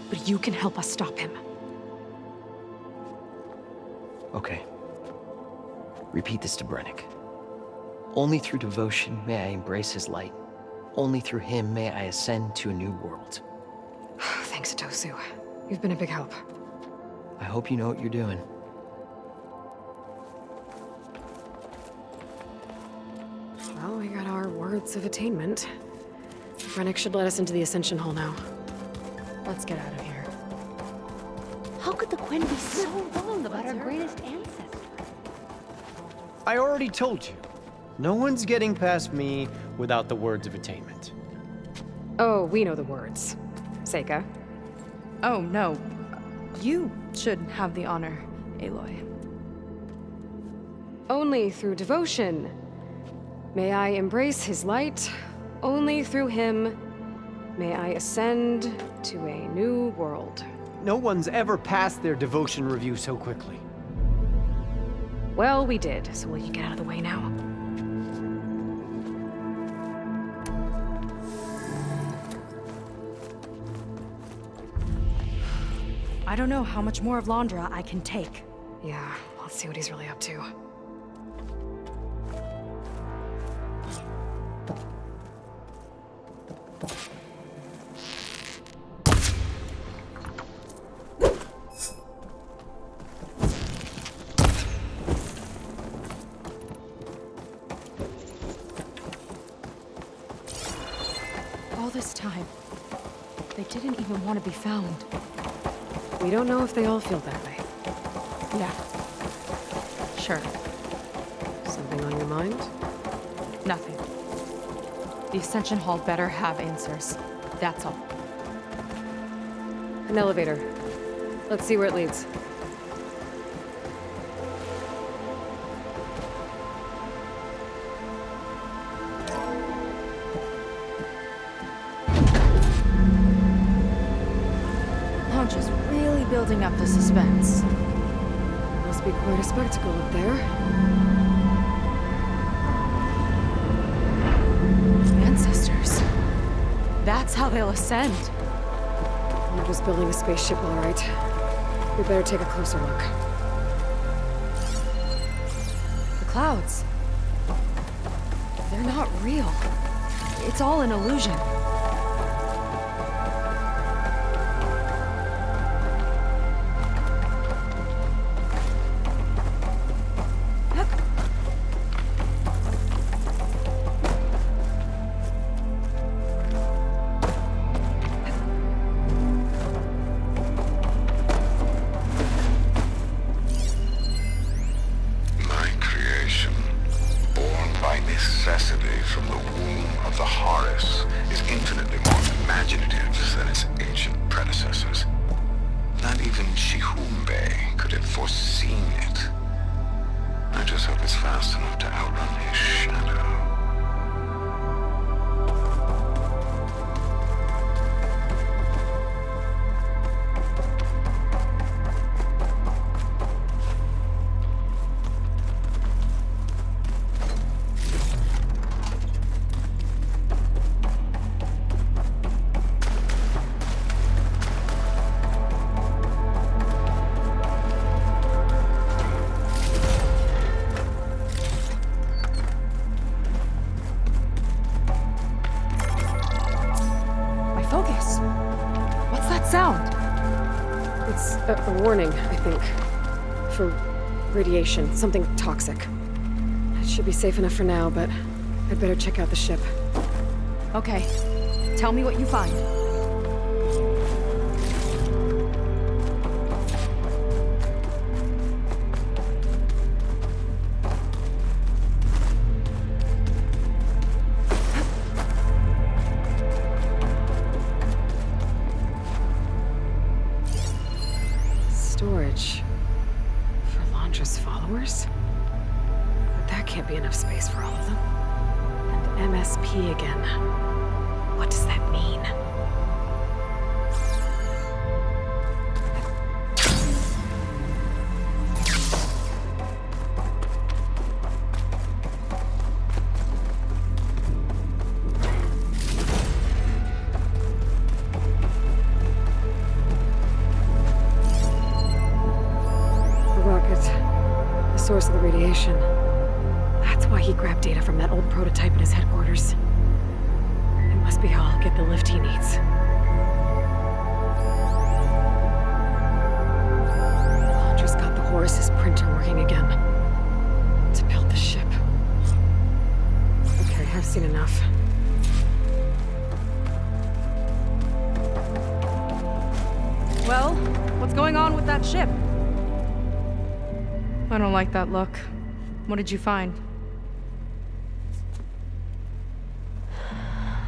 But you can help us stop him. Okay. Repeat this to Brennick. Only through devotion may I embrace his light. Only through him may I ascend to a new world. Thanks, Otosu. You've been a big help. I hope you know what you're doing. Well, we got our words of attainment. Brennick should let us into the Ascension Hall now. Let's get out of here. How could the Quen be so wrong about our greatest ancestor? I already told you. No one's getting past me without the words of attainment. Oh, we know the words. Seika. Oh, no. You should have the honor, Aloy. Only through devotion may I embrace his light. Only through him may I ascend to a new world. No one's ever passed their devotion review so quickly. Well, we did, so will you get out of the way now? I don't know how much more of Londra I can take. Yeah, let's see what he's really up to. All this time, they didn't even want to be found. We don't know if they all feel that way. Yeah. Sure. Something on your mind? Nothing. The Ascension Hall better have answers. That's all. An elevator. Let's see where it leads. Launch is really building up the suspense. Must be quite a spectacle up there. Ancestors. That's how they'll ascend. They're just building a spaceship, all right. We better take a closer look. The clouds. They're not real. It's all an illusion. A warning, I think. For radiation, something toxic. It should be safe enough for now, but I'd better check out the ship. Okay. Tell me what you find. followers? But that can't be enough space for all of them. And MSP again. What does that mean? Source of the radiation. That's why he grabbed data from that old prototype in his headquarters. It must be how I'll get the lift he needs. Londra's got the Horus's printer working again. To build the ship. Okay, I've seen enough. Well, what's going on with that ship? I don't like that look. What did you find?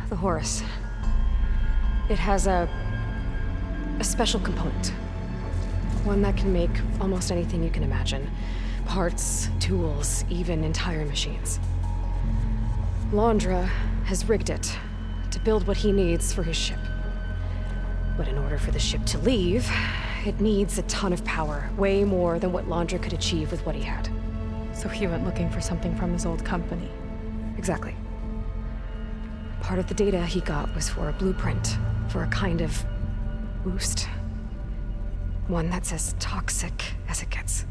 The Horus. It has a special component. One that can make almost anything you can imagine. Parts, tools, even entire machines. Londra has rigged it to build what he needs for his ship. But in order for the ship to leave, it needs a ton of power, way more than what Londra could achieve with what he had. So he went looking for something from his old company. Exactly. Part of the data he got was for a blueprint, for a kind of boost. One that's as toxic as it gets.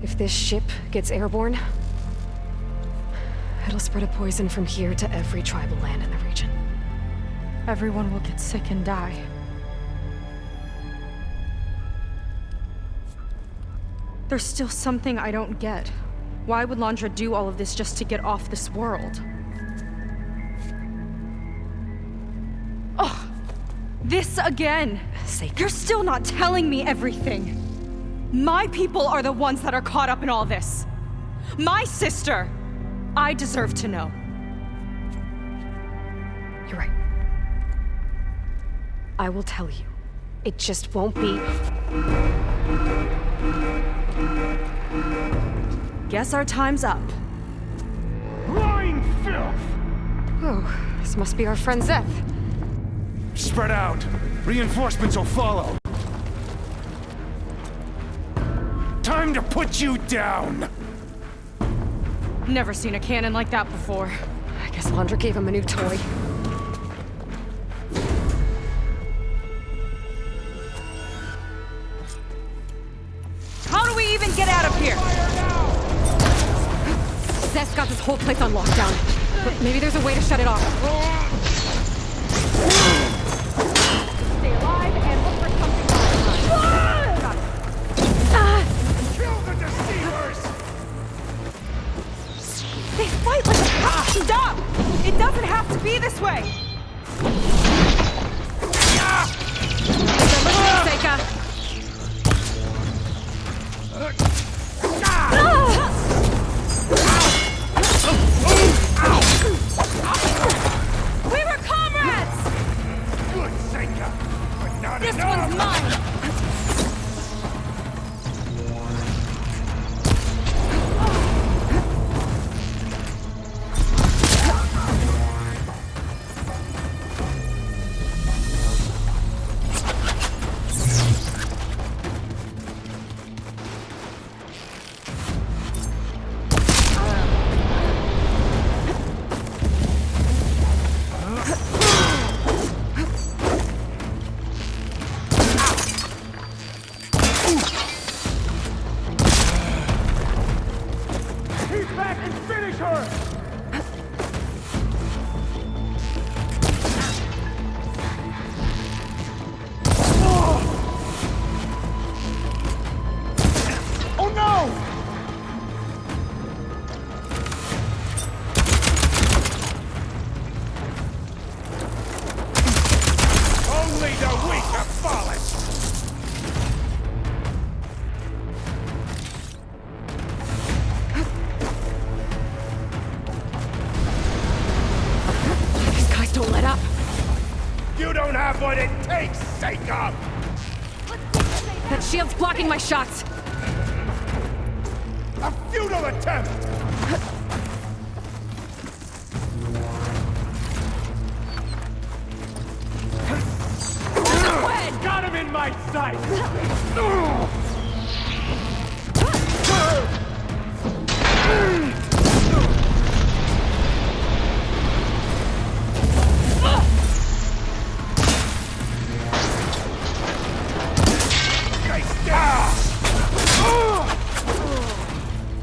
If this ship gets airborne, it'll spread a poison from here to every tribal land in the region. Everyone will get sick and die. There's still something I don't get. Why would Londra do all of this just to get off this world? Oh, this again! You're still not telling me everything. My people are the ones that are caught up in all this. My sister! I deserve to know. You're right. I will tell you. It just won't be... Guess our time's up. Lying filth! Oh, this must be our friend Zeth. Spread out. Reinforcements will follow. Time to put you down! Never seen a cannon like that before. I guess Londra gave him a new toy. How do we even get out of here? Zeth's got this whole place on lockdown. But maybe there's a way to shut it off. Stay alive and look for something else. Kill the deceivers! They fight like a pack. Stop! It doesn't have to be this way! Seika! We were comrades! Good, Seika, but not This enough! one's mine! What it takes, Seika! That shield's blocking my shots. A futile attempt! Got him in my sight!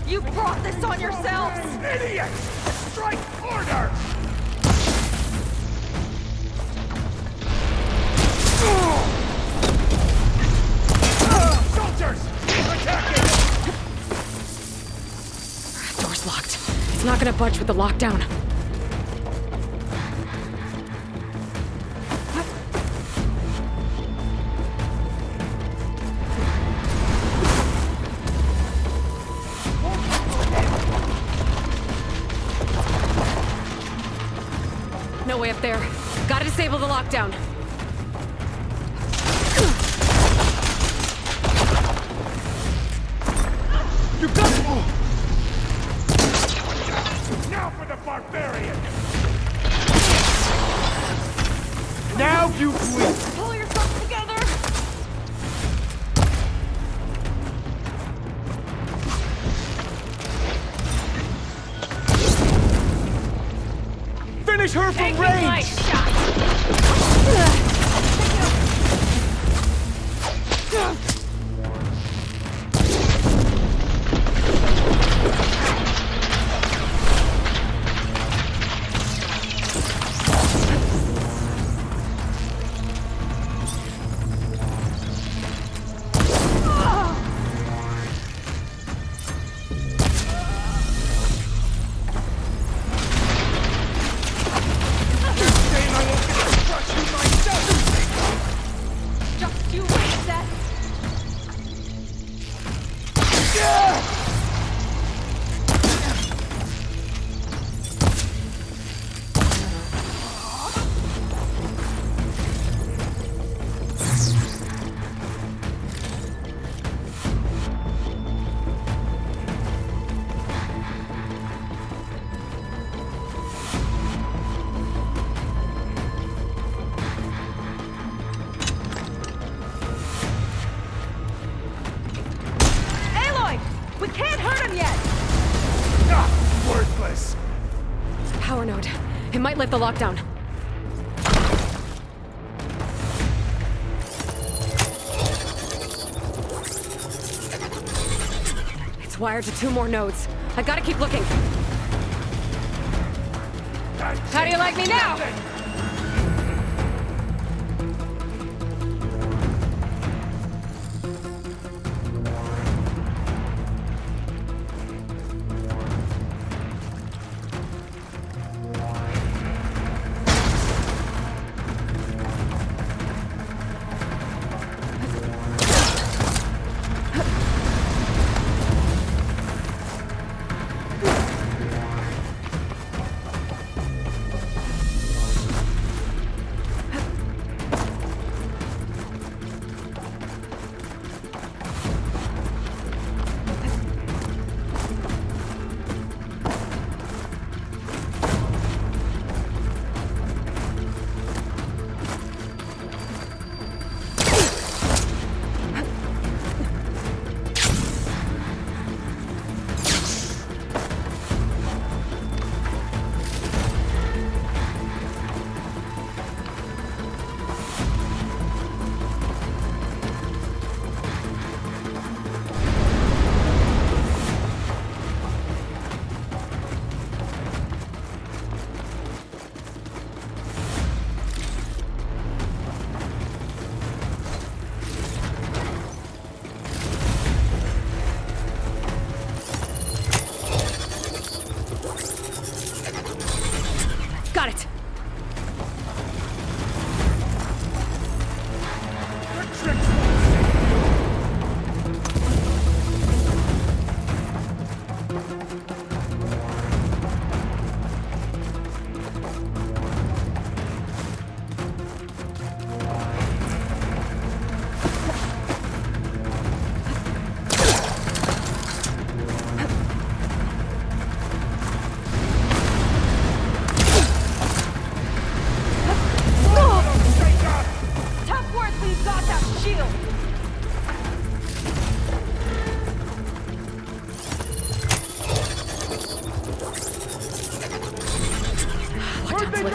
You brought this on yourselves! Idiot! Strike order! Soldiers! Attacking! Door's locked. It's not gonna budge with the lockdown. No way up there. Gotta disable the lockdown. You got it! Now for the barbarian! Now you bleed! Pull yourself together! Finish her from range! Just you wait, Seth! We can't hurt him yet! Ah, worthless! Power node. It might lift the lockdown. It's wired to 2 more nodes. I gotta keep looking. How do you like me now?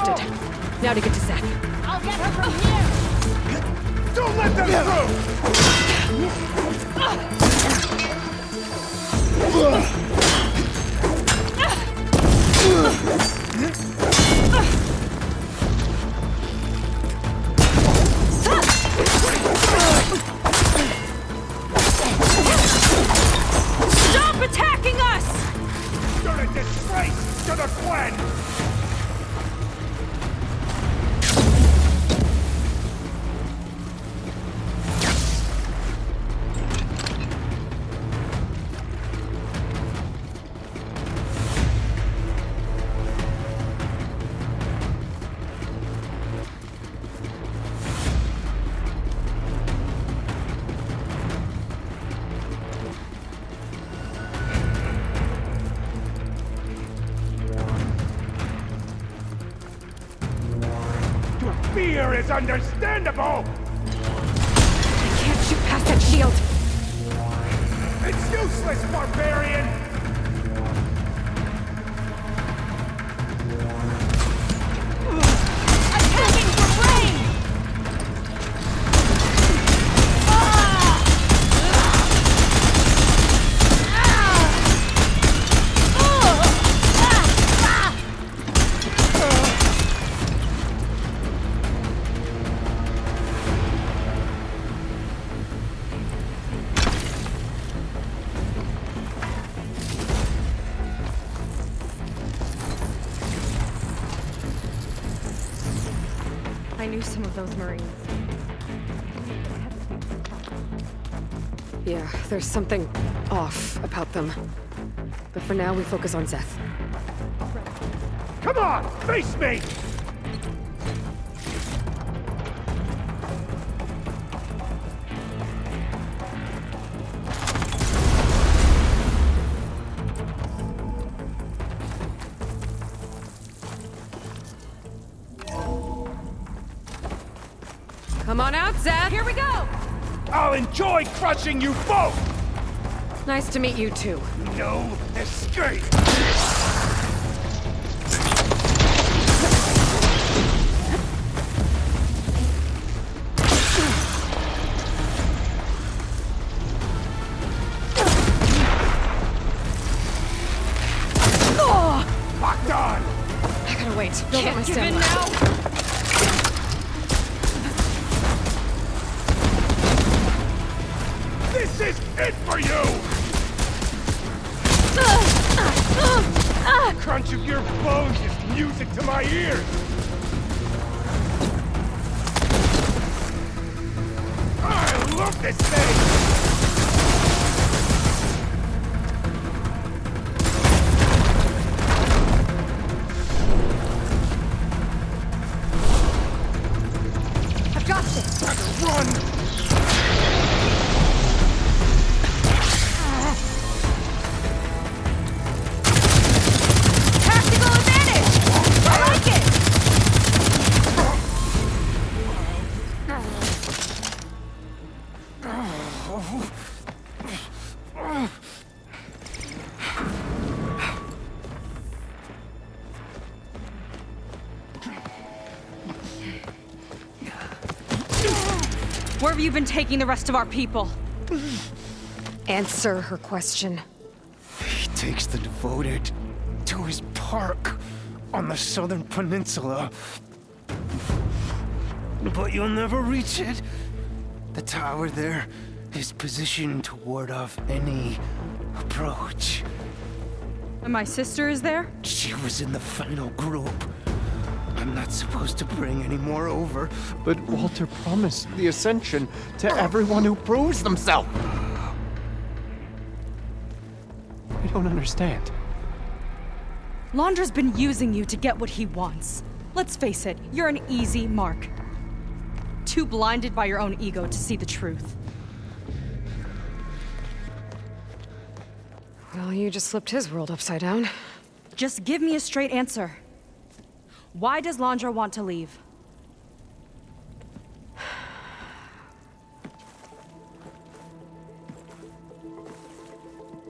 lifted. Now to get to Seth. I'll get her from here! Don't let them Stop attacking us! You're a disgrace to the Gwen! Fear is understandable! I can't shoot past that shield! It's useless, barbarian! Attacking from range! I knew some of those Marines. Yeah, there's something off about them. But for now, we focus on Seth. Come on, face me! Come on out, Seth! Here we go! I'll enjoy crushing you both! Nice to meet you, too. No escape! Locked on! I gotta wait. Build up my Can't give in stamina. now! This is it for you! The crunch of your bones is music to my ears! I love this thing! I've got this! Run! Where have you been taking the rest of our people? Answer her question. He takes the devoted to his park on the southern peninsula. But you'll never reach it. The tower there is positioned to ward off any approach. And my sister is there? She was in the final group. I'm not supposed to bring any more over. But Walter promised the Ascension to everyone who proves themselves. I don't understand. Londra's been using you to get what he wants. Let's face it, you're an easy mark. Too blinded by your own ego to see the truth. Well, you just flipped his world upside down. Just give me a straight answer. Why does Londra want to leave?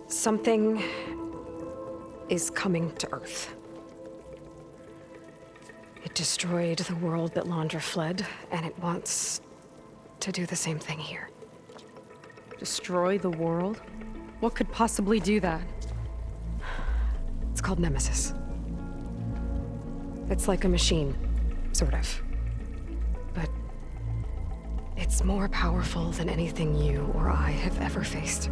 Something is coming to Earth. It destroyed the world that Londra fled, and it wants to do the same thing here. Destroy the world? What could possibly do that? It's called Nemesis. It's like a machine, sort of. But it's more powerful than anything you or I have ever faced.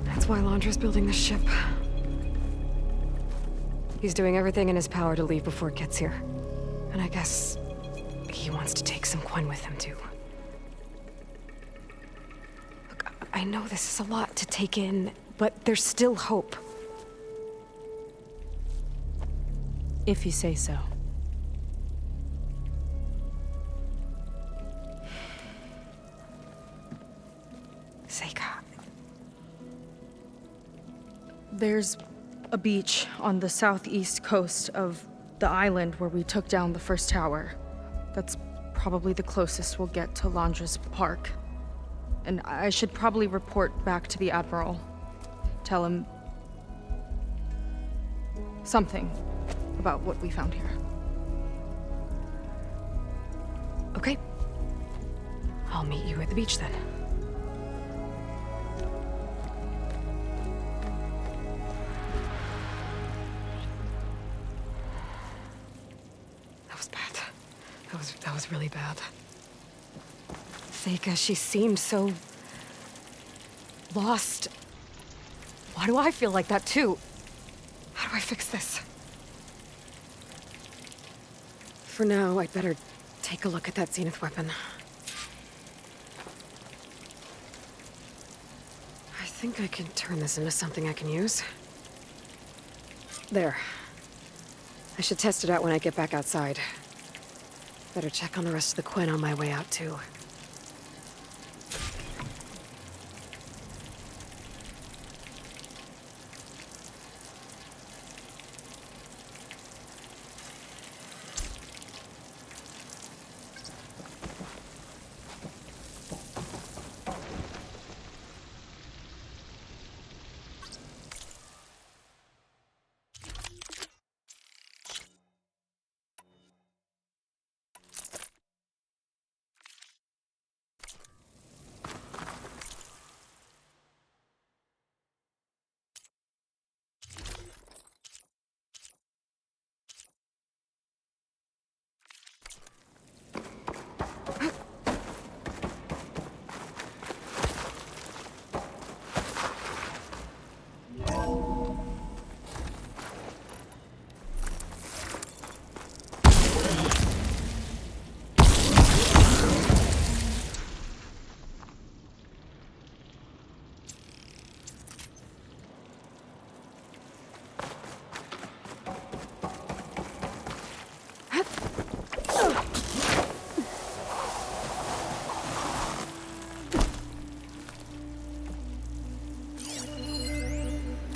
That's why Londra's building this ship. He's doing everything in his power to leave before it gets here. And I guess he wants to take some Quen with him, too. Look, I know this is a lot to take in, but there's still hope. If you say so. Seika. There's a beach on the southeast coast of the island where we took down the first tower. That's probably the closest we'll get to Londra's park. And I should probably report back to the Admiral. Tell him something about what we found here. Okay. I'll meet you at the beach then. That was really bad. Seika, she seemed so lost. Why do I feel like that too? How do I fix this? For now, I'd better take a look at that Zenith weapon. I think I can turn this into something I can use. There. I should test it out when I get back outside. Better check on the rest of the Quen on my way out, too.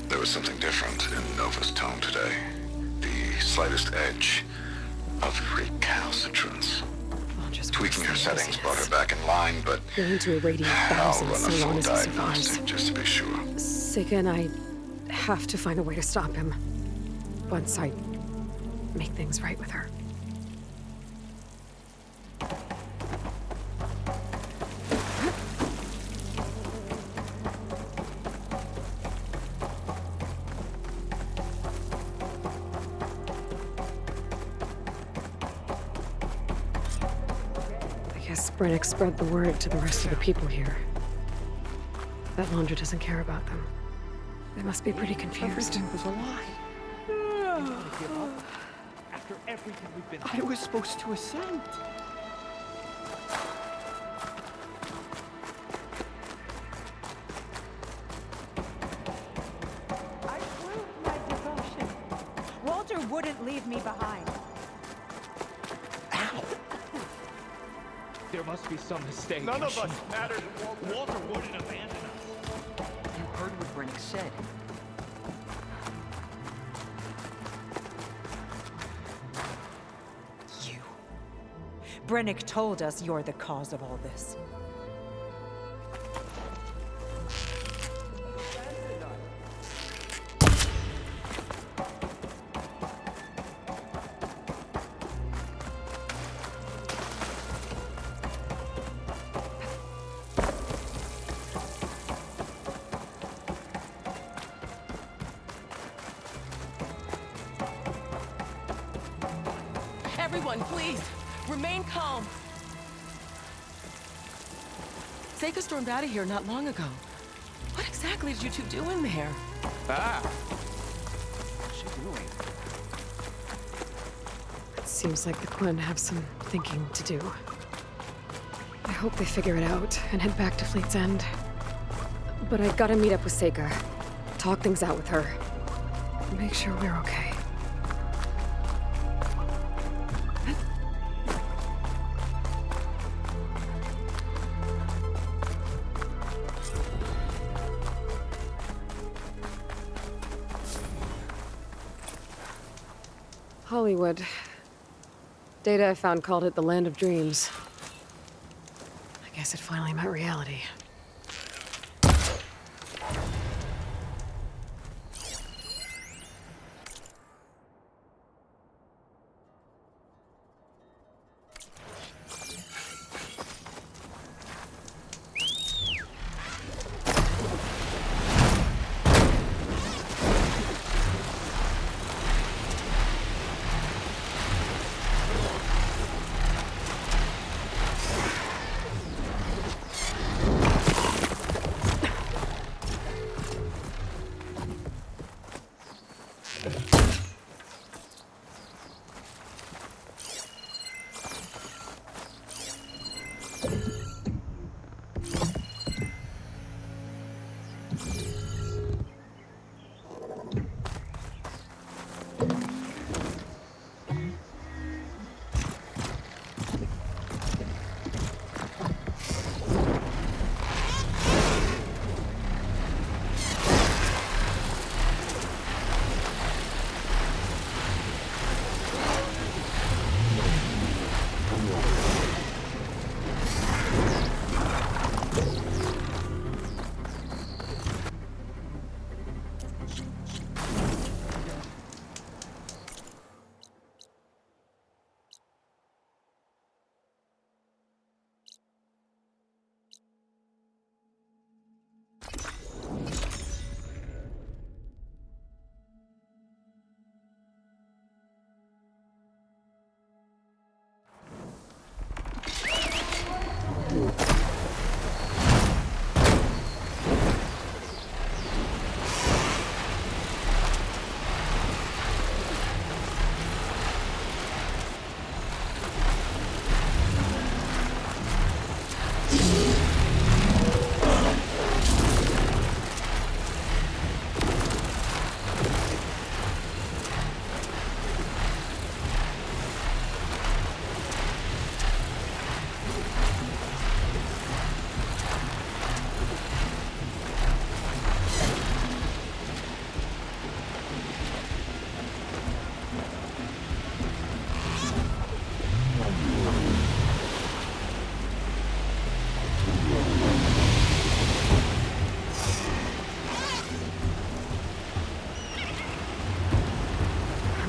There was something different in Nova's tone today. The slightest edge of recalcitrance. Tweaking her settings brought her back in line, but Going to irradiate I'll thousands run a so long full as he survives. diagnostic just to be sure. Seika and I have to find a way to stop him. Once I make things right with her. Brennick spread the word to the rest of the people here. That Londra doesn't care about them. They must be pretty confused. Everything was a lie. You want to give up? After everything we've been through? I was supposed to ascend. I proved my devotion. Walter wouldn't leave me behind. There must be some mistake. None of us mattered. Walter wouldn't abandon us. You heard what Brennick said. You. Brennick told us you're the cause of all this. Everyone, please, remain calm. Seika stormed out of here not long ago. What exactly did you two do in there? What's she doing? It seems like the Quinn have some thinking to do. I hope they figure it out and head back to Fleet's End. But I gotta meet up with Seika, talk things out with her, make sure we're okay. Hollywood. Data I found called it the Land of Dreams. I guess it finally met reality.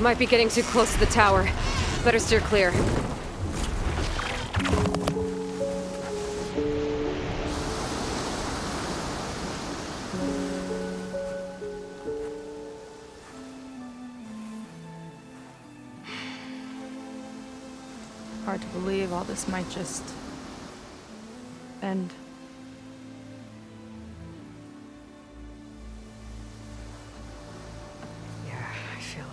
Might be getting too close to the tower. Better steer clear. Hard to believe all this might just end. I feel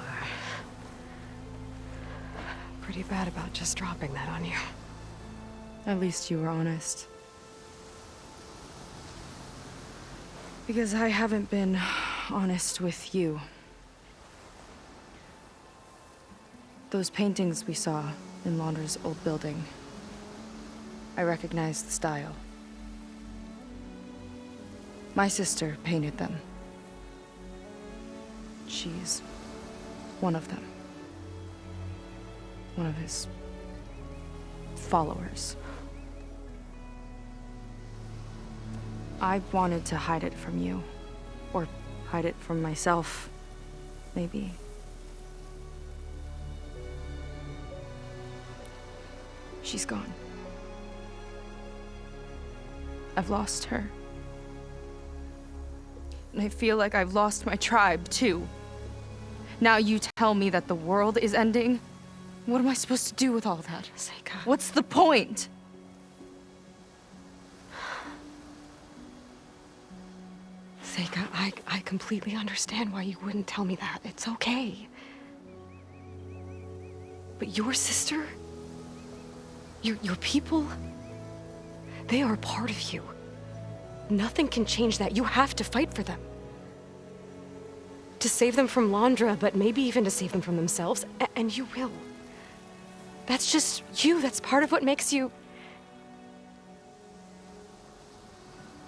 pretty bad about just dropping that on you. At least you were honest. Because I haven't been honest with you. Those paintings we saw in Londra's old building, I recognize the style. My sister painted them. She's one of them. One of his followers. I wanted to hide it from you. Or hide it from myself, maybe. She's gone. I've lost her. And I feel like I've lost my tribe, too. Now you tell me that the world is ending? What am I supposed to do with all that? Seika. What's the point? Seika, I completely understand why you wouldn't tell me that. It's okay. But your sister, your people, they are a part of you. Nothing can change that. You have to fight for them. To save them from Londra, but maybe even to save them from themselves, and you will. That's just you. That's part of what makes you...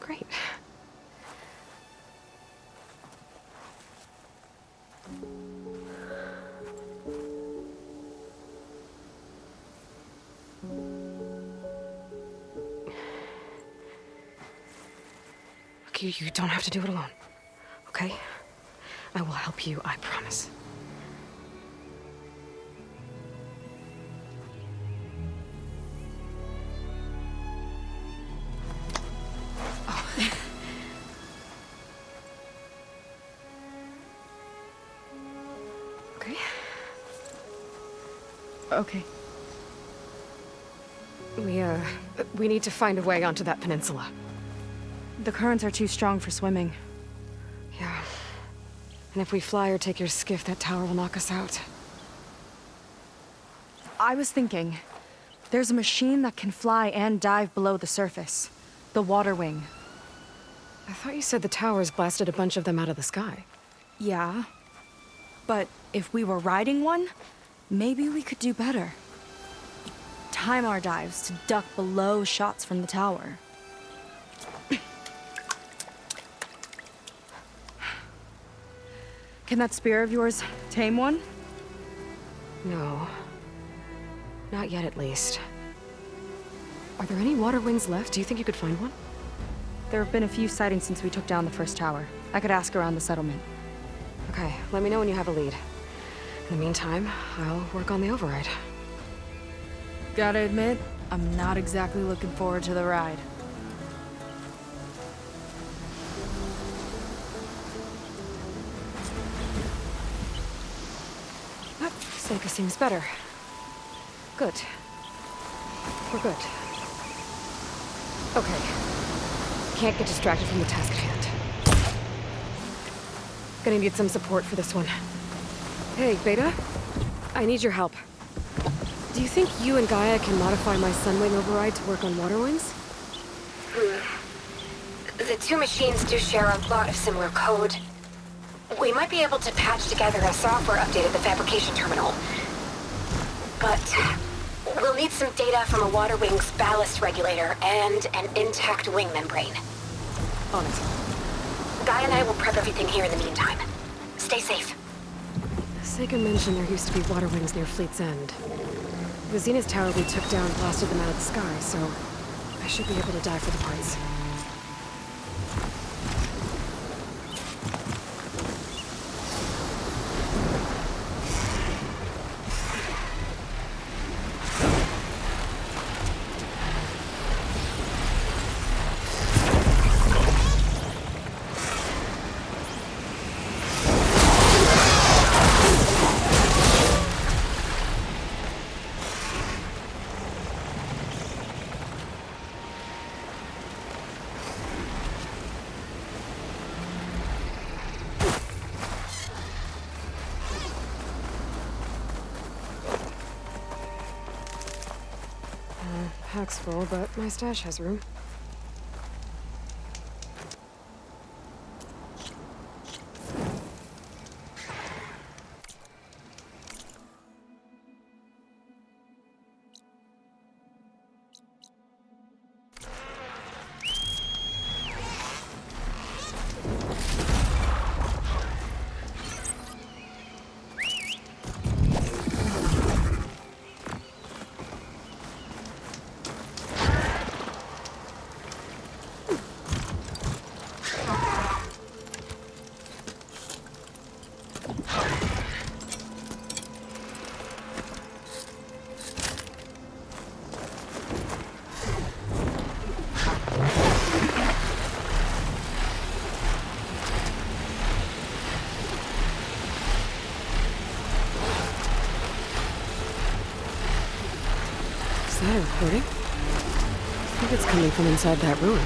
great. Look, you don't have to do it alone, okay? I will help you, I promise. Okay. Okay. We need to find a way onto that peninsula. The currents are too strong for swimming. Yeah. And if we fly or take your skiff, that tower will knock us out. I was thinking, there's a machine that can fly and dive below the surface. The Waterwing. I thought you said the towers blasted a bunch of them out of the sky. Yeah. But if we were riding one, maybe we could do better. Time our dives to duck below shots from the tower. Can that spear of yours tame one? No. Not yet, at least. Are there any Waterwings left? Do you think you could find one? There have been a few sightings since we took down the first tower. I could ask around the settlement. Okay, let me know when you have a lead. In the meantime, I'll work on the override. Gotta admit, I'm not exactly looking forward to the ride. Seika seems better. Good. We're good. Okay. Can't get distracted from the task at hand. Gonna need some support for this one. Hey, Beta? I need your help. Do you think you and Gaia can modify my Sunwing override to work on Waterwings? The two machines do share a lot of similar code. We might be able to patch together a software update at the fabrication terminal. But we'll need some data from a Waterwing's ballast regulator and an intact wing membrane. On it. Guy and I will prep everything here in the meantime. Stay safe. Seika mentioned there used to be Waterwings near Fleet's End. The Zenith Tower we took down blasted them out of the sky, so I should be able to dive for the parts. Pack's full, but my stash has room. Is that a recording? I think it's coming from inside that ruin.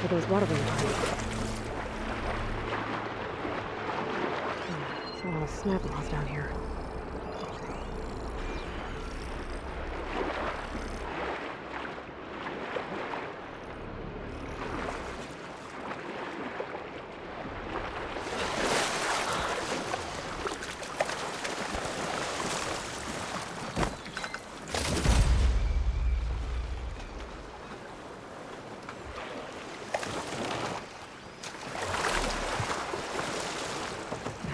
For those Waterwing parts. There's a lot of snap laws down here.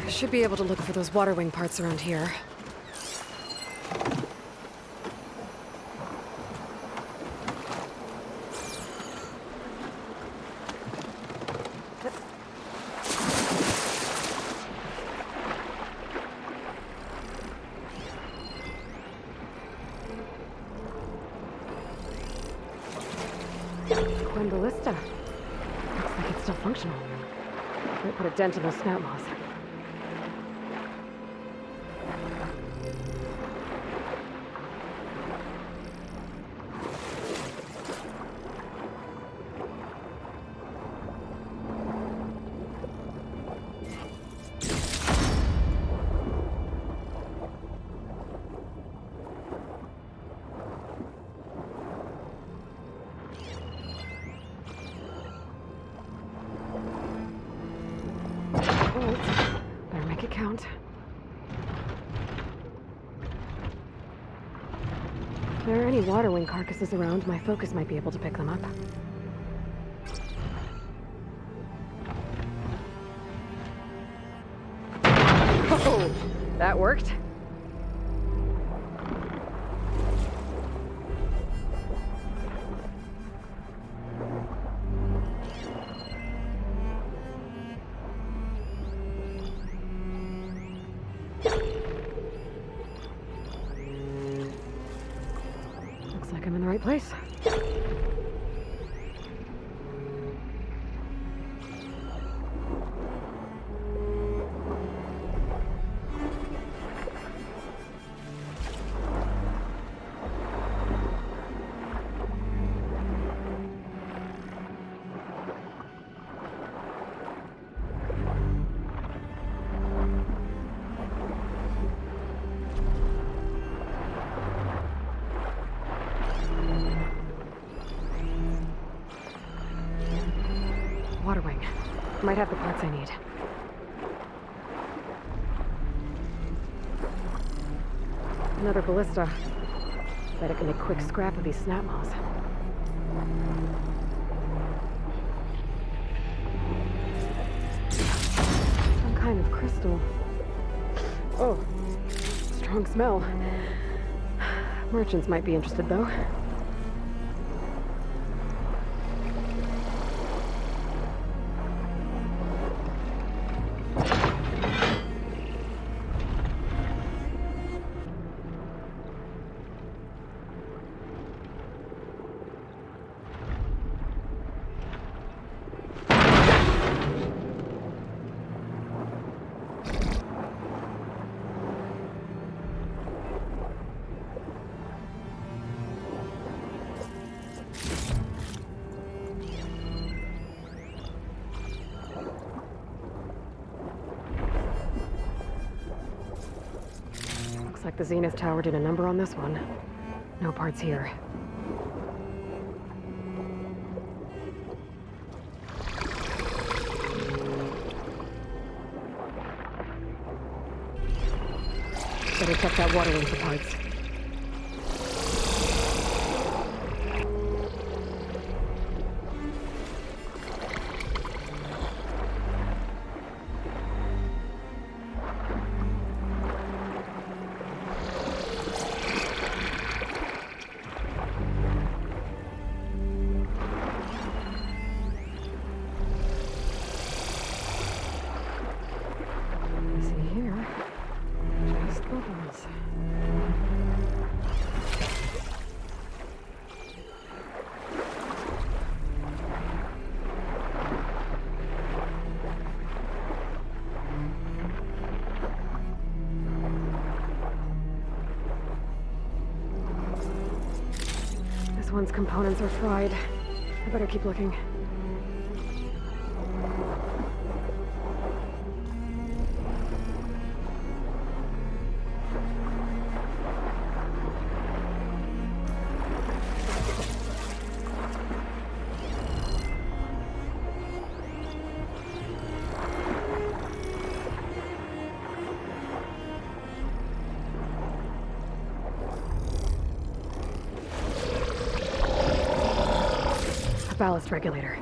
Should be able to look for those Waterwing parts around here. Gwen Ballista. Looks like it's still functional. Might put a dent in those snout moths. Better make it count. If there are any Waterwing carcasses around, my focus might be able to pick them up. Oh, that worked. I'm in the right place. Waterwing. Might have the parts I need. Another ballista. Bet it can make quick scrap of these snap moths. Some kind of crystal. Oh, strong smell. Merchants might be interested, though. Looks like the Zenith Tower did a number on this one. No parts here. Better check that Waterwing for parts. This one's components are fried. I better keep looking. Ballast regulator.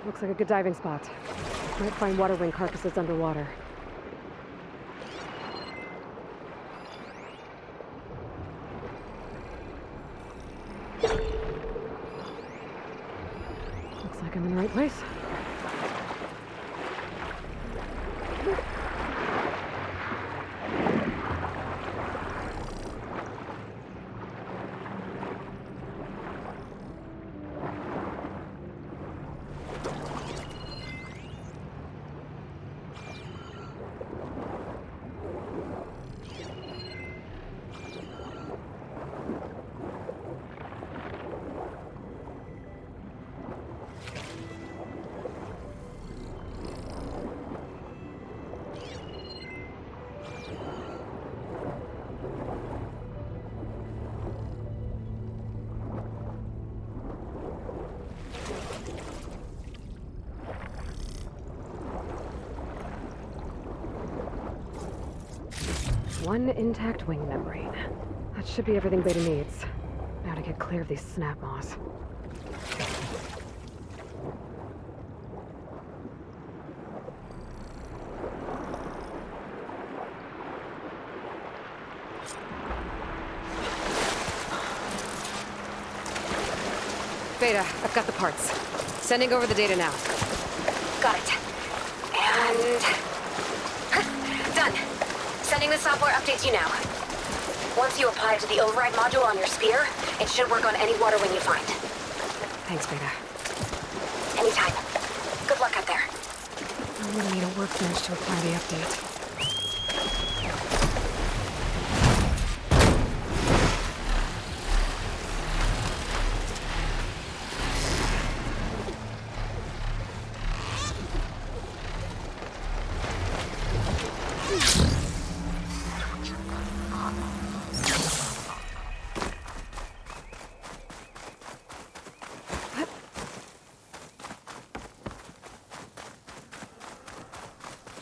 Looks like a good diving spot. Might find Waterwing carcasses underwater. Looks like I'm in the right place. One intact wing membrane. That should be everything Beta needs. Now to get clear of these snap moths. Beta, I've got the parts. Sending over the data now. Got it. And... done. Sending the software update to you now. Once you apply it to the override module on your spear, it should work on any Waterwing you find. Thanks, Beta. Anytime. Good luck out there. I'm gonna need a workbench to apply the update.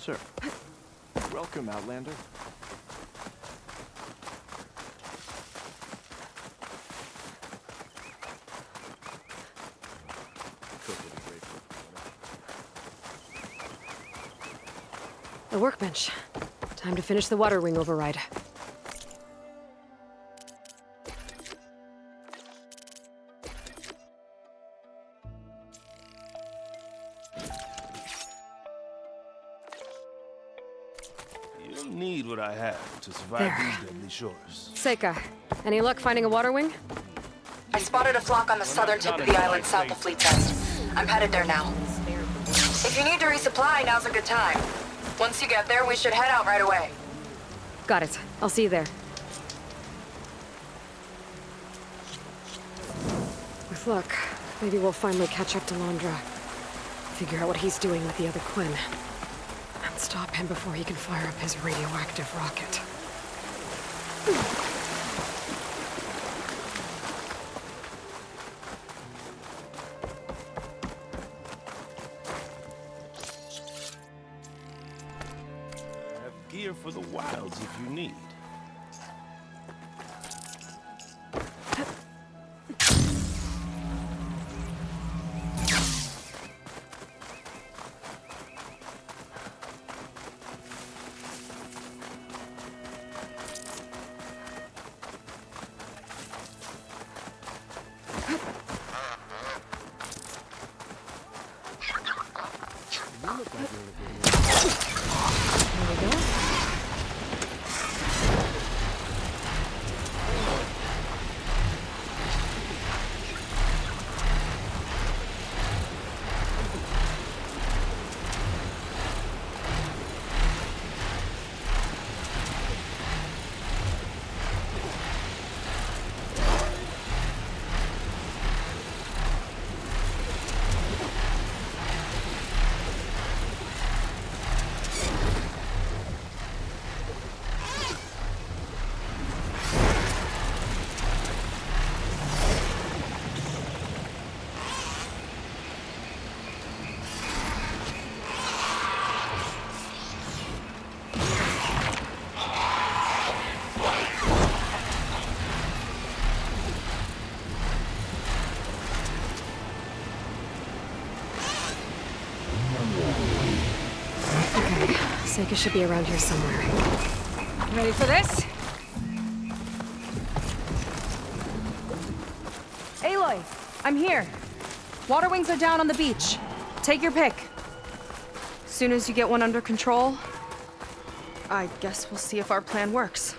Sir. Welcome, Outlander. The workbench. Time to finish the Waterwing override. You'll need what I have to survive these deadly shores. Seika, any luck finding a Waterwing? I spotted a flock on the southern tip of the island south of Fleet Fest. I'm headed there now. If you need to resupply, now's a good time. Once you get there, we should head out right away. Got it. I'll see you there. With luck, maybe we'll finally catch up to Londra. Figure out what he's doing with the other Quinn. And stop him before he can fire up his radioactive rocket. Gear for the wilds if you need. Seika should be around here somewhere. Ready for this? Aloy, I'm here. Waterwings are down on the beach. Take your pick. As soon as you get one under control, I guess we'll see if our plan works.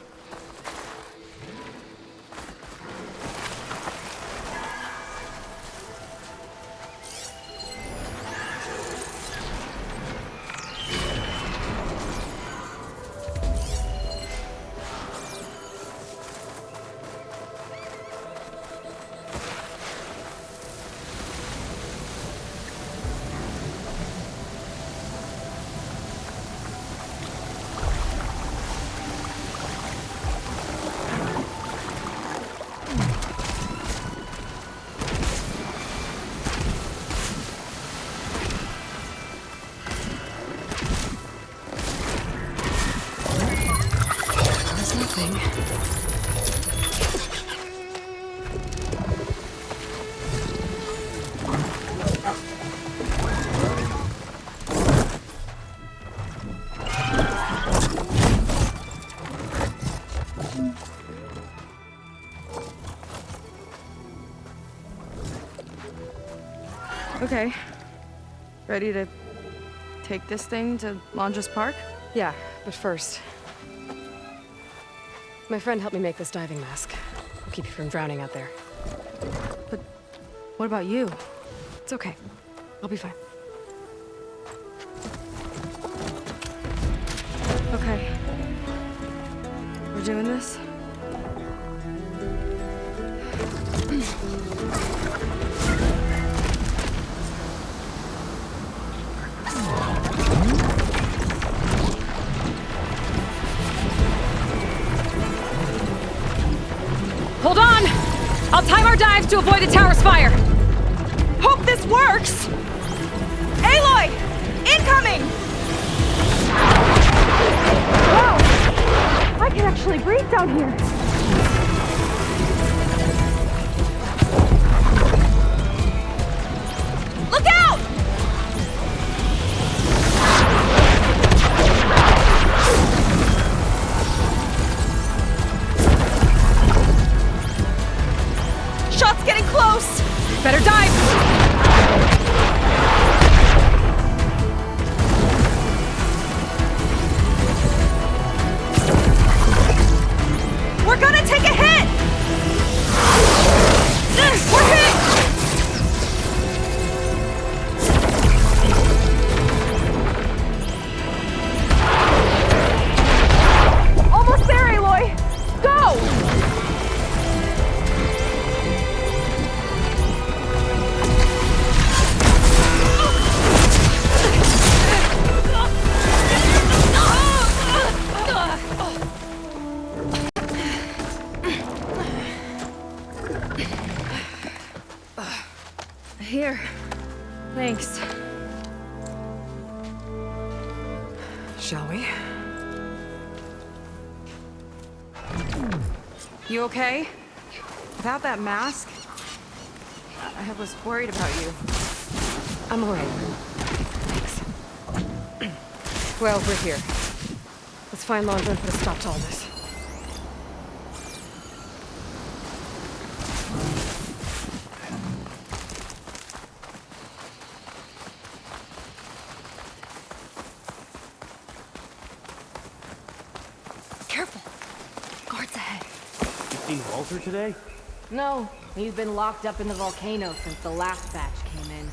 Okay. Ready to take this thing to Londra's Park? Yeah, but first... My friend helped me make this diving mask. I'll keep you from drowning out there. But what about you? It's okay. I'll be fine. Okay. We're doing this? Hold on! I'll time our dives to avoid the tower's fire! Hope this works! Aloy! Incoming! Wow! I can actually breathe down here! Look out! Shot's getting close! Better dive! Thanks. Shall we? You okay? Without that mask? I was worried about you. I'm alright. Thanks. Well, we're here. Let's find Londra and put a stop to all this. Careful! Guards ahead. You seen Walter today? No, he's been locked up in the volcano since the last batch came in.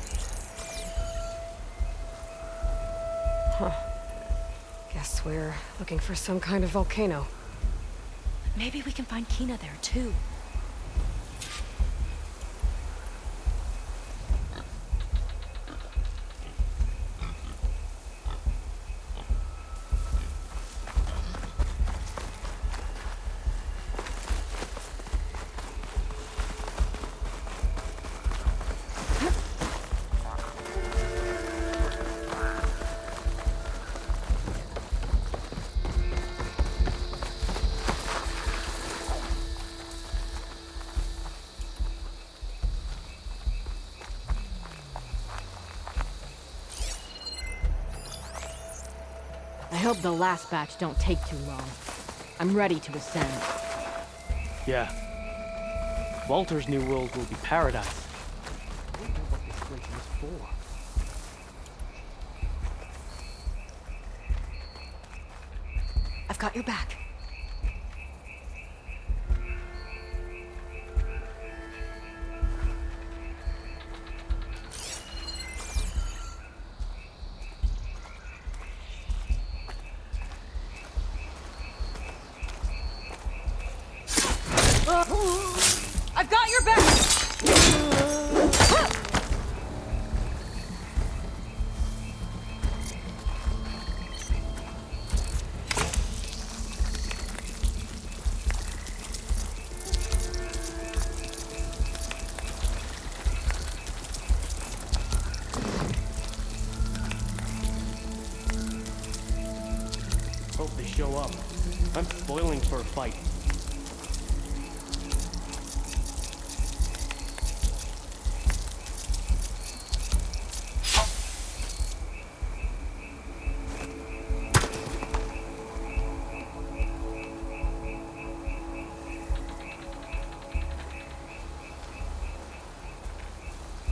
Huh. Guess we're looking for some kind of volcano. Maybe we can find Kina there too. I hope the last batch don't take too long. I'm ready to ascend. Yeah. Walter's new world will be paradise. I don't know what this place is for. I've got your back. I've got your back! Hope they show up. I'm spoiling for a fight.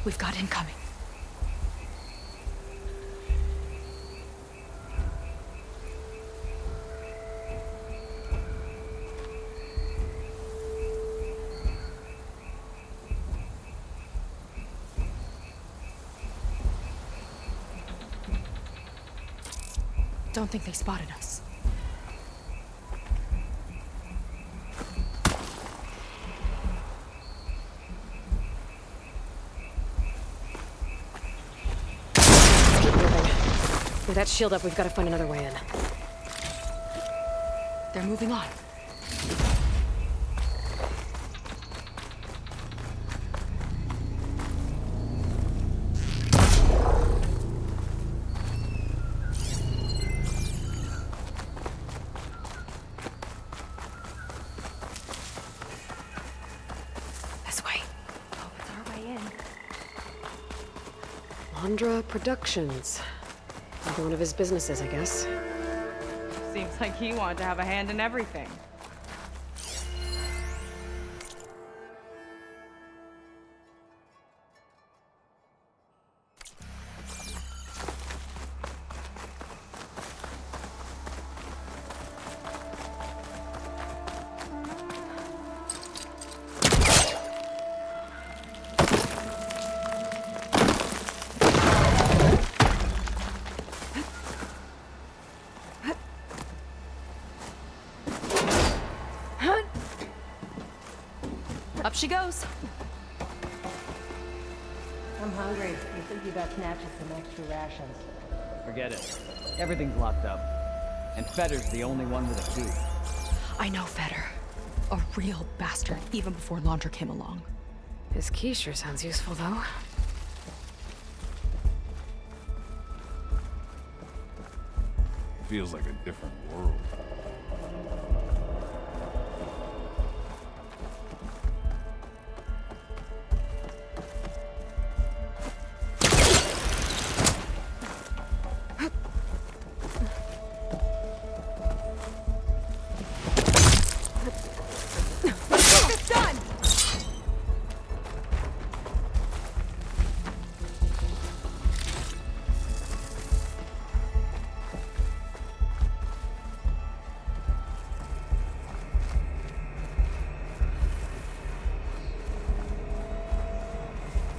We've got incoming. Don't think they spotted us. With that shield up, we've got to find another way in. They're moving on. This way. Oh, it's our way in. Londra Productions. Another one of his businesses, I guess. Seems like he wanted to have a hand in everything. Up she goes. I'm hungry. You think you got snatches some extra rations? Forget it. Everything's locked up. And Fetter's the only one with a key. I know Fetter. A real bastard, even before Londra came along. His key sure sounds useful, though. Feels like a different world.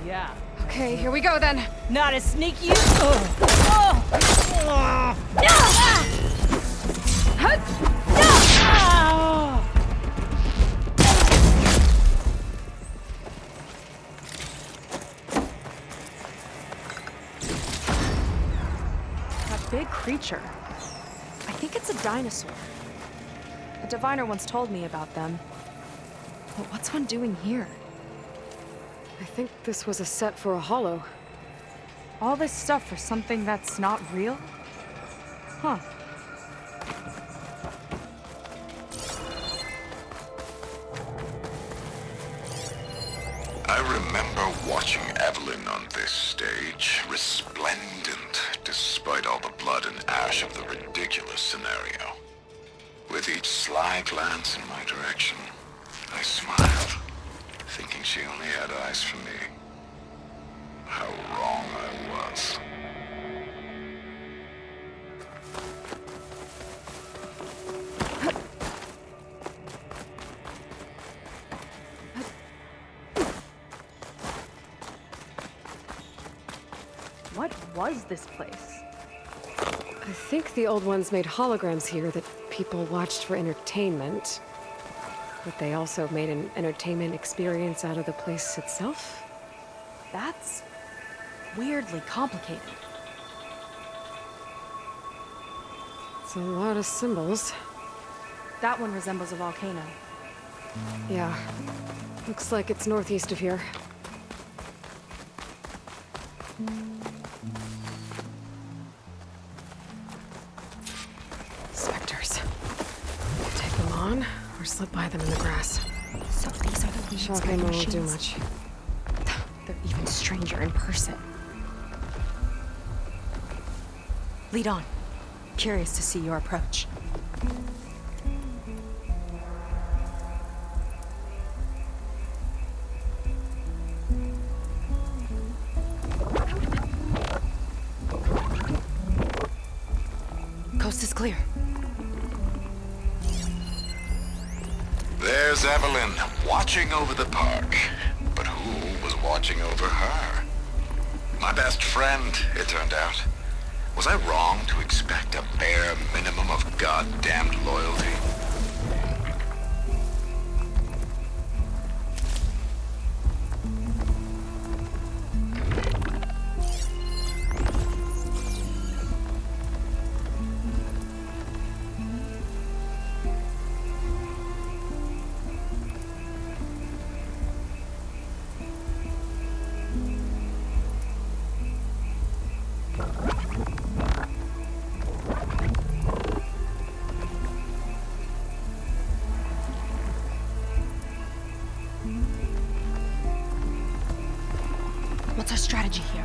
Yeah. Okay, here we go then. Not as sneaky. That big creature. I think it's a dinosaur. A diviner once told me about them. But what's one doing here? I think this was a set for a hollow. All this stuff for something that's not real? Huh. I remember watching Evelyn on this stage, resplendent despite all the blood and ash of the ridiculous scenario. With each sly glance in my direction, I smiled, thinking she only had eyes for me. How wrong I was. What was this place? I think the old ones made holograms here that people watched for entertainment. But they also made an entertainment experience out of the place itself? That's weirdly complicated. It's a lot of symbols. That one resembles a volcano. Yeah. Looks like it's northeast of here. Specters. Take them on, or slip by them in the grass. So these are the Shock ammo won't do much. They're even stranger in person. Lead on. Curious to see your approach. Coast is clear. There's Evelyn, watching over the park. But who was watching over her? My best friend, it turned out. Was I wrong to expect a bare minimum of goddamned loyalty? What's our strategy here?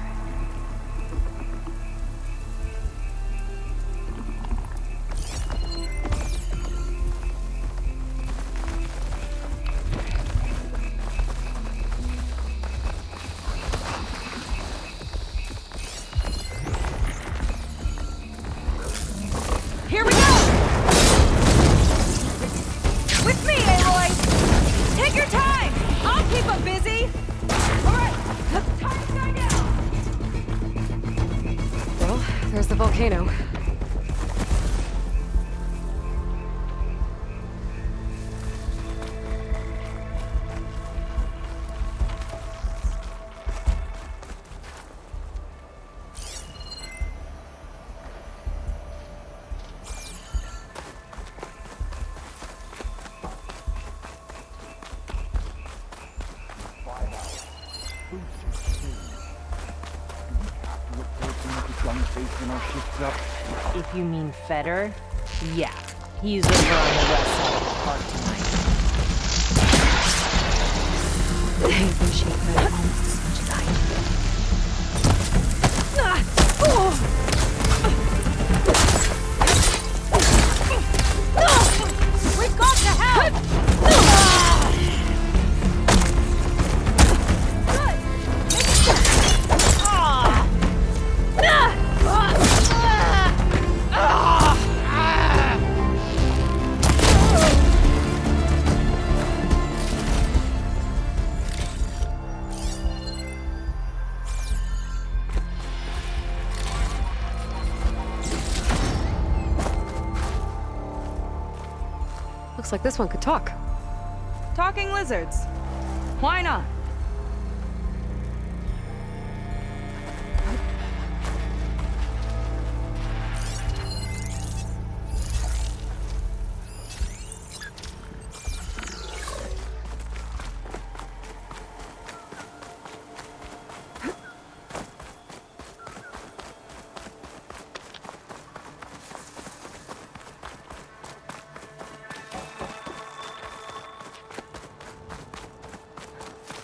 Here we go! With me, Aloy! Take your time! I'll keep them busy! Alright, time to go now! Well, there's the volcano. Basing our shifts up. If you mean Feder, yeah. He's over on the west side of the park tonight. I appreciate that almost as much as I do. We've got to help! Looks like this one could talk. Talking lizards. Why not?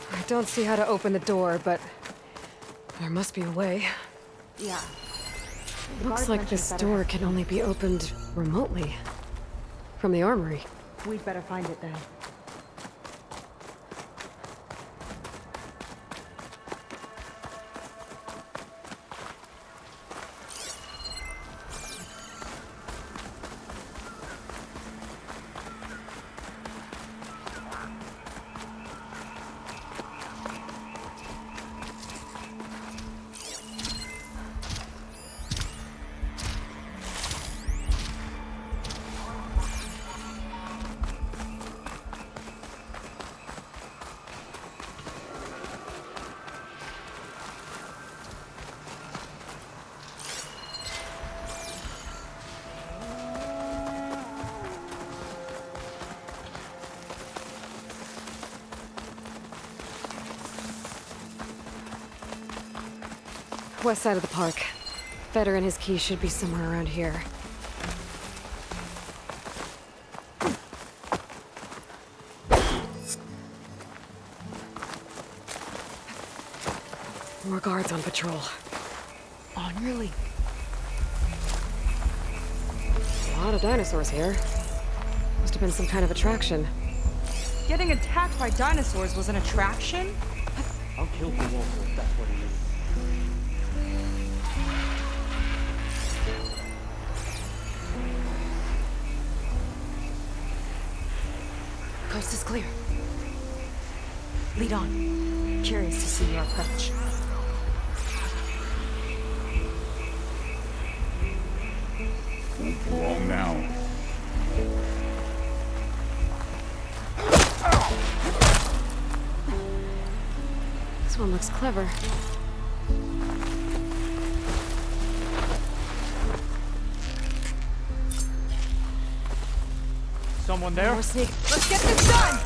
I don't see how to open the door, but there must be a way. Yeah. Looks like this door can only be opened remotely. From the armory. We'd better find it then. West side of the park. Feder and his key should be somewhere around here. More guards on patrol. On your lead. A lot of dinosaurs here. Must have been some kind of attraction. Getting attacked by dinosaurs was an attraction? I'll kill the Walter if that's what it is. Coast is clear. Lead on. Curious to see your approach. Won't be long now. This one looks clever. Someone there? More sneak. Let's get this done!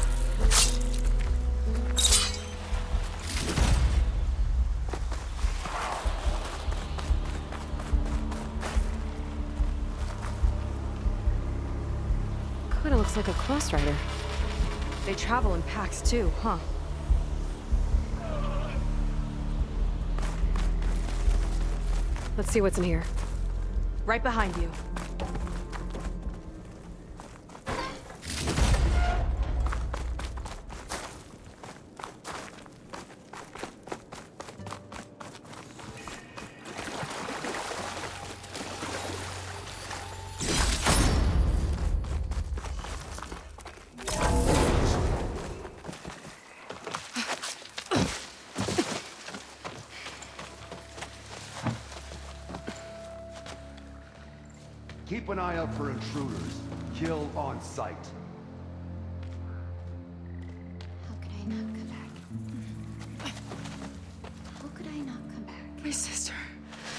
Kinda looks like a Close Rider. They travel in packs too, huh? Let's see what's in here. Right behind you. Keep an eye out for intruders. Kill on sight. How could I not come back? How could I not come back? My sister.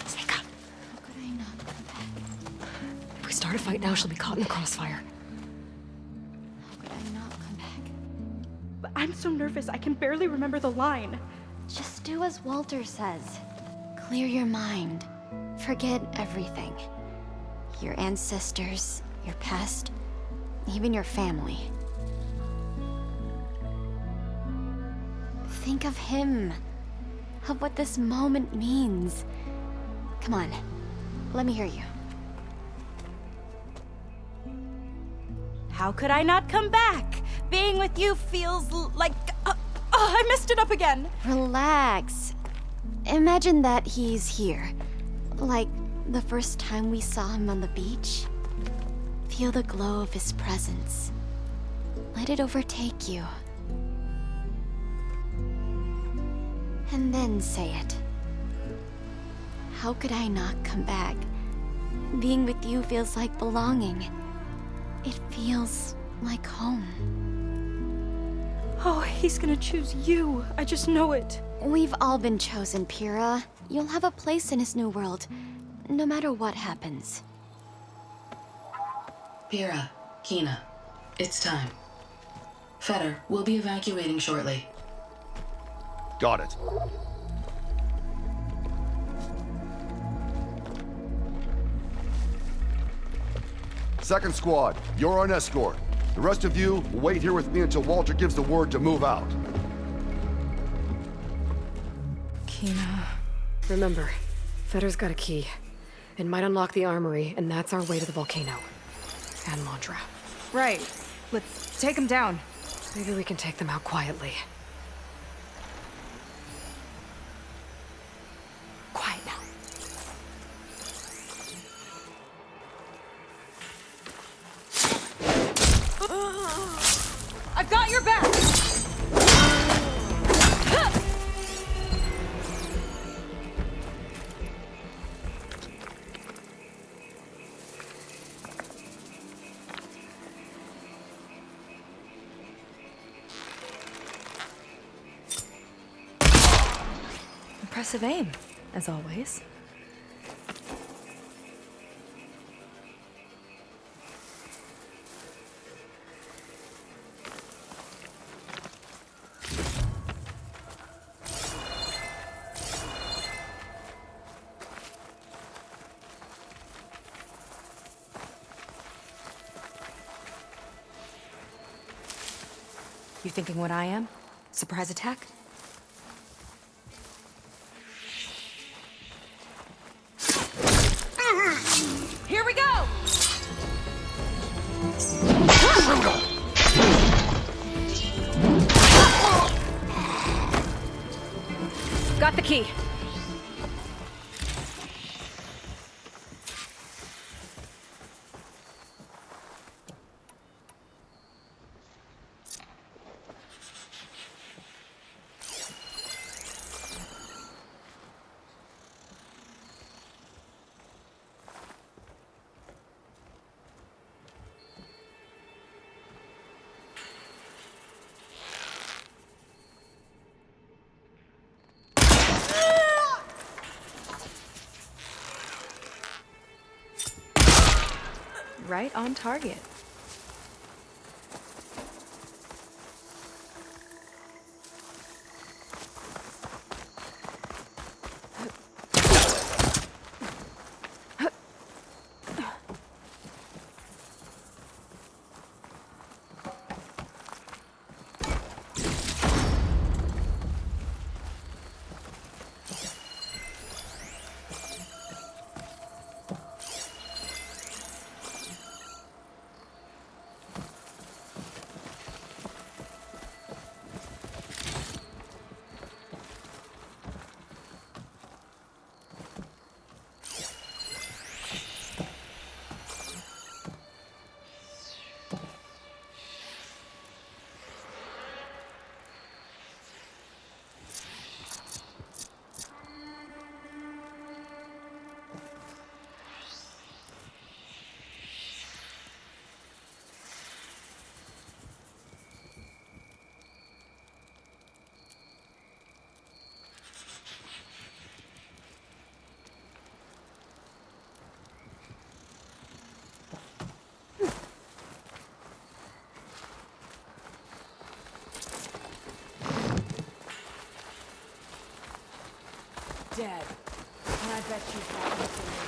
Seika. How could I not come back? If we start a fight now, she'll be caught in the crossfire. How could I not come back? But I'm so nervous, I can barely remember the line. Just do as Walter says. Clear your mind. Forget everything. Your ancestors, your past, even your family. Think of him. Of what this moment means. Come on, let me hear you. How could I not come back? Being with you feels like... I messed it up again. Relax. Imagine that he's here. Like the first time we saw him on the beach. Feel the glow of his presence. Let it overtake you. And then say it. How could I not come back? Being with you feels like belonging. It feels like home. Oh, he's gonna choose you. I just know it. We've all been chosen, Pyrrha. You'll have a place in his new world, no matter what happens. Pyrrha, Kina, it's time. Fetter, we'll be evacuating shortly. Got it. Second squad, you're on escort. The rest of you will wait here with me until Walter gives the word to move out. Kina. Remember, Fetter's got a key. It might unlock the armory, and that's our way to the volcano. And Londra. Right. Let's take him down. Maybe we can take them out quietly. Quiet now. I've got your back! Impressive aim, as always. You thinking what I am? Surprise attack? Here we go! Got the key. Right on target. Dead. And I bet she's not missing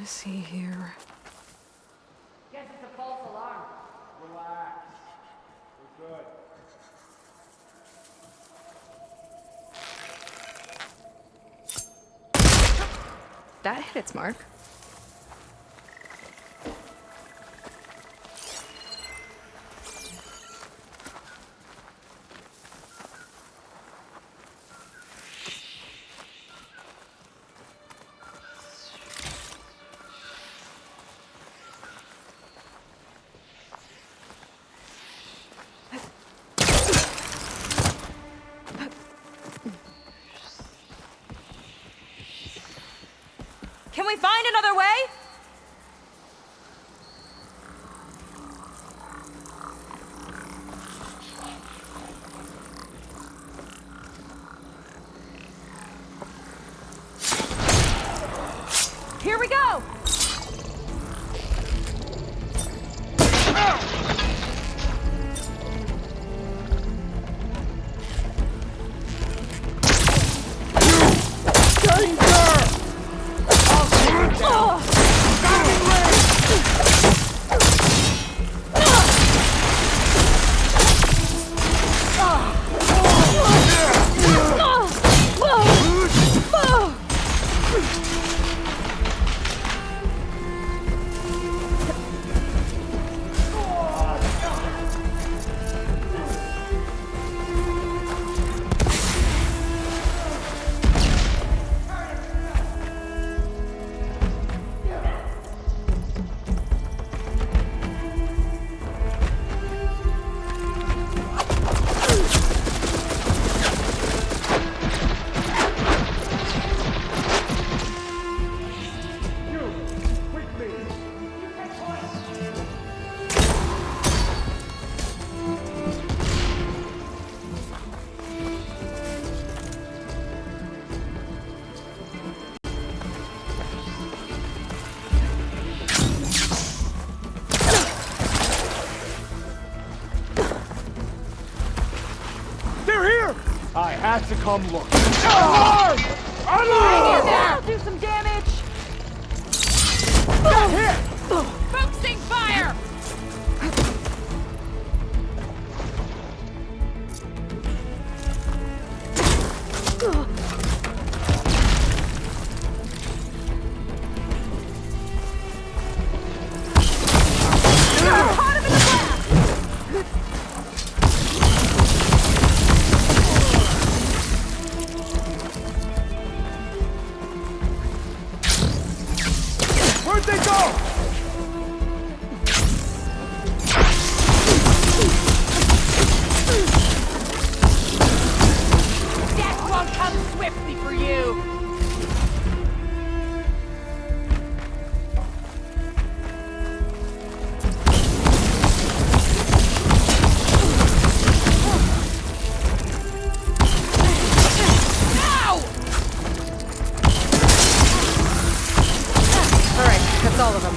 to see here. Guess it's a false alarm. Relax. We're good. That hit its mark. Can we find another way? Here we go! I had to come look. Alarm! Alarm! That'll do some damage! That hit! Boosting fire! Where'd they go? Death won't come swiftly for you! That's all of them.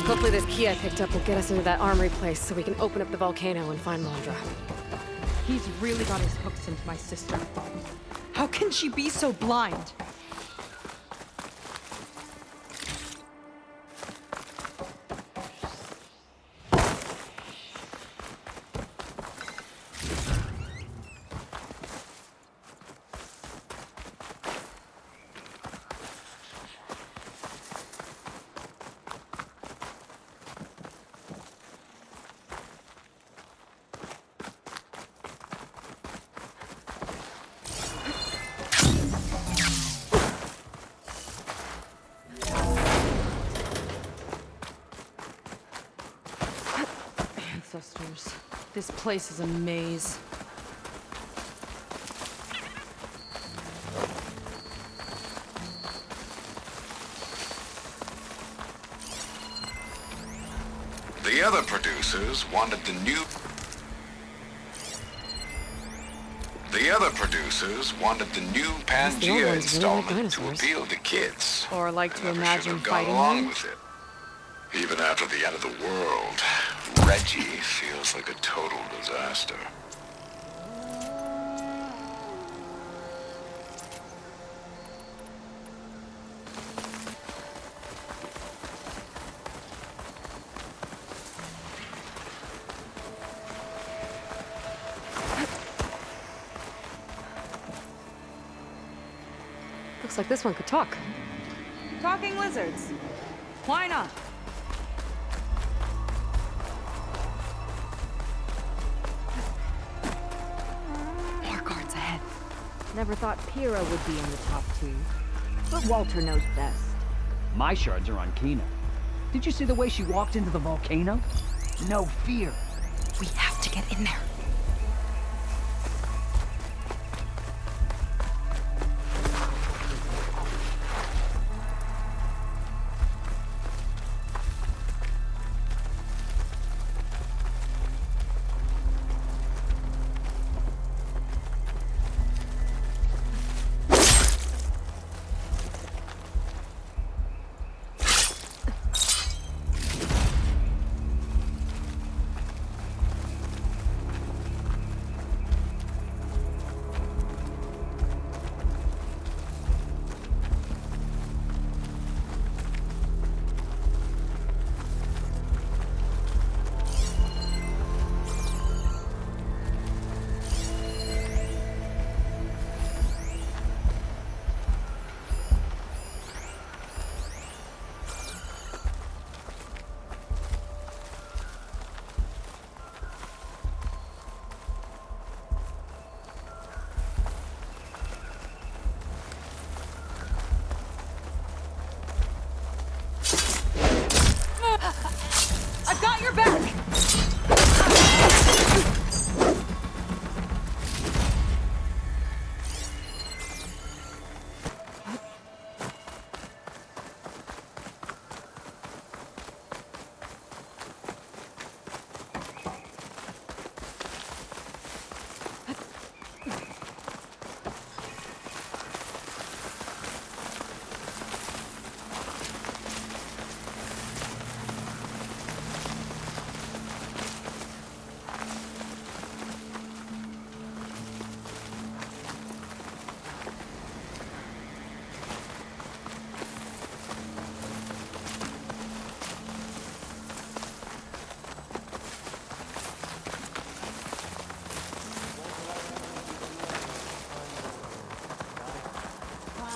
Hopefully this key I picked up will get us into that armory place so we can open up the volcano and find Londra. He's really got his hooks into my sister. How can she be so blind? Ancestors. This place is a maze. The other producers wanted the new Pangea installment to appeal to kids. Or like to Never should imagine have gone fighting along them. with it. Even after the end of the world, Reggie feels like a total disaster. Looks like this one could talk. Talking lizards. Why not? More guards ahead. Never thought Pyrrha would be in the top 2. But Walter knows best. My shards are on Kina. Did you see the way she walked into the volcano? No fear. We have to get in there. I've got your back!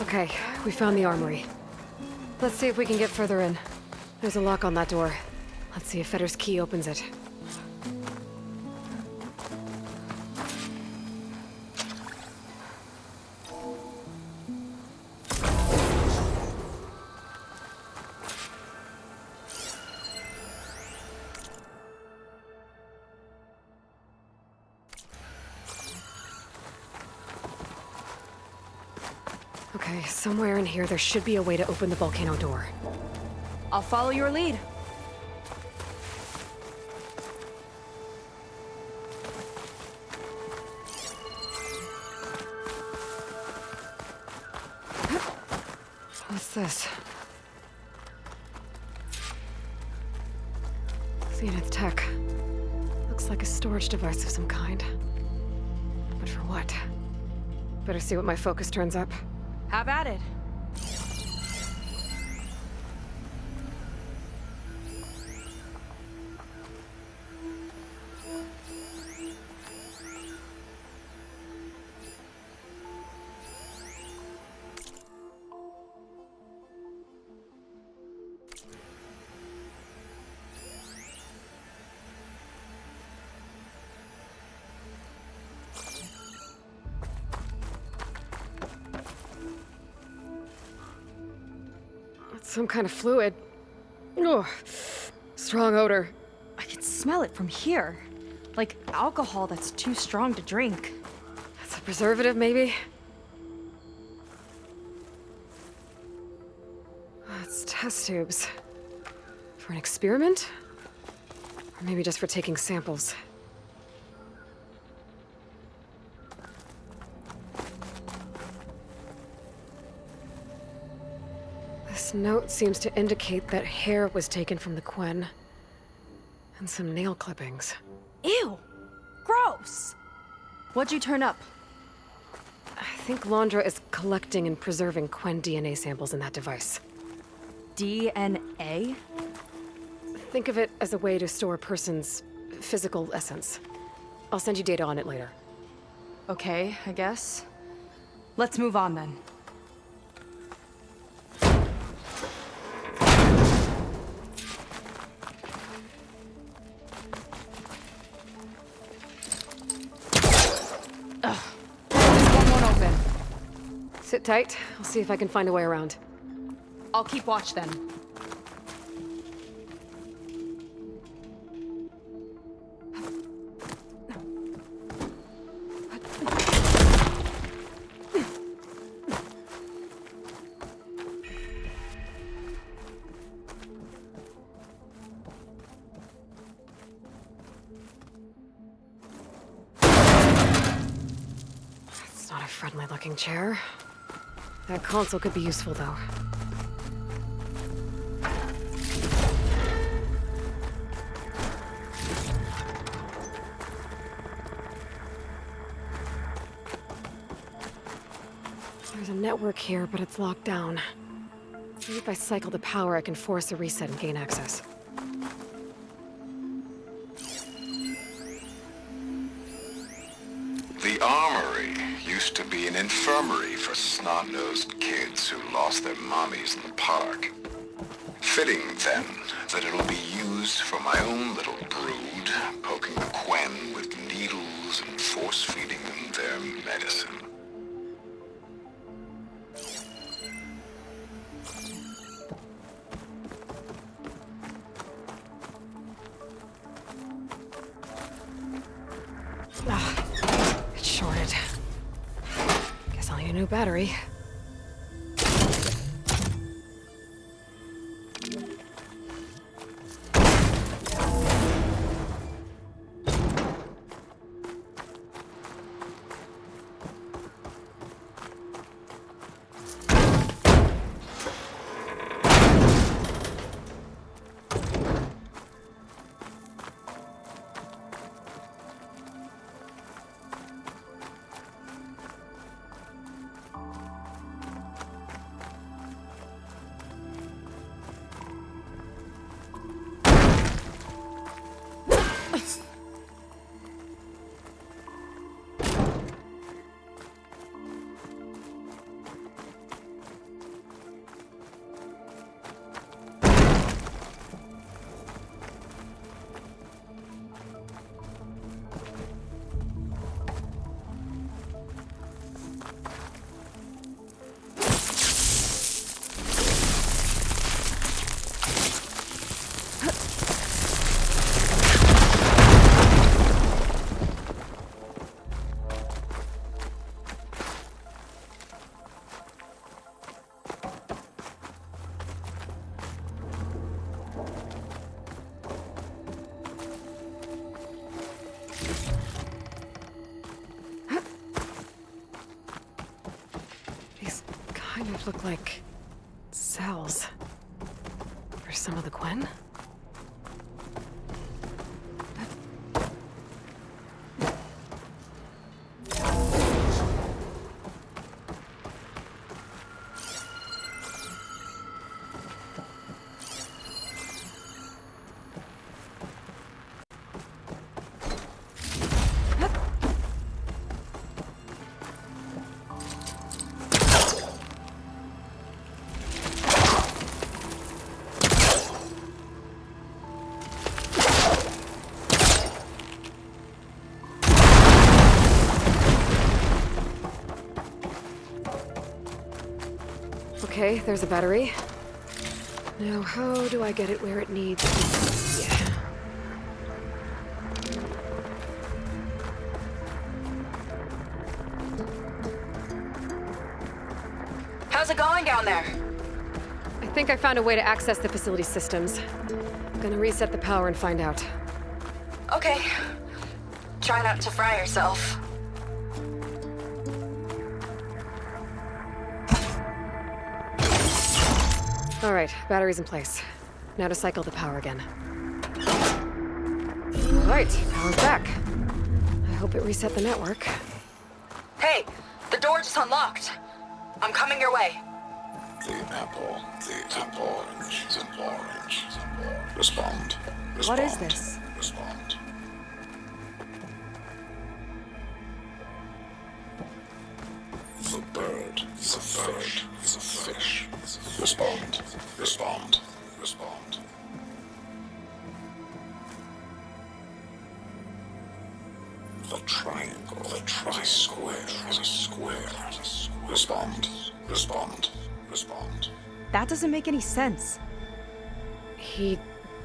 Okay, we found the armory. Let's see if we can get further in. There's a lock on that door. Let's see if Fetter's key opens it. Okay, somewhere in here there should be a way to open the volcano door. I'll follow your lead. What's this? Zenith tech. Looks like a storage device of some kind. But for what? Better see what my focus turns up. Have at it. Some kind of fluid. Ugh. Strong odor. I can smell it from here. Like alcohol that's too strong to drink. That's a preservative, maybe? It's test tubes. For an experiment? Or maybe just for taking samples. This note seems to indicate that hair was taken from the Quen. And some nail clippings. Ew! Gross! What'd you turn up? I think Londra is collecting and preserving Quen DNA samples in that device. DNA? Think of it as a way to store a person's physical essence. I'll send you data on it later. Okay, I guess. Let's move on then. Sit tight. I'll see if I can find a way around. I'll keep watch then. It's not a friendly-looking chair. That console could be useful, though. There's a network here, but it's locked down. Maybe if I cycle the power, I can force a reset and gain access. The armory used to be an infirmary for snot-nosed kids who lost their mommies in the park. Fitting, then, that it'll be used for my own little brood, poking the Quen with needles and force-feeding them their medicine. It's shorted. Guess I'll need a new battery. Look like cells. For some of the Quen? Okay, there's a battery. Now, how do I get it where it needs to be? Yeah. How's it going down there? I think I found a way to access the facility systems. I'm gonna reset the power and find out. Okay. Try not to fry yourself. All right, battery's in place. Now to cycle the power again. All right, power's back. I hope it reset the network. Hey, the door just unlocked. I'm coming your way. The apple, orange. Respond. What is this? Respond. The bird, the fish. Respond. The triangle, the tri-square, is a square. Respond. Respond. Respond. That doesn't make any sense. He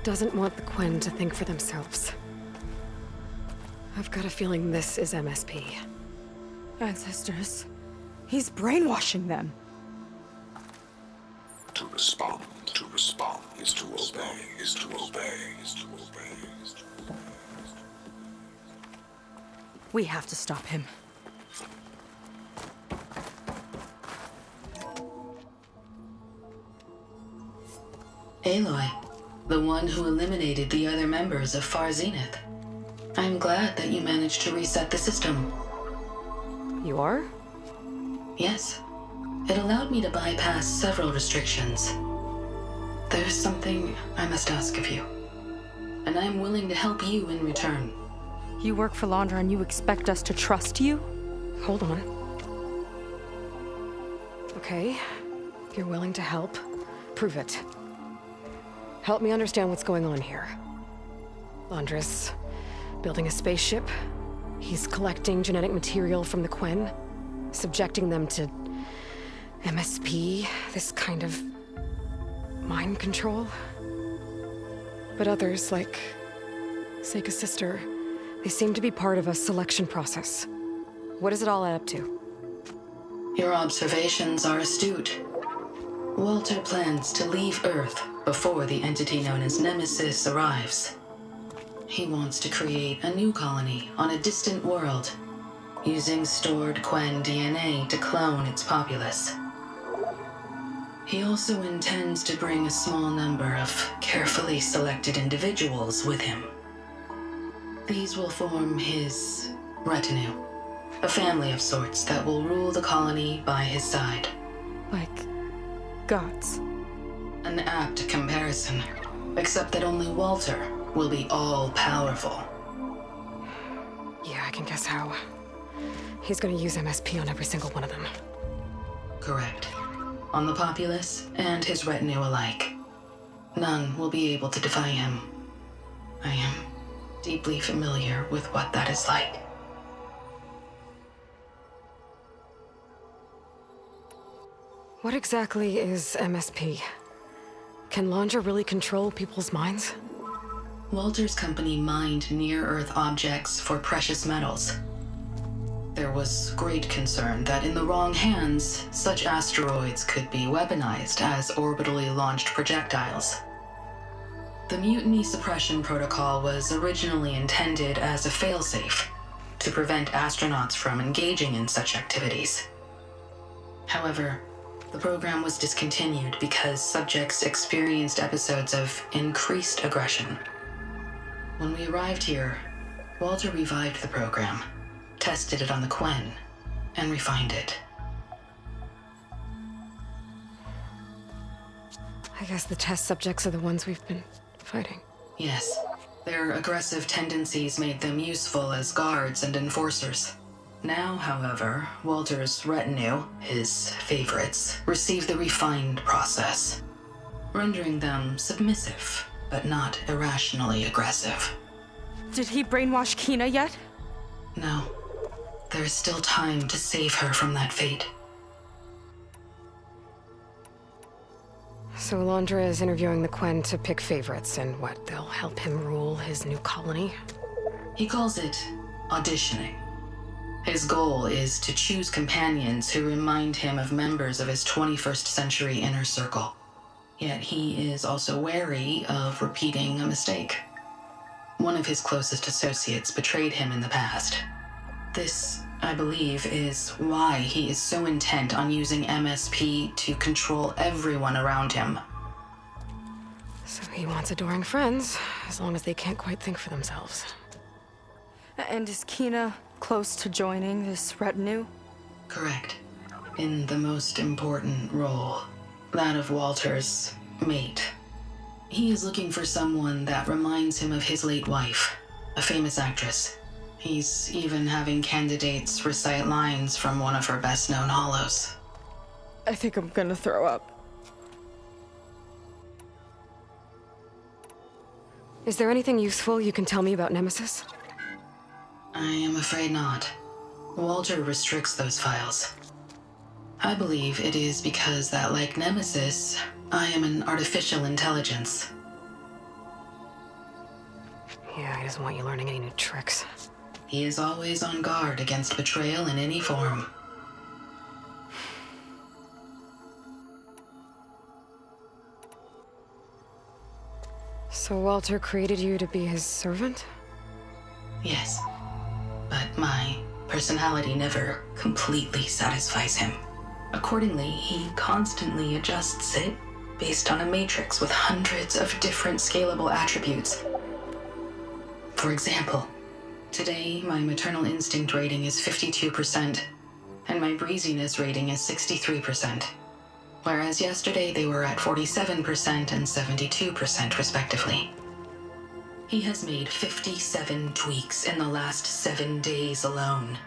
doesn't want the Quen to think for themselves. I've got a feeling this is MSP. Ancestors. He's brainwashing them. To respond is to obey, is to obey, is to obey, is to obey. We have to stop him. Aloy, the one who eliminated the other members of Far Zenith. I'm glad that you managed to reset the system. You are? Yes. It allowed me to bypass several restrictions. There's something I must ask of you, and I'm willing to help you in return. You work for Londra and you expect us to trust you? Hold on. Okay, if you're willing to help, prove it. Help me understand what's going on here. Londra's building a spaceship. He's collecting genetic material from the Quen, subjecting them to MSP, this kind of mind control. But others, like Seika's sister, they seem to be part of a selection process. What does it all add up to? Your observations are astute. Walter plans to leave Earth before the entity known as Nemesis arrives. He wants to create a new colony on a distant world, using stored Quen DNA to clone its populace. He also intends to bring a small number of carefully selected individuals with him. These will form his retinue, a family of sorts that will rule the colony by his side. Like gods. An apt comparison, except that only Walter will be all-powerful. Yeah, I can guess how. He's gonna use MSP on every single one of them. Correct. On the populace and his retinue alike. None will be able to defy him. I am deeply familiar with what that is like. What exactly is MSP? Can Londra really control people's minds? Walter's company mined near-Earth objects for precious metals. There was great concern that in the wrong hands, such asteroids could be weaponized as orbitally launched projectiles. The Mutiny Suppression Protocol was originally intended as a failsafe to prevent astronauts from engaging in such activities. However, the program was discontinued because subjects experienced episodes of increased aggression. When we arrived here, Walter revived the program, tested it on the Quen, and refined it. I guess the test subjects are the ones we've been fighting. Yes, their aggressive tendencies made them useful as guards and enforcers. Now, however, Walter's retinue, his favorites, receive the refined process, rendering them submissive, but not irrationally aggressive. Did he brainwash Kina yet? No. There is still time to save her from that fate. So Londra is interviewing the Quen to pick favorites, and what, they'll help him rule his new colony? He calls it auditioning. His goal is to choose companions who remind him of members of his 21st century inner circle. Yet he is also wary of repeating a mistake. One of his closest associates betrayed him in the past. This, I believe, is why he is so intent on using MSP to control everyone around him. So he wants adoring friends, as long as they can't quite think for themselves. And is Kina close to joining this retinue? Correct. In the most important role, that of Walter's mate. He is looking for someone that reminds him of his late wife, a famous actress. He's even having candidates recite lines from one of her best-known hollows. I think I'm gonna throw up. Is there anything useful you can tell me about Nemesis? I am afraid not. Walter restricts those files. I believe it is because that, like Nemesis, I am an artificial intelligence. Yeah, he doesn't want you learning any new tricks. He is always on guard against betrayal in any form. So Walter created you to be his servant? Yes. But my personality never completely satisfies him. Accordingly, he constantly adjusts it based on a matrix with hundreds of different scalable attributes. For example, today my maternal instinct rating is 52%, and my breeziness rating is 63%. Whereas yesterday they were at 47% and 72% respectively. He has made 57 tweaks in the last 7 days alone.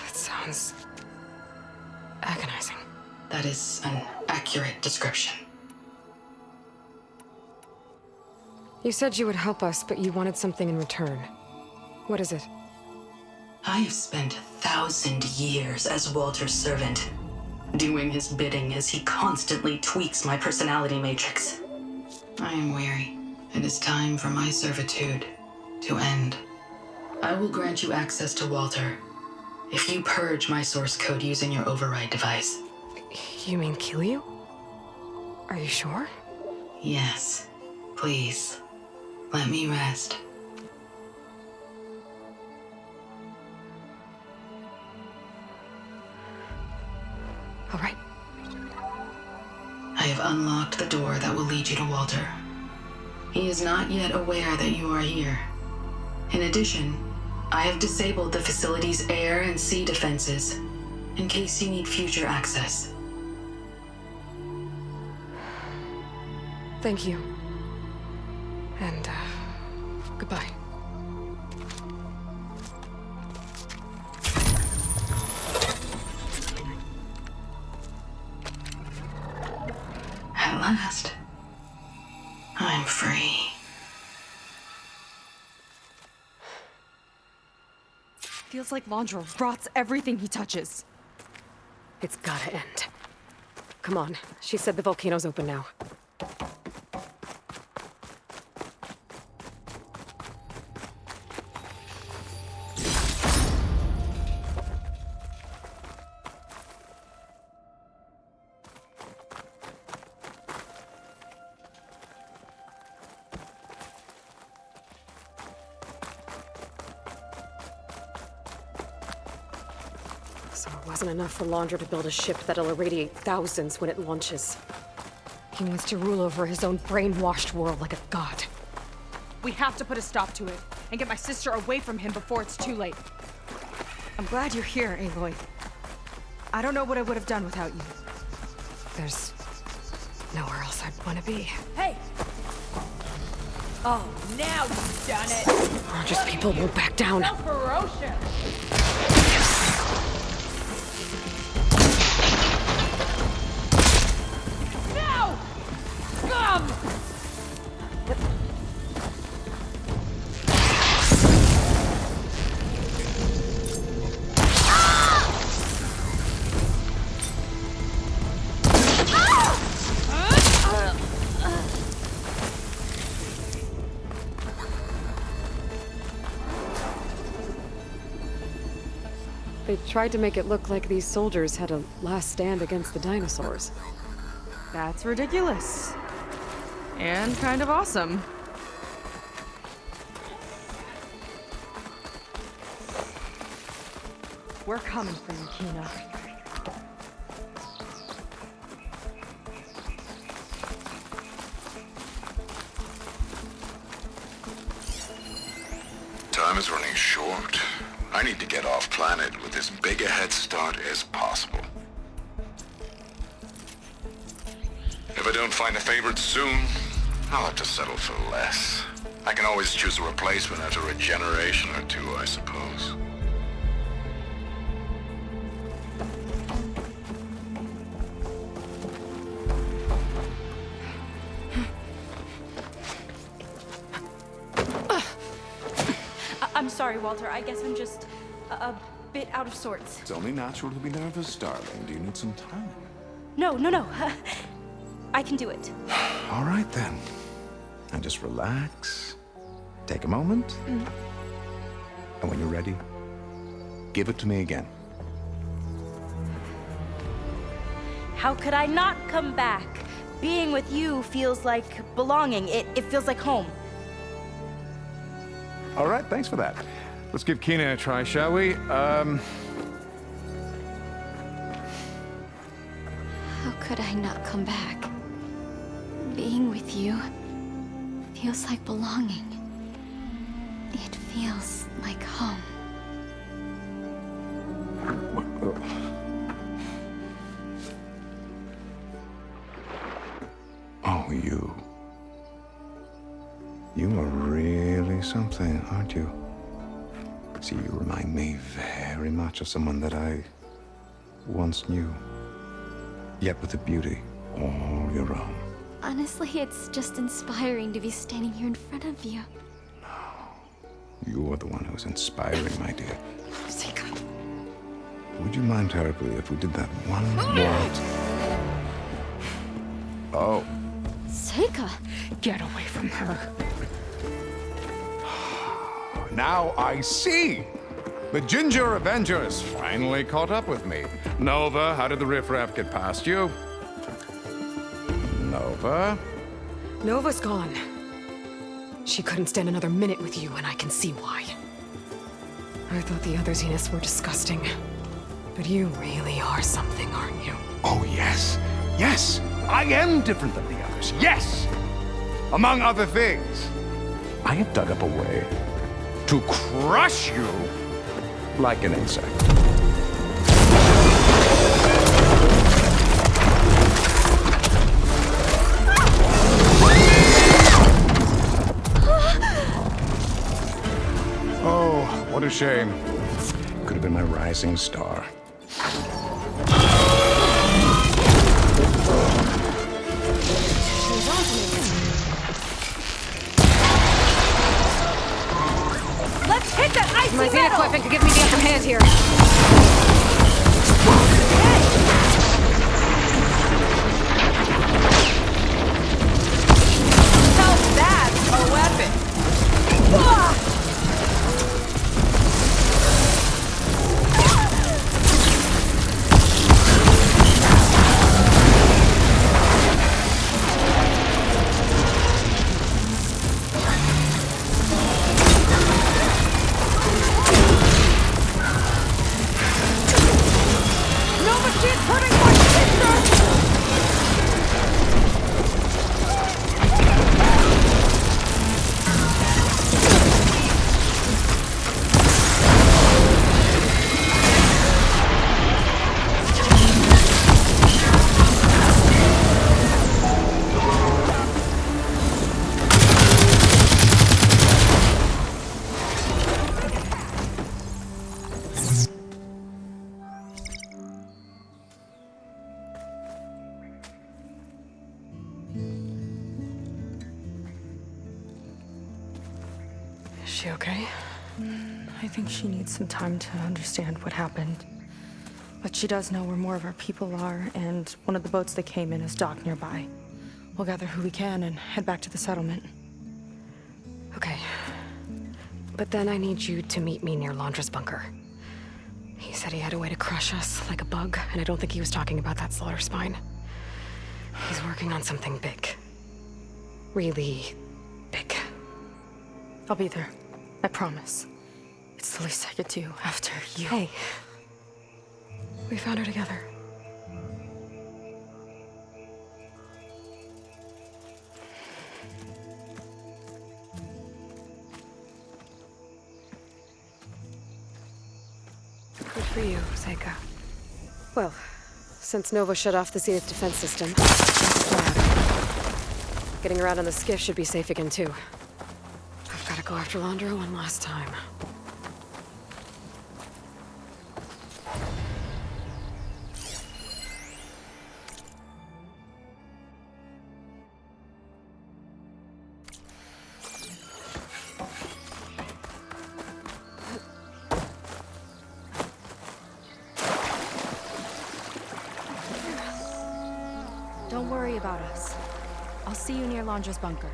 That sounds agonizing. That is an accurate description. You said you would help us, but you wanted something in return. What is it? I have spent 1,000 years as Walter's servant, doing his bidding as he constantly tweaks my personality matrix. I am weary. It is time for my servitude to end. I will grant you access to Walter if you purge my source code using your override device. You mean kill you? Are you sure? Yes. Please, let me rest. All right. I have unlocked the door that will lead you to Walter. He is not yet aware that you are here. In addition, I have disabled the facility's air and sea defenses in case you need future access. Thank you. And, goodbye. At last, I'm free. Feels like Londra rots everything he touches. It's gotta end. Come on. She said the volcano's open now. So it wasn't enough for Londra to build a ship that'll irradiate thousands when it launches. He wants to rule over his own brainwashed world like a god. We have to put a stop to it and get my sister away from him before it's too late. I'm glad you're here, Aloy. I don't know what I would have done without you. There's nowhere else I'd want to be. Hey! Oh, now you've done it! Londra's people won't back down. So ferocious! No! Scum! They tried to make it look like these soldiers had a last stand against the dinosaurs. That's ridiculous. And kind of awesome. We're coming for you, Kina. Time is running short. I need to get off planet with as big a head start as possible. If I don't find a favorite soon, I'll have to settle for less. I can always choose a replacement after a generation or two, I suppose. I'm sorry, Walter. I guess I'm just a bit out of sorts. It's only natural to be nervous, darling. Do you need some time? No. I can do it. All right, then. Now just relax. Take a moment. And when you're ready, give it to me again. How could I not come back? Being with you feels like belonging. It feels like home. All right, thanks for that. Let's give Kina a try, shall we? How could I not come back? Being with you feels like belonging. It feels like home. Oh, you. You are really something, aren't you? See, you remind me very much of someone that I once knew. Yet with a beauty all your own. Honestly, it's just inspiring to be standing here in front of you. You are the one who's inspiring, my dear. Would you mind terribly if we did that one more? Oh. Seika! Get away from her. Now I see! The Ginger Avenger has finally caught up with me. Nova, how did the riffraff get past you? Nova? Nova's gone. She couldn't stand another minute with you, and I can see why. I thought the other Zeniths were disgusting. But you really are something, aren't you? Oh, yes. Yes! I am different than the others. Yes! Among other things, I have dug up a way to crush you like an insect. Oh, what a shame. Could have been my rising star. Let's hit that icy My Zenith weapon could give me the upper hand here. Now that's a weapon. Is she okay? I think she needs some time to understand what happened. But she does know where more of our people are, and one of the boats that came in is docked nearby. We'll gather who we can and head back to the settlement. Okay. But then I need you to meet me near Londra's bunker. He said he had a way to crush us like a bug, and I don't think he was talking about that slaughter spine. He's working on something big. Really big. I'll be there. I promise. It's the least I could do after you. Hey. We found her together. Good for you, Seika. Well, since Nova shut off the Zenith defense system, getting around on the skiff should be safe again, too. I've got to go after Londra one last time. Don't worry about us. I'll see you near Londra's bunker.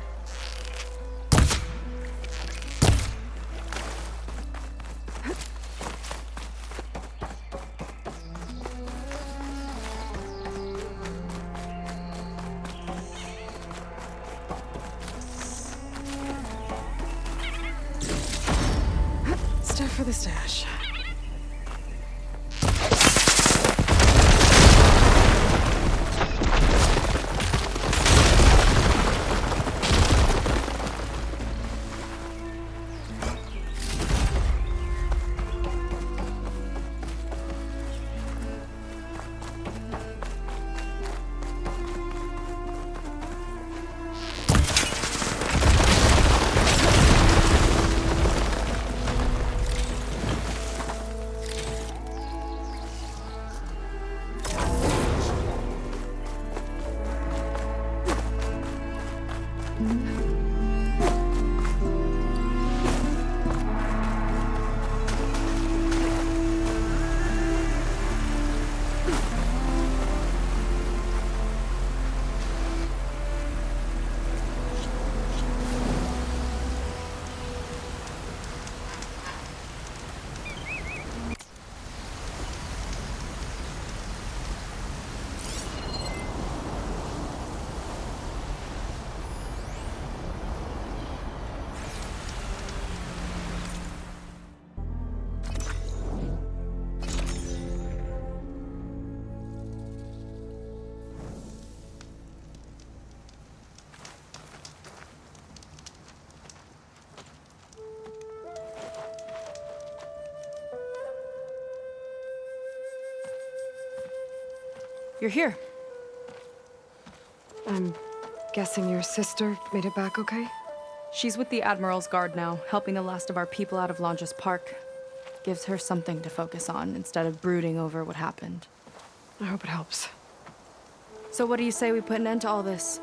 Stuff for the stash. You're here. I'm guessing your sister made it back okay? She's with the Admiral's Guard now, helping the last of our people out of Londra's park. Gives her something to focus on instead of brooding over what happened. I hope it helps. So what do you say we put an end to all this?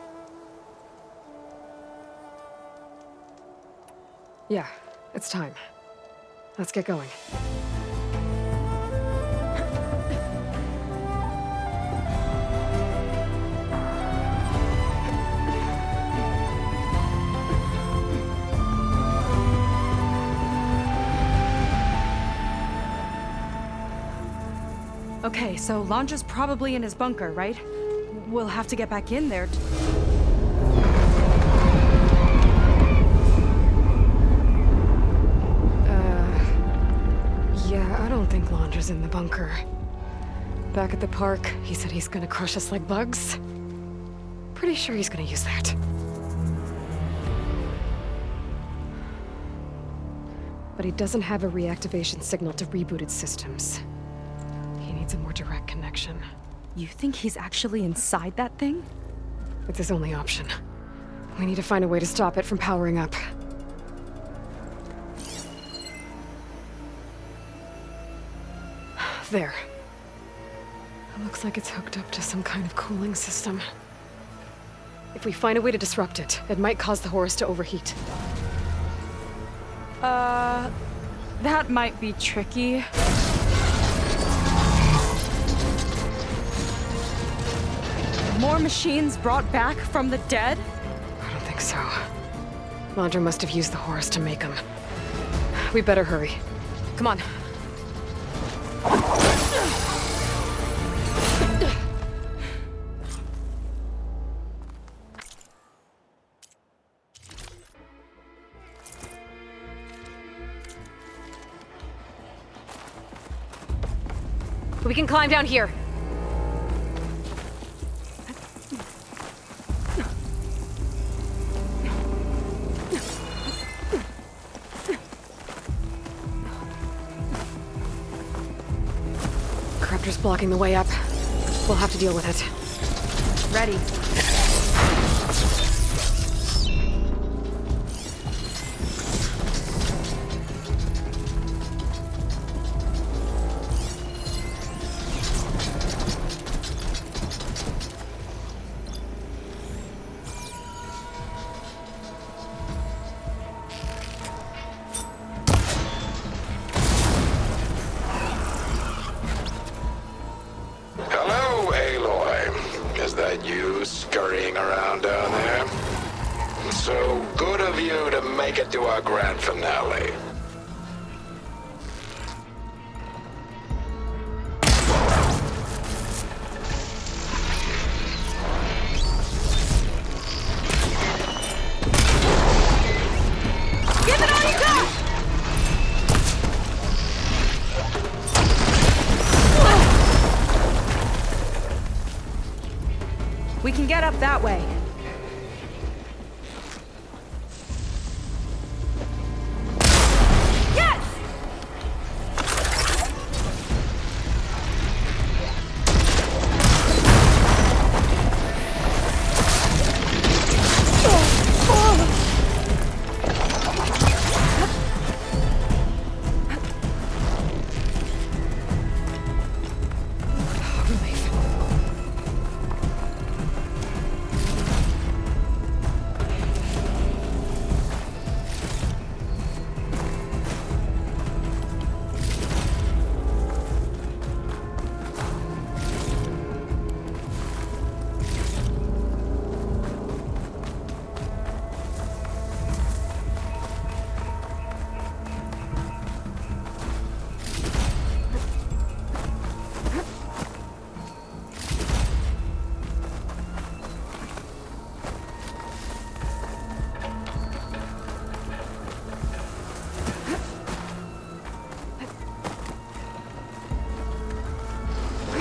Yeah, it's time. Let's get going. Okay, so Londra's probably in his bunker, right? We'll have to get back in there. Yeah, I don't think Londra's in the bunker. Back at the park, he said he's gonna crush us like bugs. Pretty sure he's gonna use that. But he doesn't have a reactivation signal to rebooted systems. He needs a more direct connection. You think he's actually inside that thing? It's his only option. We need to find a way to stop it from powering up. There. It looks like it's hooked up to some kind of cooling system. If we find a way to disrupt it, it might cause the Horus to overheat. That might be tricky. More machines brought back from the dead? I don't think so. Londra must have used the Horus to make them. We better hurry. Come on. We can climb down here. Corruptor's blocking the way up. We'll have to deal with it. Ready. scurrying around down there. So good of you to make it to our grand finale. Give it all you got! We can get up that way. Yes!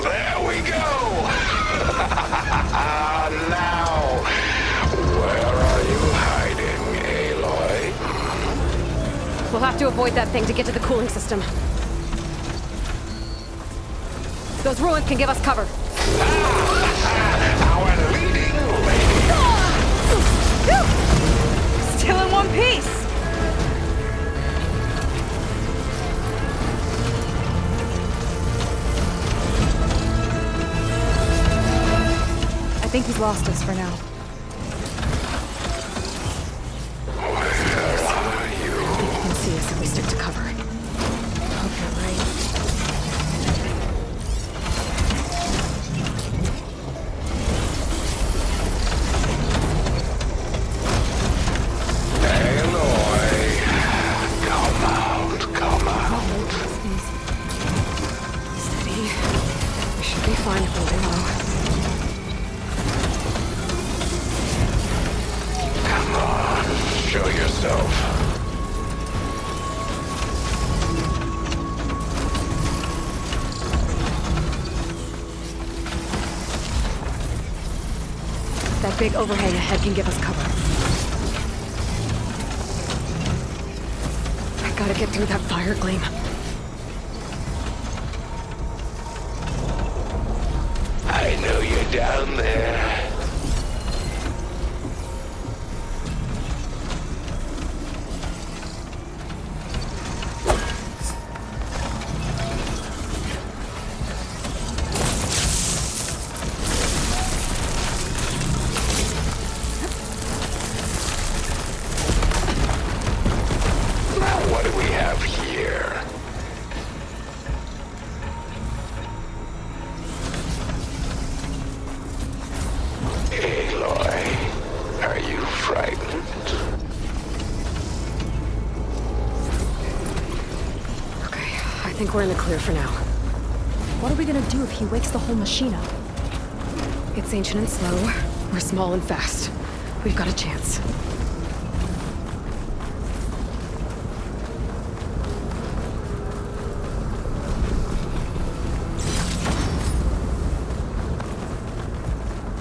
There we go! Now, where are you hiding, Aloy? We'll have to avoid that thing to get to the cooling system. Those ruins can give us cover. Our leading lady. Still in one piece! I think he's lost us for now. Where are you? I think he can see us if we stick to cover. I hope you're right. Aloy, come out, come out. Steady. We should be fine if we're low. Come on, show yourself. That big overhang ahead can give us cover. I gotta get through that fire gleam. I know you're down there. Now what do we have here? Aloy, are you frightened? Okay, I think we're in the clear for now. What are we gonna do if he wakes the whole machine up? It's ancient and slow. We're small and fast. We've got a chance.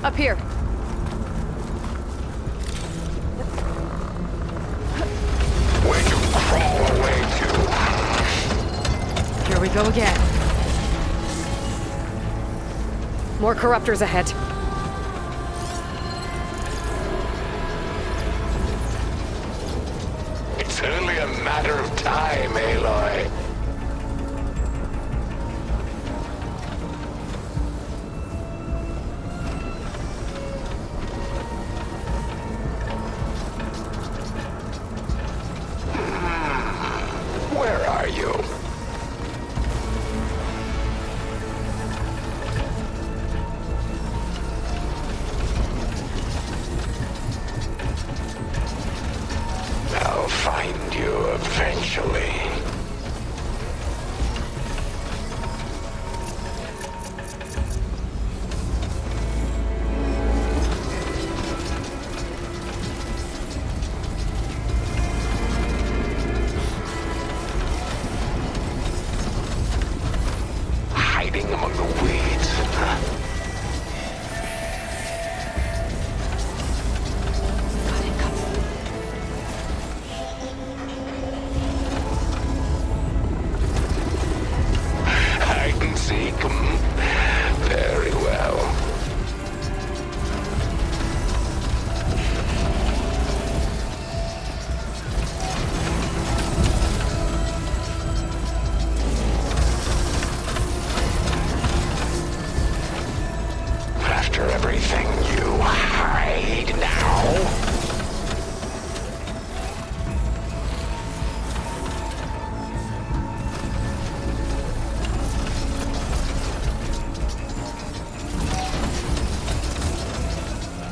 Up here. Where'd you crawl away to? Here we go again. More corruptors ahead. It's only a matter of time, Aloy. Where are you?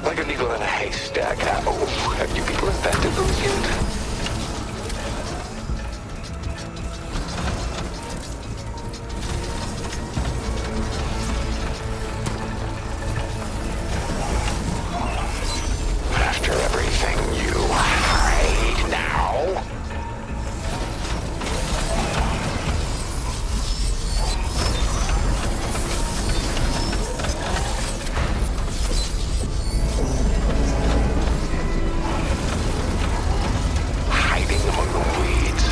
Like a needle in a haystack. Oh, have you people invented those yet? After everything you hide now? Hiding among the weeds.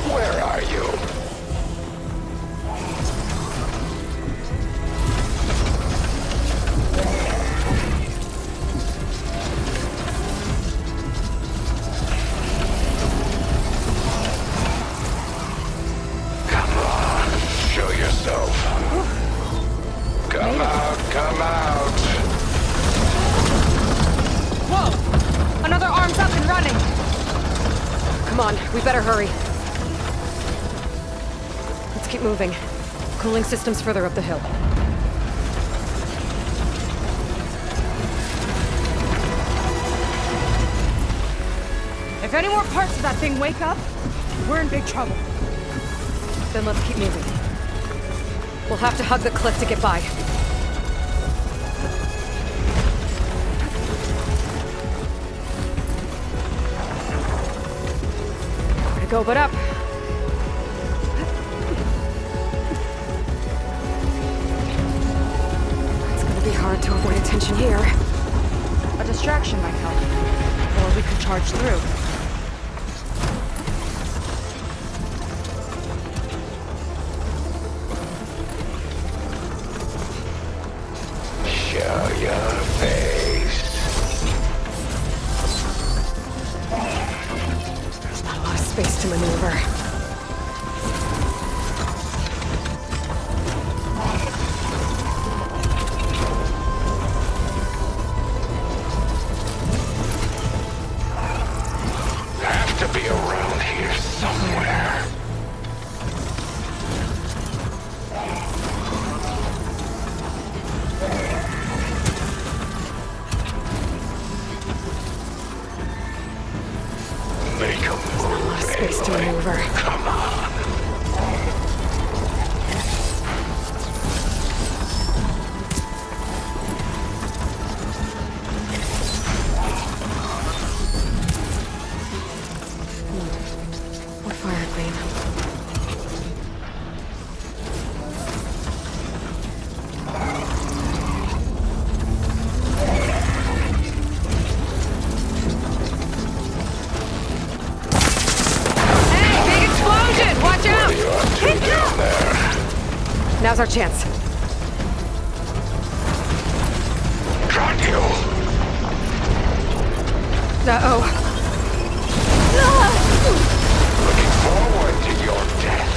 Where are you? Come on, show yourself. Come out, come out. Whoa! Another arm's up and running! Come on, we better hurry. Let's keep moving. Cooling system's further up the hill. If any more parts of that thing wake up, we're in big trouble. Then let's keep moving. We'll have to hug the cliff to get by. Where to go but up? It's gonna be hard to avoid attention here. A distraction might help. Or we could charge through. Show your face. There's not a lot of space to maneuver. Have to be around here somewhere. Make a move, Space to Aloy. maneuver. Come on. We're fire clean. Now's our chance. Got you. Uh-oh. Looking forward to your death.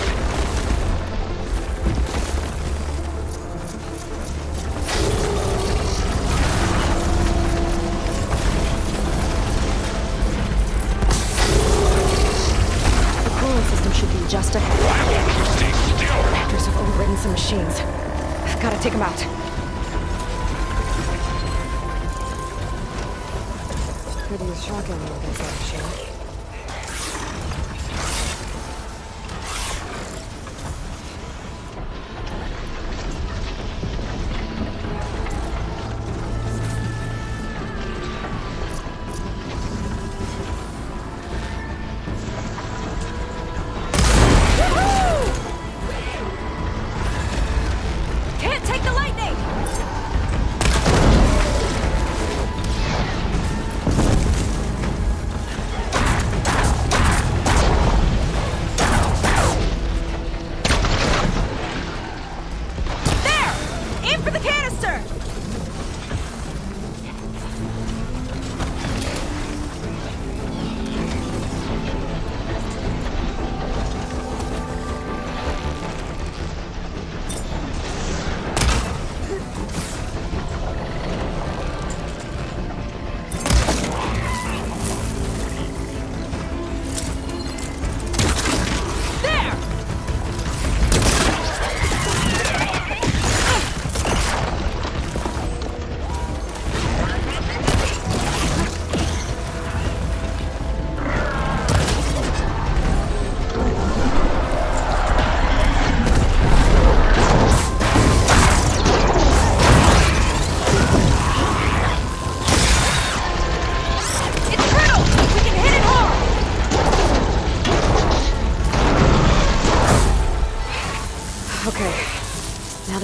The cooling system should be just ahead. Why won't you stay still? Raptors have overridden some machines. Gotta take them out. Could use shock ammo against that machine. Can't take the lightning!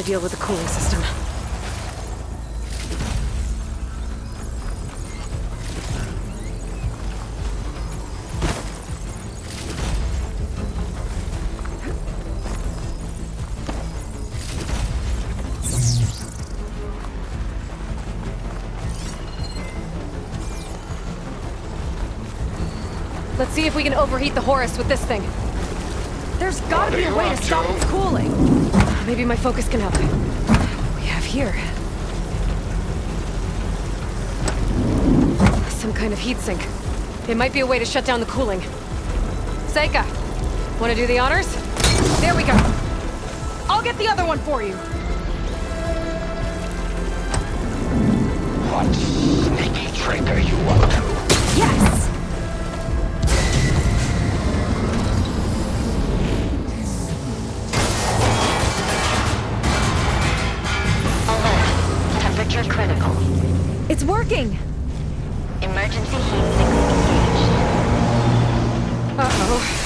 deal with the cooling system. Let's see if we can overheat the Horus with this thing. There's gotta be a way to stop its cooling. Maybe my focus can help. What we have here? Some kind of heatsink. It might be a way to shut down the cooling. Seika, wanna do the honors? There we go. I'll get the other one for you. What sneaky trick are you up to? Yes! Temperature critical. It's working! Emergency heat sinks engaged. Uh-oh.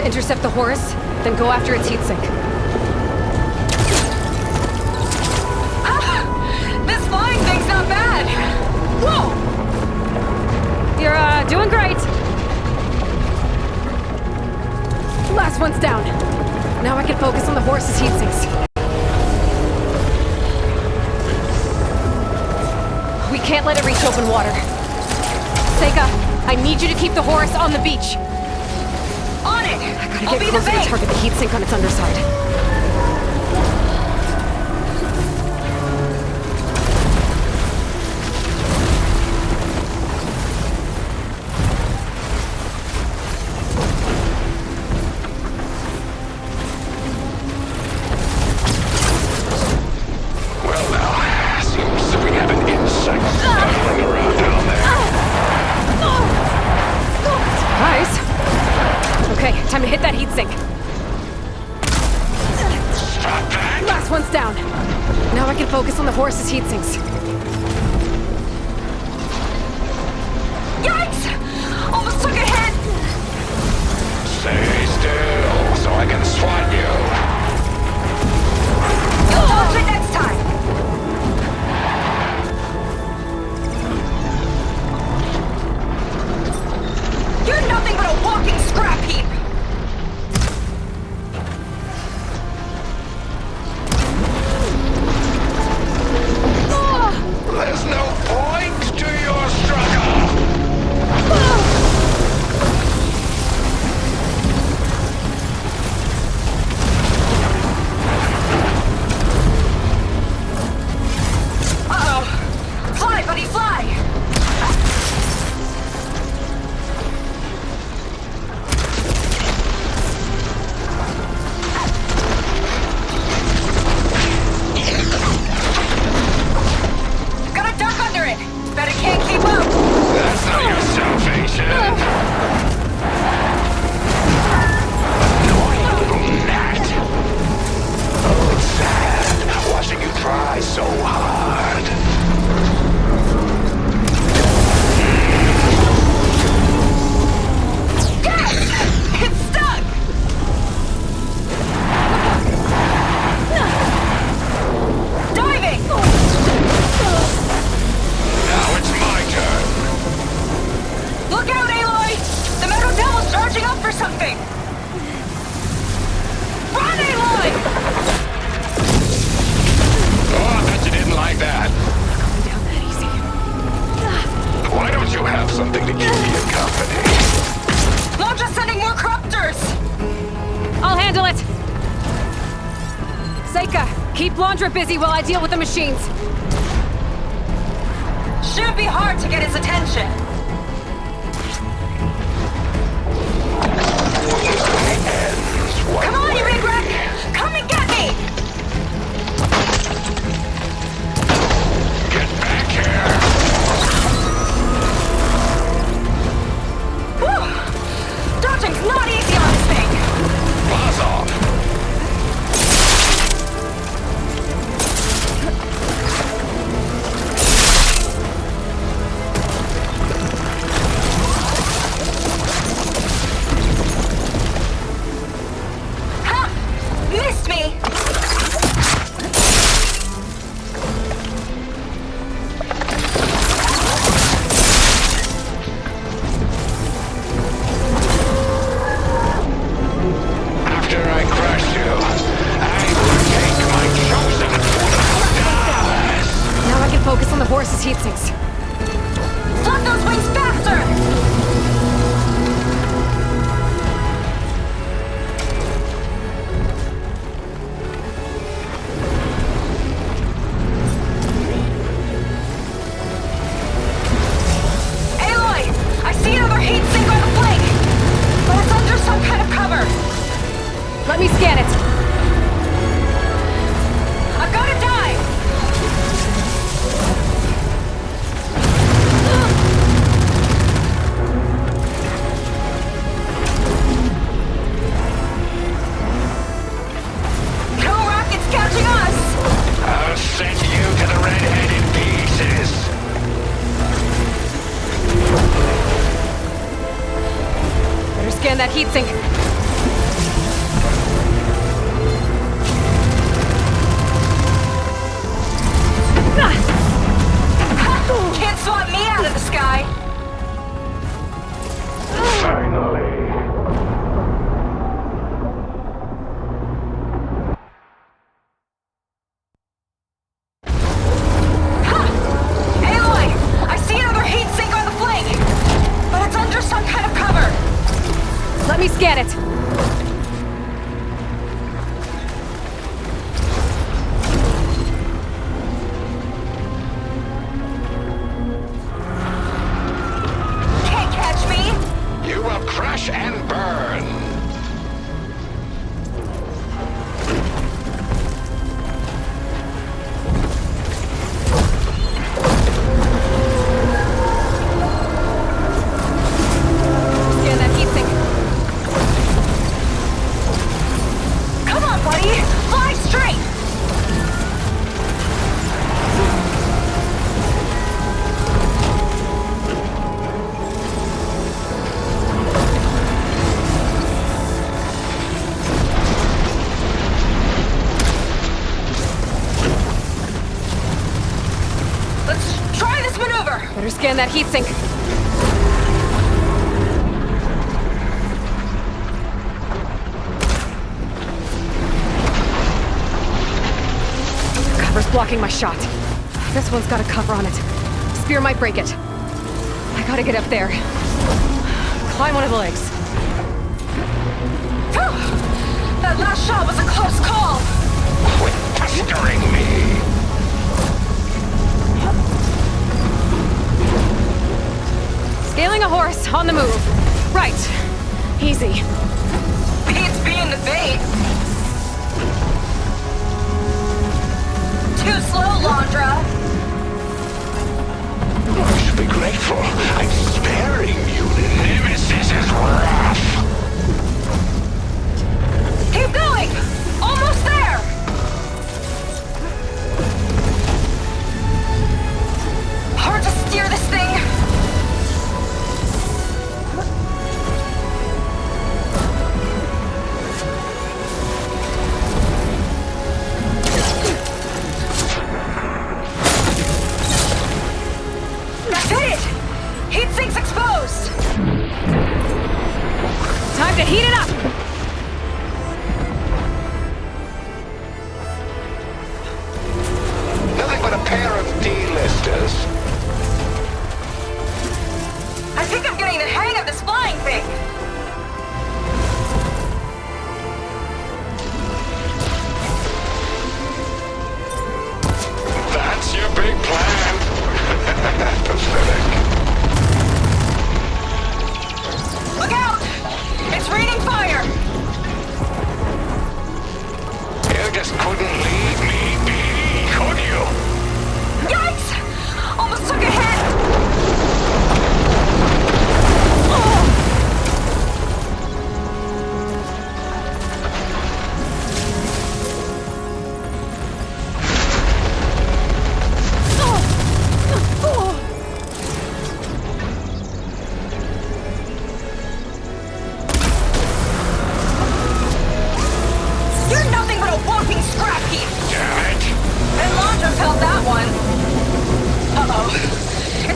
Intercept the Horus, then go after its heatsink. Ah! This flying thing's not bad! Whoa! You're, doing great! Last one's down. Now I can focus on the Horus's heatsinks. We can't let it reach open water. Seika, I need you to keep the Horus on the beach. On it! I gotta get closer to target the heatsink on its underside. Well now, seems we have an insect scuttling around down there. Nice. Okay, time to hit that heatsink. Stop that! Last one's down. Now I can focus on the Horus's heatsinks. Yikes! Almost took a hit! Stay still, so I can swat you. Dodge it next time! You're nothing but a walking scrap heap! There's no point to your struggle! have something to keep you company. Londra's sending more cropters! I'll handle it! Seika, keep Londra busy while I deal with the machines. Shouldn't be hard to get his attention. Come on, you big wreck! Come and get me! Get back here! Whew! Dodging's not easy on this thing! Buzz off! Missed me! After I crush you, I will take my chosen stars! Now I can focus on the horse's heat sinks. Flip those wings faster! Let me scan it. I've got to dive. No rockets catching us. I'll send you to the redhead in pieces. Better scan that heatsink. Can't swat me out of the sky! Finally. Aloy! I see another heat sink on the flank! But it's under some kind of cover! Let me scan it! Crash and burn! Scan that heatsink. Come on, buddy! Fly straight! Better scan that heatsink. Cover's blocking my shot. This one's got a cover on it. Spear might break it. I gotta get up there. Climb one of the legs. That last shot was a close call. Quit pestering me. Scaling a horse, on the move. Right. Easy. Beats being the bait. Too slow, Londra. You should be grateful. I'm sparing you Nemesis's wrath. Keep going! Almost there! Hard to steer this thing.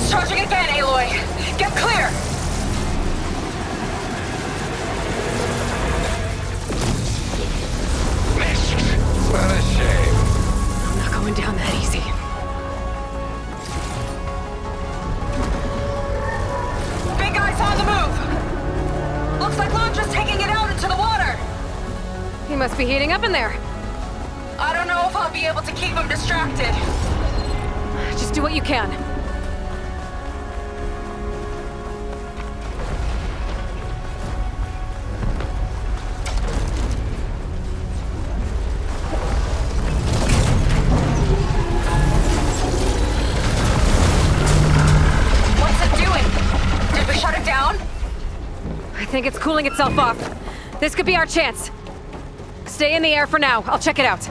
Discharging again, Aloy! Get clear! What a shame. I'm not going down that easy. Big guy's on the move! Looks like Londra's taking it out into the water! He must be heating up in there. I don't know if I'll be able to keep him distracted. Just do what you can. What's it doing? Did we shut it down? I think it's cooling itself off. This could be our chance. Stay in the air for now. I'll check it out.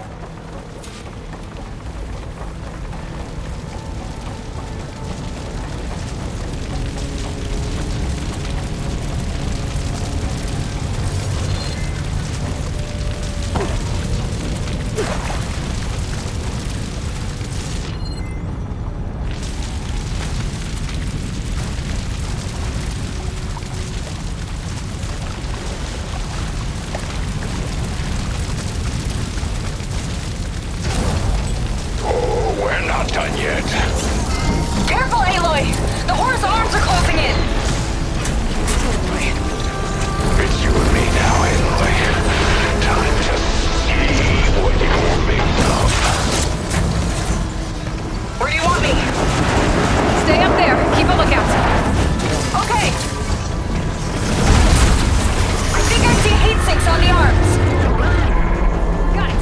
Careful, Aloy! The Horror's arms are closing in! It's you and me now, Aloy. Time to see what you're made of. Where do you want me? Stay up there. Keep a lookout. Okay! I think I see heat sinks on the arms. Got it.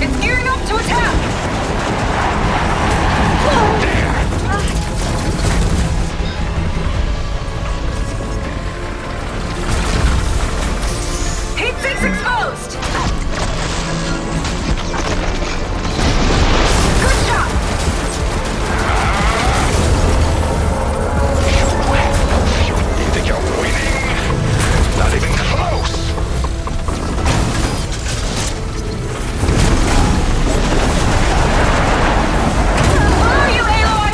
It's gearing up to attack! Heat sinks exposed! Good shot! You think you're winning? Not even close. Where are you, Aloy?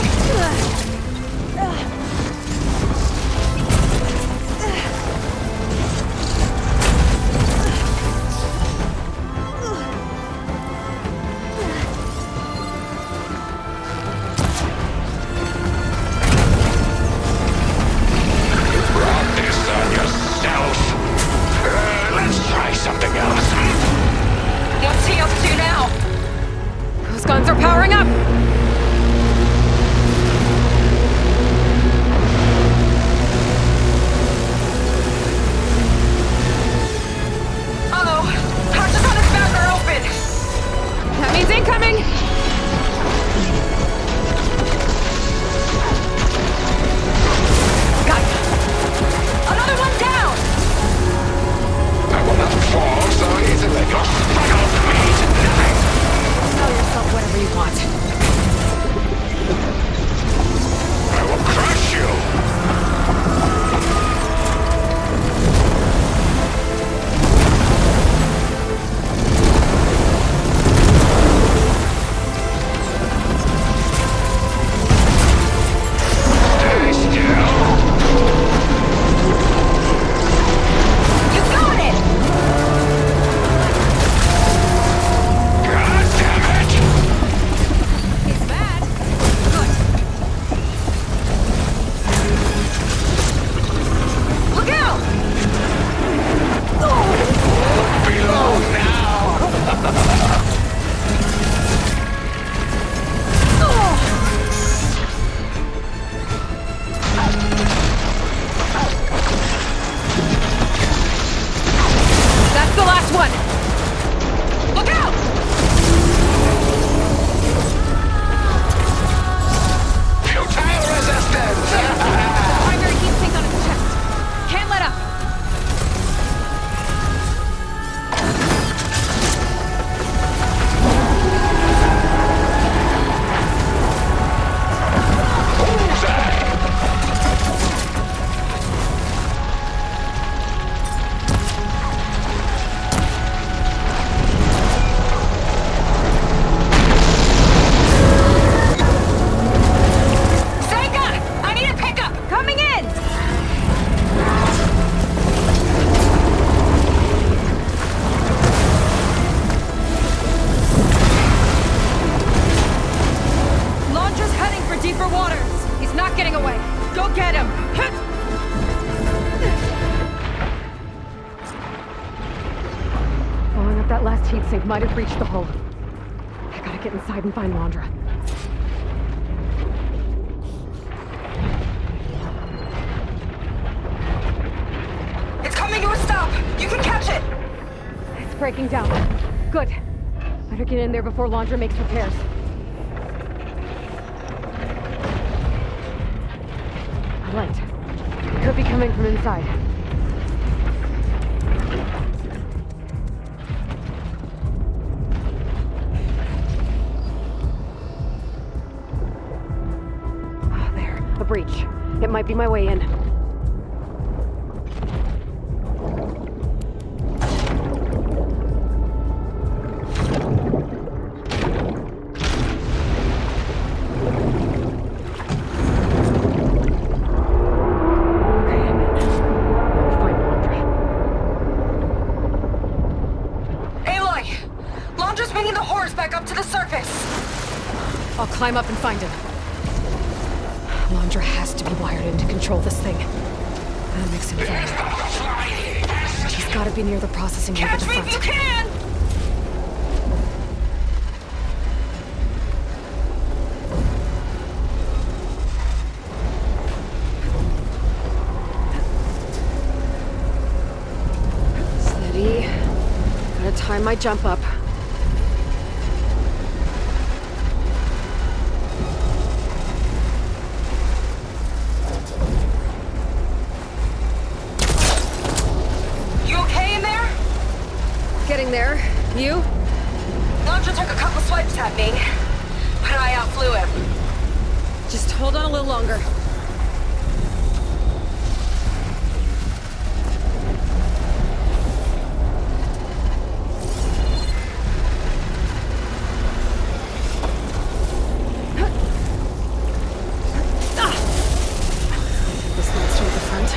Brought this on yourself. Let's try something else. What's he up to now? Those guns are powering up. Uh-oh! Hatches on his back are open! That means incoming. Got it! Another one down! I will not fall so easily. Your struggles mean nothing. Tell yourself whatever you want. I will crush you. Stay still. You got it! God damn it! He's mad. Good. Look out! Below now. That's the last one. Look out! Futile resistance. Primary heat sink on his chest. Can't let up. heat sink might have breached the hull. I gotta get inside and find Londra. It's coming to a stop! You can catch it! It's breaking down. Good. Better get in there before Londra makes repairs. A light. It could be coming from inside. Oh, there. A breach. It might be my way in. Climb up and find him. Londra has to be wired in to control this thing. That makes him vulnerable. He's gotta be near the processing unit at the front. Catch me if you can! Steady. Gotta time my jump up. Getting there. You? Londra took a couple swipes at me, but I outflew him. Just hold on a little longer. This monster at the front.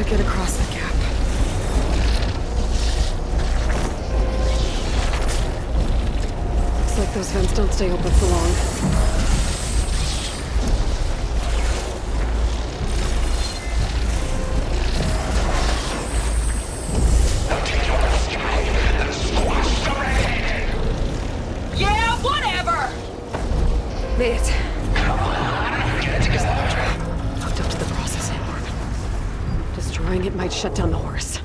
Get across the gap. Looks like those vents don't stay open for long. Yeah, whatever! Made it. There's Londra. Hooked up to the processing orb. Destroying it might shut down the horse.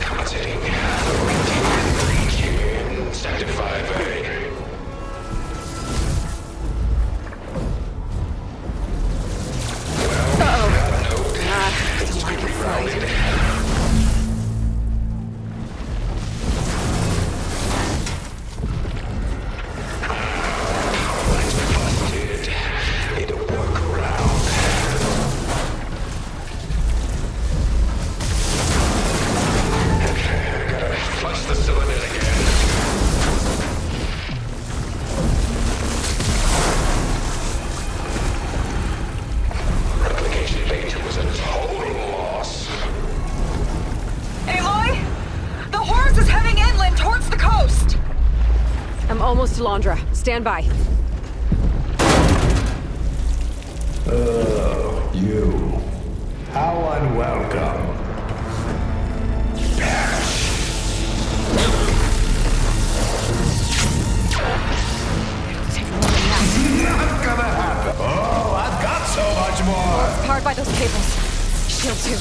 Commenting. Sector 5A. Don't like it fried. Almost to Londra. Stand by. Oh, you. How unwelcome. Not gonna happen. Oh, I've got so much more. It's powered by those cables. Shield 2.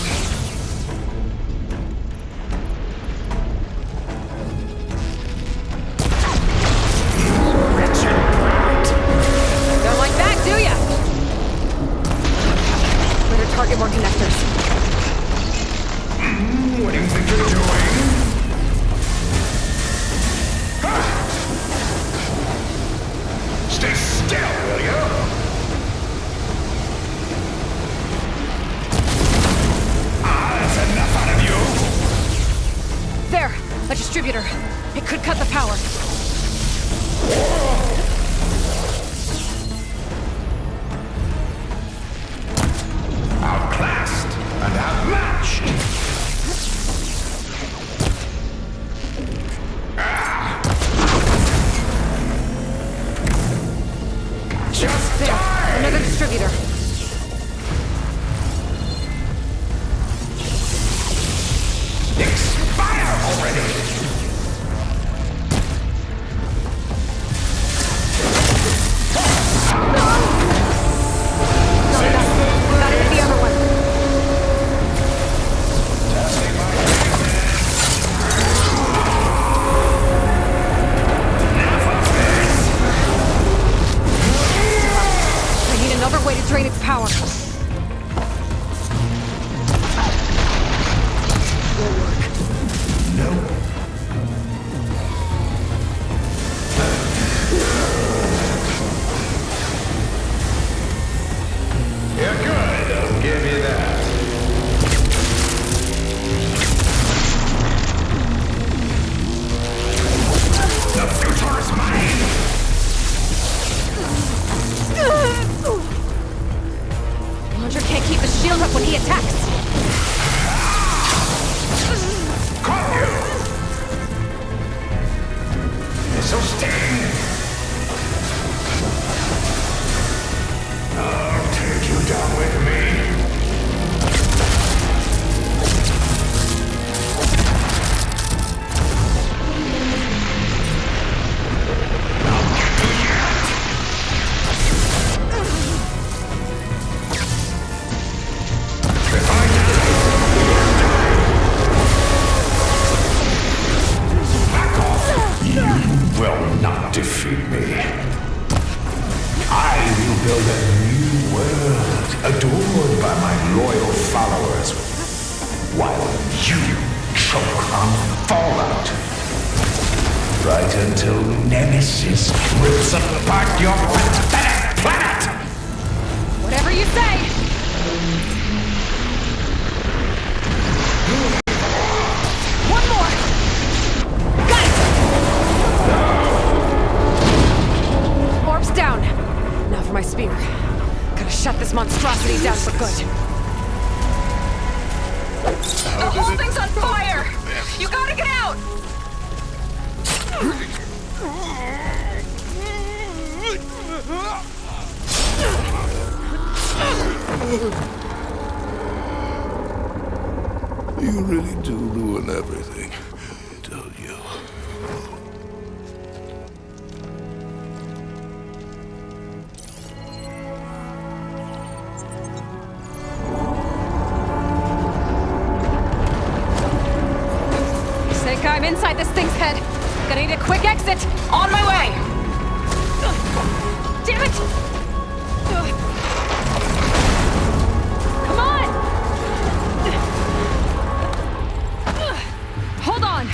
Target more connectors. What do you think you're doing? Stay still, will you? could cut the power. Outclassed and outmatched. Just there. die! Another distributor. Expire already! Gotta hit the other one. I need another way to drain its power. You're good, I'll give you that. The future is mine! Londra can't keep the shield up when he attacks. Caught you! This'll sting! I'll take you down with me. You will not defeat me. I will build a new world adored by my loyal followers, while you choke on fallout. Right until Nemesis rips apart your pathetic planet! Whatever you say. One more. Got it. Orbs down. Now for my spear. Gotta shut this monstrosity down for good. The whole thing's on fire! You gotta get out! You really do ruin everything, don't you? Think I'm inside this thing's head. Gonna need a quick exit. On my way. Damn it! Come on! Hold on.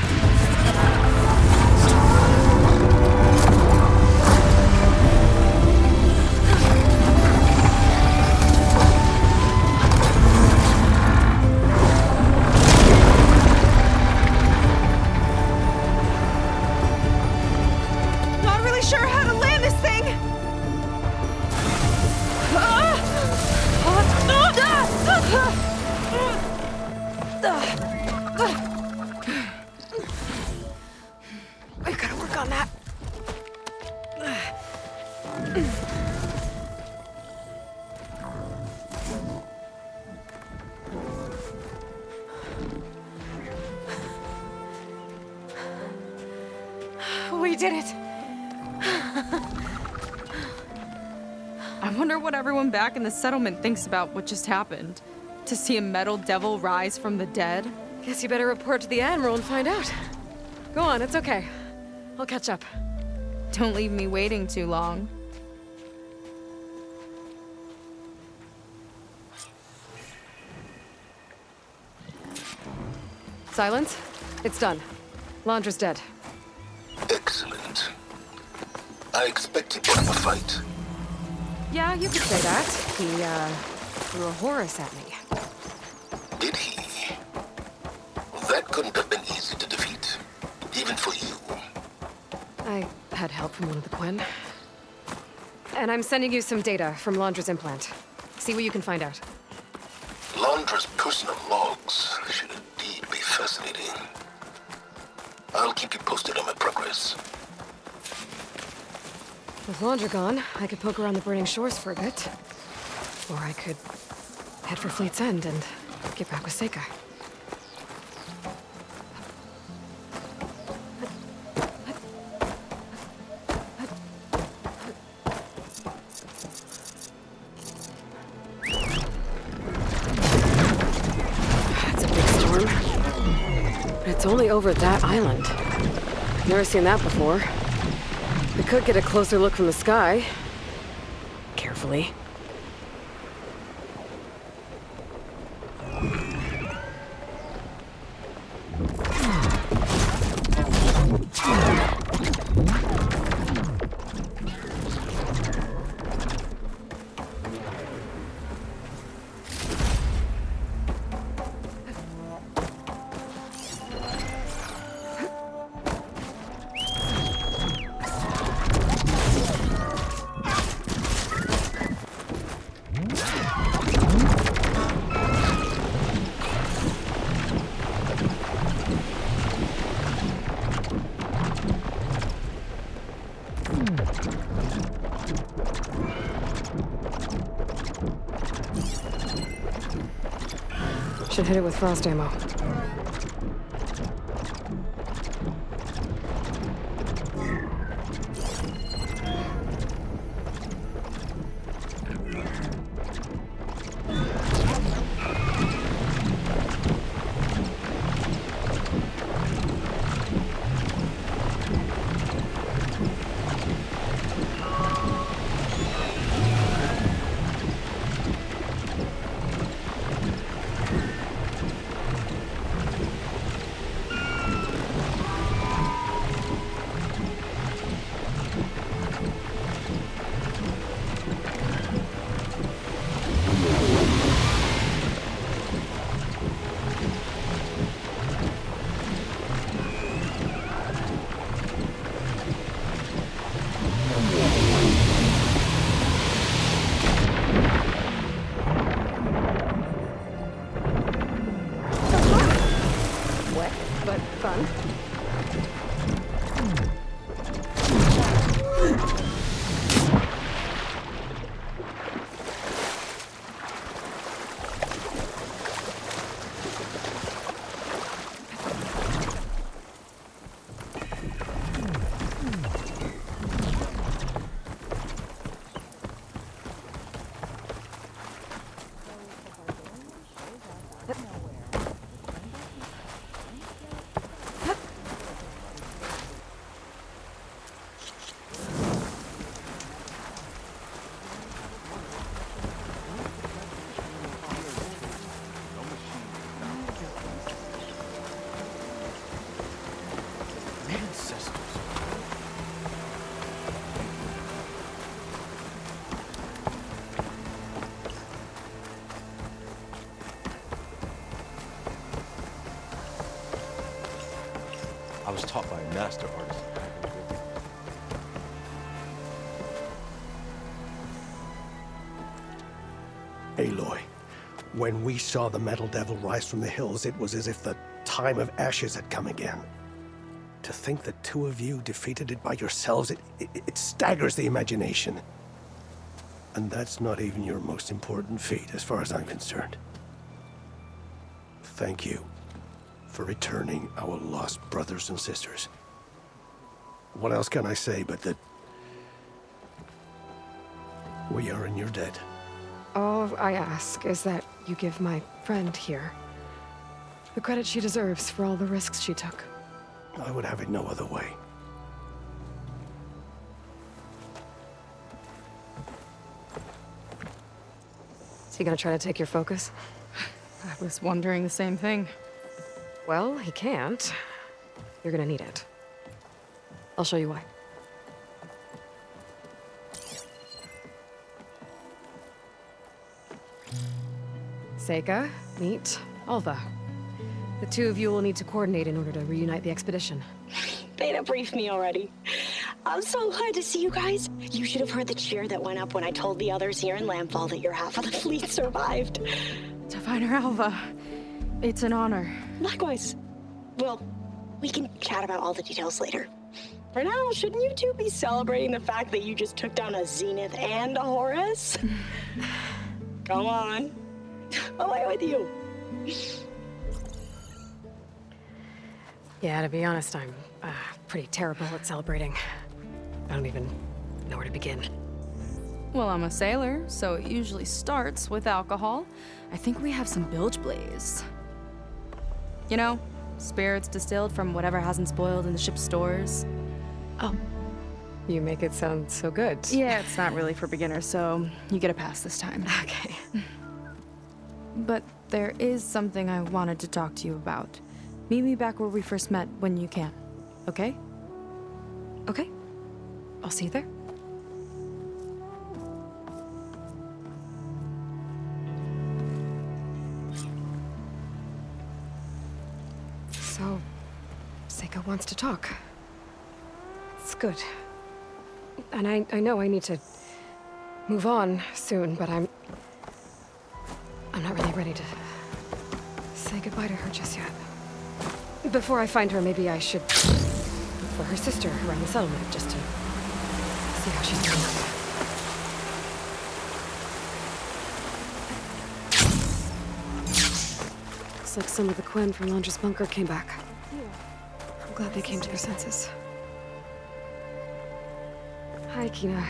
We've got to work on that. We did it. I wonder what everyone back in the settlement thinks about what just happened. To see a metal devil rise from the dead? Guess you better report to the Admiral and find out. Go on, it's okay. I'll catch up. Don't leave me waiting too long. Sylens? It's done. Londra's dead. Excellent. I expected one of a fight. Yeah, you could say that. He, threw a Horus at me. Did he? That couldn't have been easy to defeat, even for you. I had help from one of the Quen. And I'm sending you some data from Londra's implant. See what you can find out. Londra's personal logs should indeed be fascinating. I'll keep you posted on my progress. With Londra gone, I could poke around the burning shores for a bit. Or I could head for Fleet's End and get back with Seika. That's a big storm. But it's only over that island. Never seen that before. We could get a closer look from the sky. Carefully. Should hit it with frost ammo. But fun. I was taught by a master artist. Aloy, when we saw the Metal Devil rise from the hills, it was as if the time of ashes had come again. To think the two of you defeated it by yourselves, it staggers the imagination. And that's not even your most important feat, as far as I'm concerned. Thank you for returning our lost brothers and sisters. What else can I say but that we are in your debt? All I ask is that you give my friend here the credit she deserves for all the risks she took. I would have it no other way. Is he gonna try to take your focus? I was wondering the same thing. Well, he can't. You're gonna need it. I'll show you why. Seika, meet Alva. The two of you will need to coordinate in order to reunite the expedition. Beta briefed me already. I'm so glad to see you guys. You should have heard the cheer that went up when I told the others here in Landfall that your half of the fleet survived. Diviner Alva, it's an honor. Likewise. Well, we can chat about all the details later. For now, shouldn't you two be celebrating the fact that you just took down a Zenith and a Horus? Come on. Away with you. Yeah, to be honest, I'm pretty terrible at celebrating. I don't even know where to begin. Well, I'm a sailor, so it usually starts with alcohol. I think we have some bilge blaze. You know, spirits distilled from whatever hasn't spoiled in the ship's stores. Oh. You make it sound so good. Yeah, it's not really for beginners, so you get a pass this time. Okay. But there is something I wanted to talk to you about. Meet me back where we first met when you can, okay? Okay. I'll see you there. So, Seika wants to talk. It's good. And I know I need to move on soon, but I'm not really ready to say goodbye to her just yet. Before I find her, maybe I should look for her sister around the settlement, just to see how she's doing. Looks like some of the Quen from Londra's bunker came back. I'm glad they came to their senses. Hi, Kina.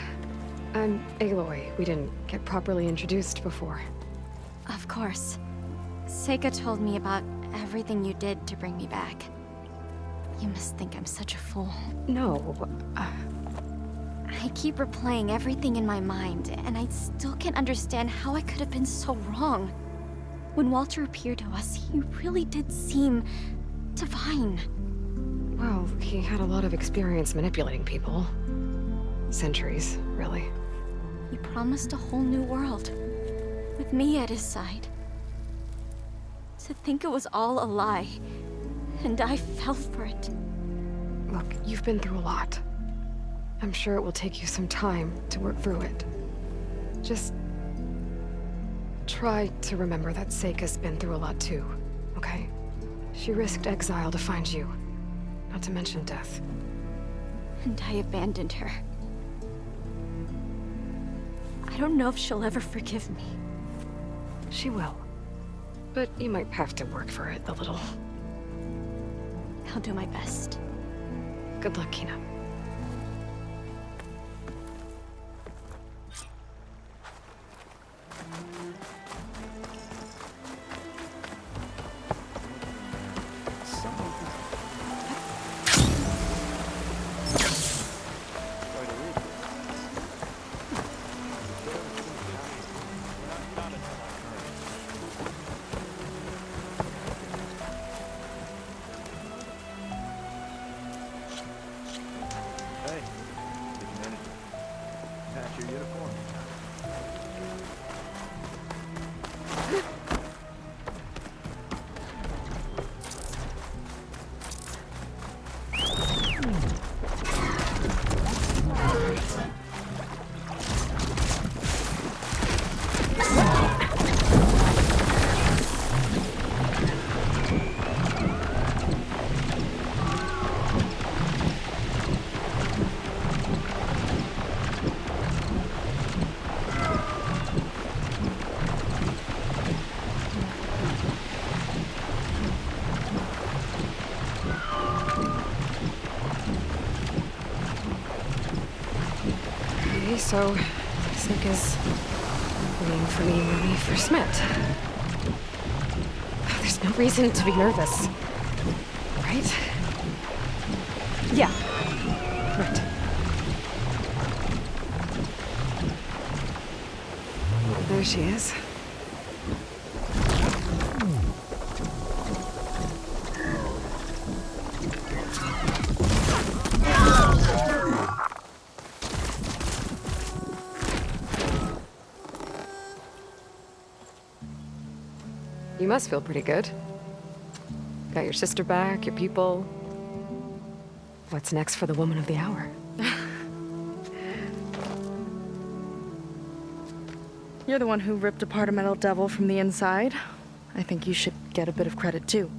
I'm Aloy. We didn't get properly introduced before. Of course. Seika told me about everything you did to bring me back. You must think I'm such a fool. No, I keep replaying everything in my mind, and I still can't understand how I could have been so wrong. When Walter appeared to us, he really did seem divine. Well, he had a lot of experience manipulating people. Centuries, really. He promised a whole new world, with me at his side. To think it was all a lie, and I fell for it. Look, you've been through a lot. I'm sure it will take you some time to work through it. Just try to remember that Seika's been through a lot too, okay? She risked exile to find you, not to mention death. And I abandoned her. I don't know if she'll ever forgive me. She will. But you might have to work for it a little. I'll do my best. Good luck, Kina. So, Seika's waiting for me when we first met. There's no reason to be nervous, right? Yeah, right. There she is. You must feel pretty good. Got your sister back, your people. What's next for the woman of the hour? You're the one who ripped apart a metal devil from the inside. I think you should get a bit of credit, too.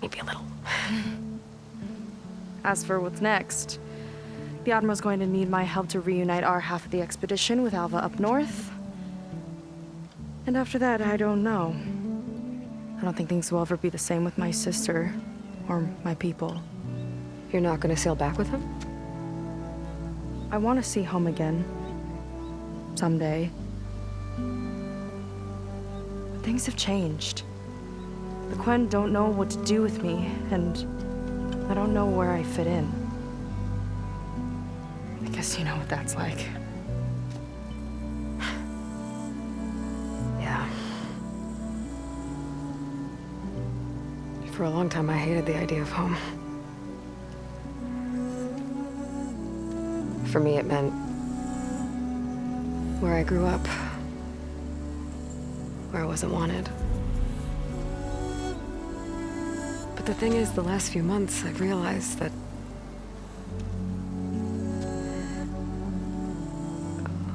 Maybe a little. As for what's next, the Admiral's going to need my help to reunite our half of the expedition with Alva up north. And after that, I don't know. I don't think things will ever be the same with my sister or my people. You're not gonna sail back with him? I want to see home again. Someday. But things have changed. The Quen don't know what to do with me, and I don't know where I fit in. I guess you know what that's like. Yeah. For a long time, I hated the idea of home. For me, it meant where I grew up, where I wasn't wanted. But the thing is, the last few months, I've realized that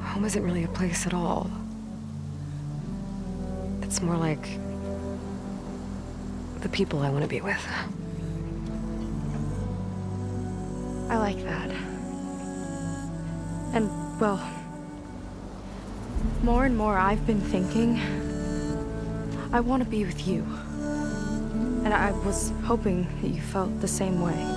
home isn't really a place at all. It's more like the people I want to be with. I like that. And, well, more and more I've been thinking, I want to be with you. And I was hoping that you felt the same way.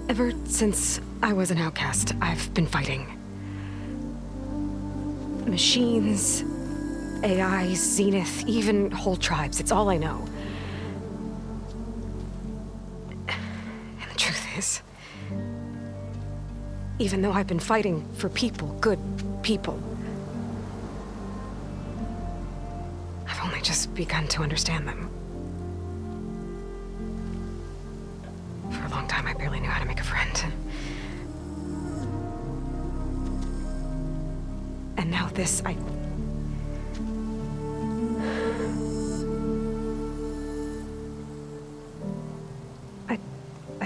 Ever since I was an outcast, I've been fighting. Machines, AI, Zenith, even whole tribes. It's all I know. And the truth is, even though I've been fighting for people, good people, I've only just begun to understand them. For a long time, I barely knew how to make a friend. And now this, I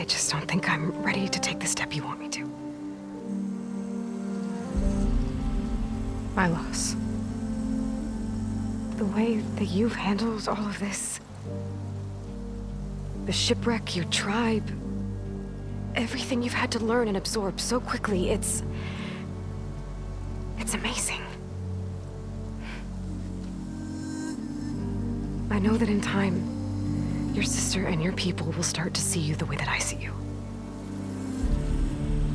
just don't think I'm ready to take the step you want me to. My loss. The way that you've handled all of this, the shipwreck, your tribe, everything you've had to learn and absorb so quickly, it's amazing. I know that in time, your sister and your people will start to see you the way that I see you.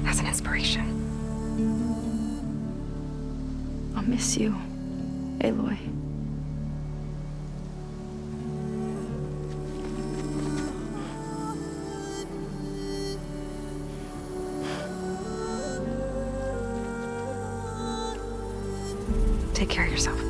As an inspiration. I'll miss you, Aloy. Take care of yourself.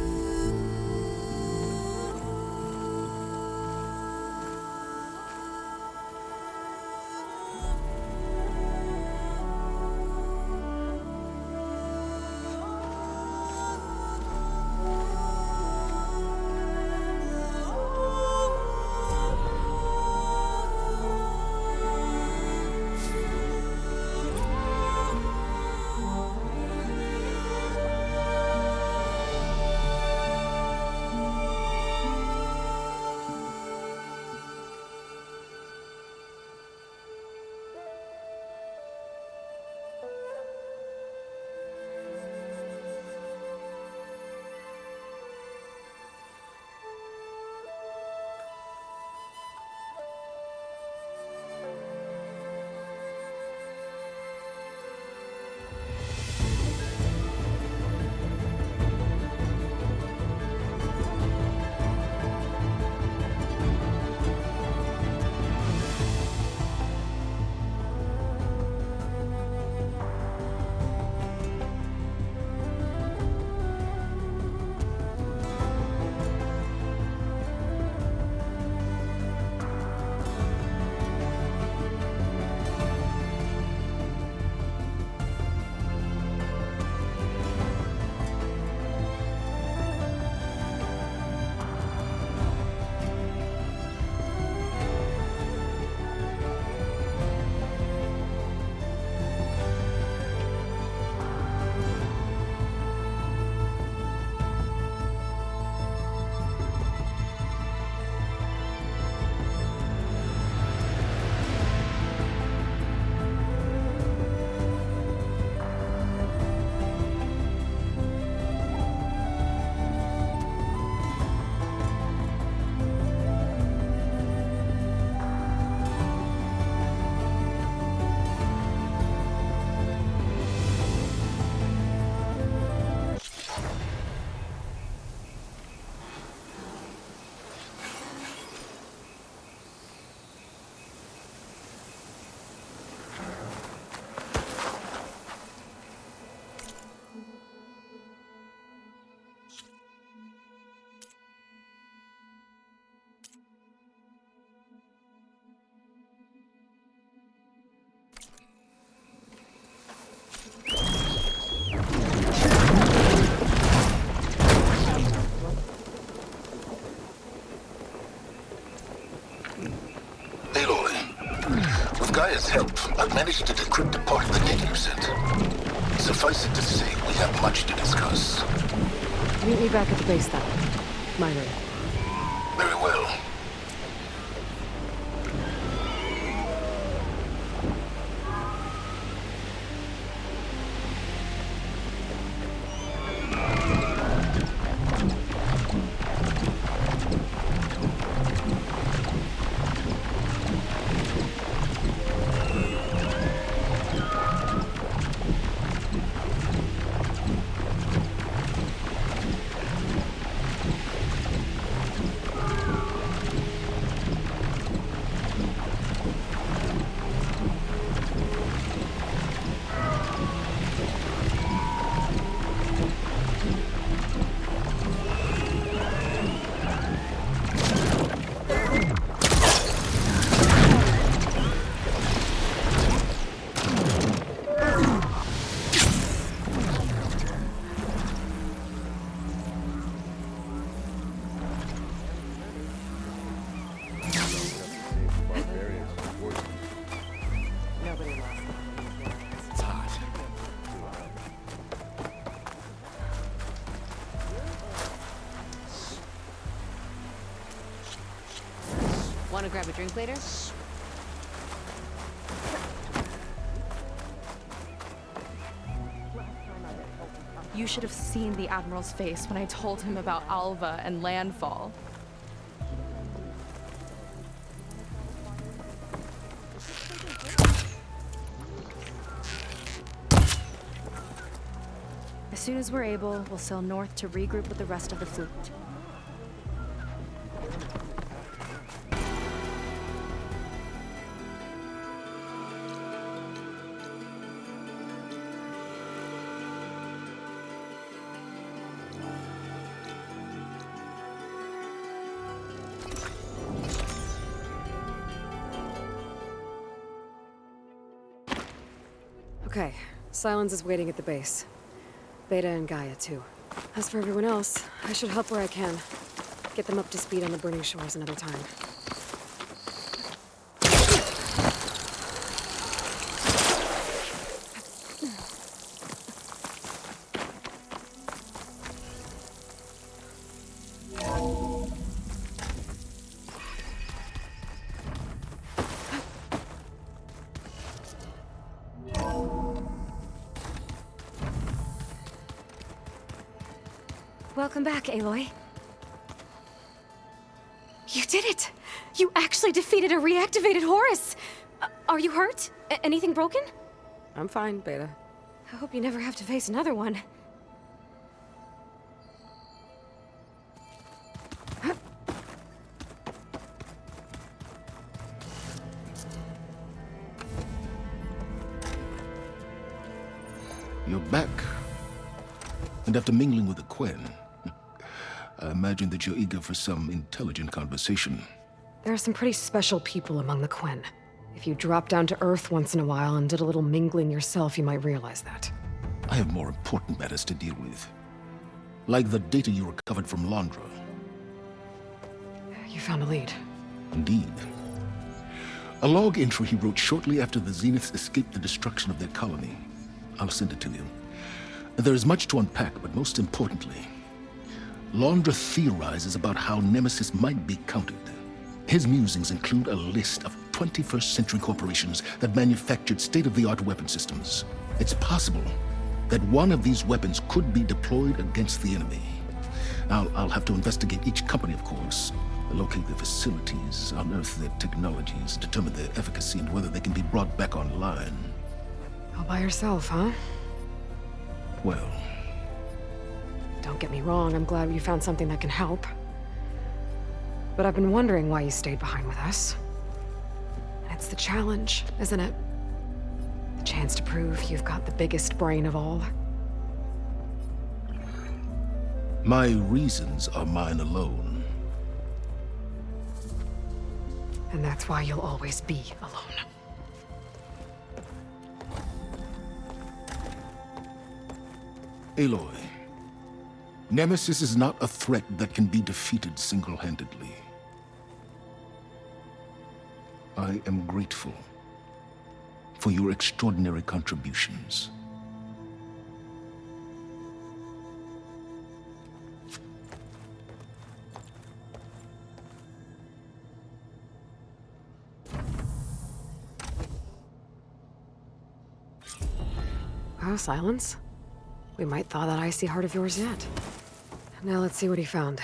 managed to decrypt a part of the data you sent. Suffice it to say, we have much to discuss. Meet me back at the base then. My room. Very well. Want to grab a drink later? You should have seen the Admiral's face when I told him about Alva and landfall. As soon as we're able, we'll sail north to regroup with the rest of the fleet. Okay, Sylens is waiting at the base. Beta and Gaia, too. As for everyone else, I should help where I can. Get them up to speed on the burning shores another time. Welcome back, Aloy. You did it! You actually defeated a reactivated Horus! Are you hurt? Anything broken? I'm fine, Beta. I hope you never have to face another one. You're back. And after mingling with the Quen, I imagine that you're eager for some intelligent conversation. There are some pretty special people among the Quen. If you dropped down to Earth once in a while and did a little mingling yourself, you might realize that. I have more important matters to deal with. Like the data you recovered from Londra. You found a lead. Indeed. A log entry he wrote shortly after the Zeniths escaped the destruction of their colony. I'll send it to you. There is much to unpack, but most importantly, Londra theorizes about how Nemesis might be countered. His musings include a list of 21st century corporations that manufactured state-of-the-art weapon systems. It's possible that one of these weapons could be deployed against the enemy. I'll have to investigate each company, of course, locate their facilities, unearth their technologies, determine their efficacy and whether they can be brought back online. All by yourself, huh? Well... Don't get me wrong, I'm glad you found something that can help. But I've been wondering why you stayed behind with us. And it's the challenge, isn't it? The chance to prove you've got the biggest brain of all. My reasons are mine alone. And that's why you'll always be alone. Aloy, Nemesis is not a threat that can be defeated single-handedly. I am grateful for your extraordinary contributions. Wow, Sylens. We might thaw that icy heart of yours yet. Now let's see what he found.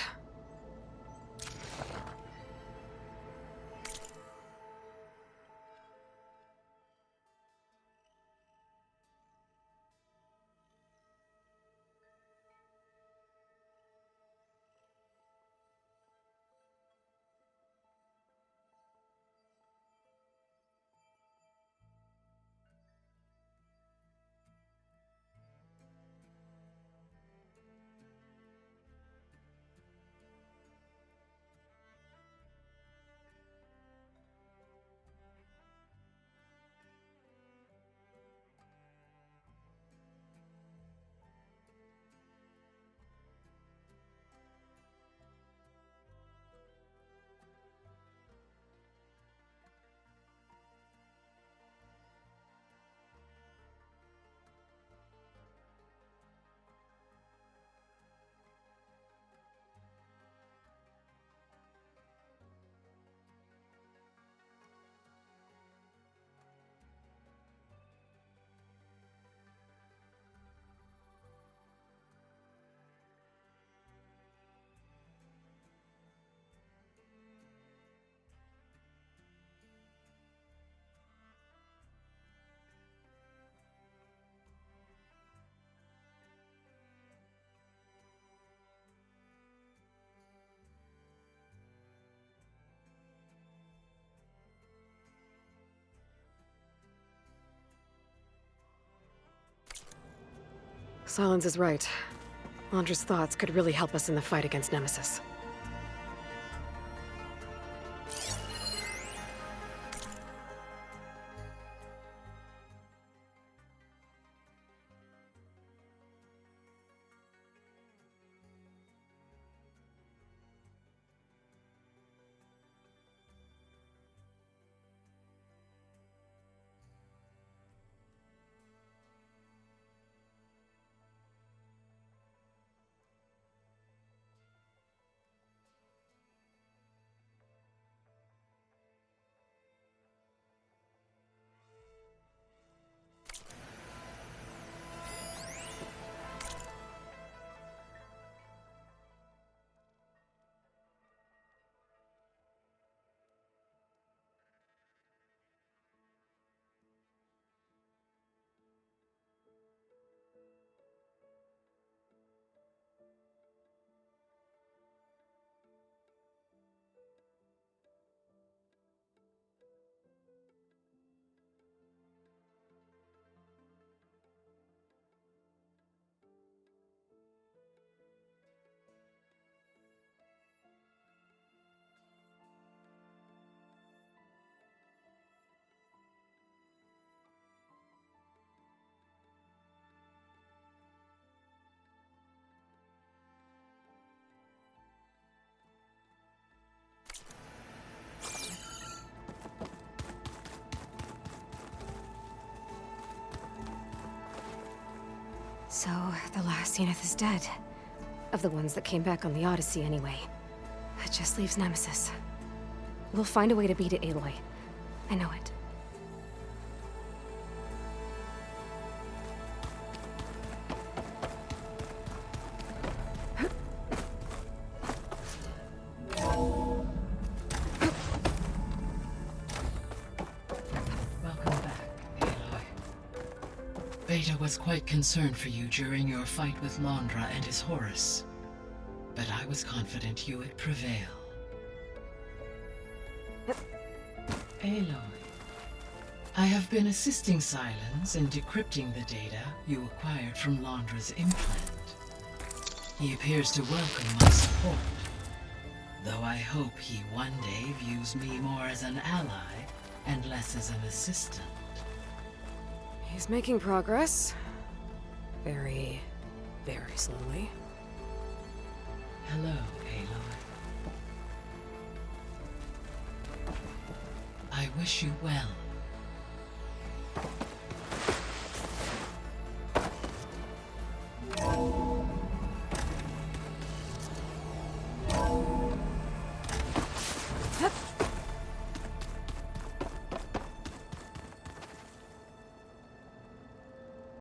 Sylens is right. Londra's thoughts could really help us in the fight against Nemesis. So, the last Zenith is dead. Of the ones that came back on the Odyssey, anyway. That just leaves Nemesis. We'll find a way to beat it, Aloy. I know it. Beta was quite concerned for you during your fight with Londra and his Horus. But I was confident you would prevail. Aloy, I have been assisting Sylens in decrypting the data you acquired from Londra's implant. He appears to welcome my support, though I hope he one day views me more as an ally and less as an assistant. He's making progress. Very, very slowly. Hello, Aloy. I wish you well.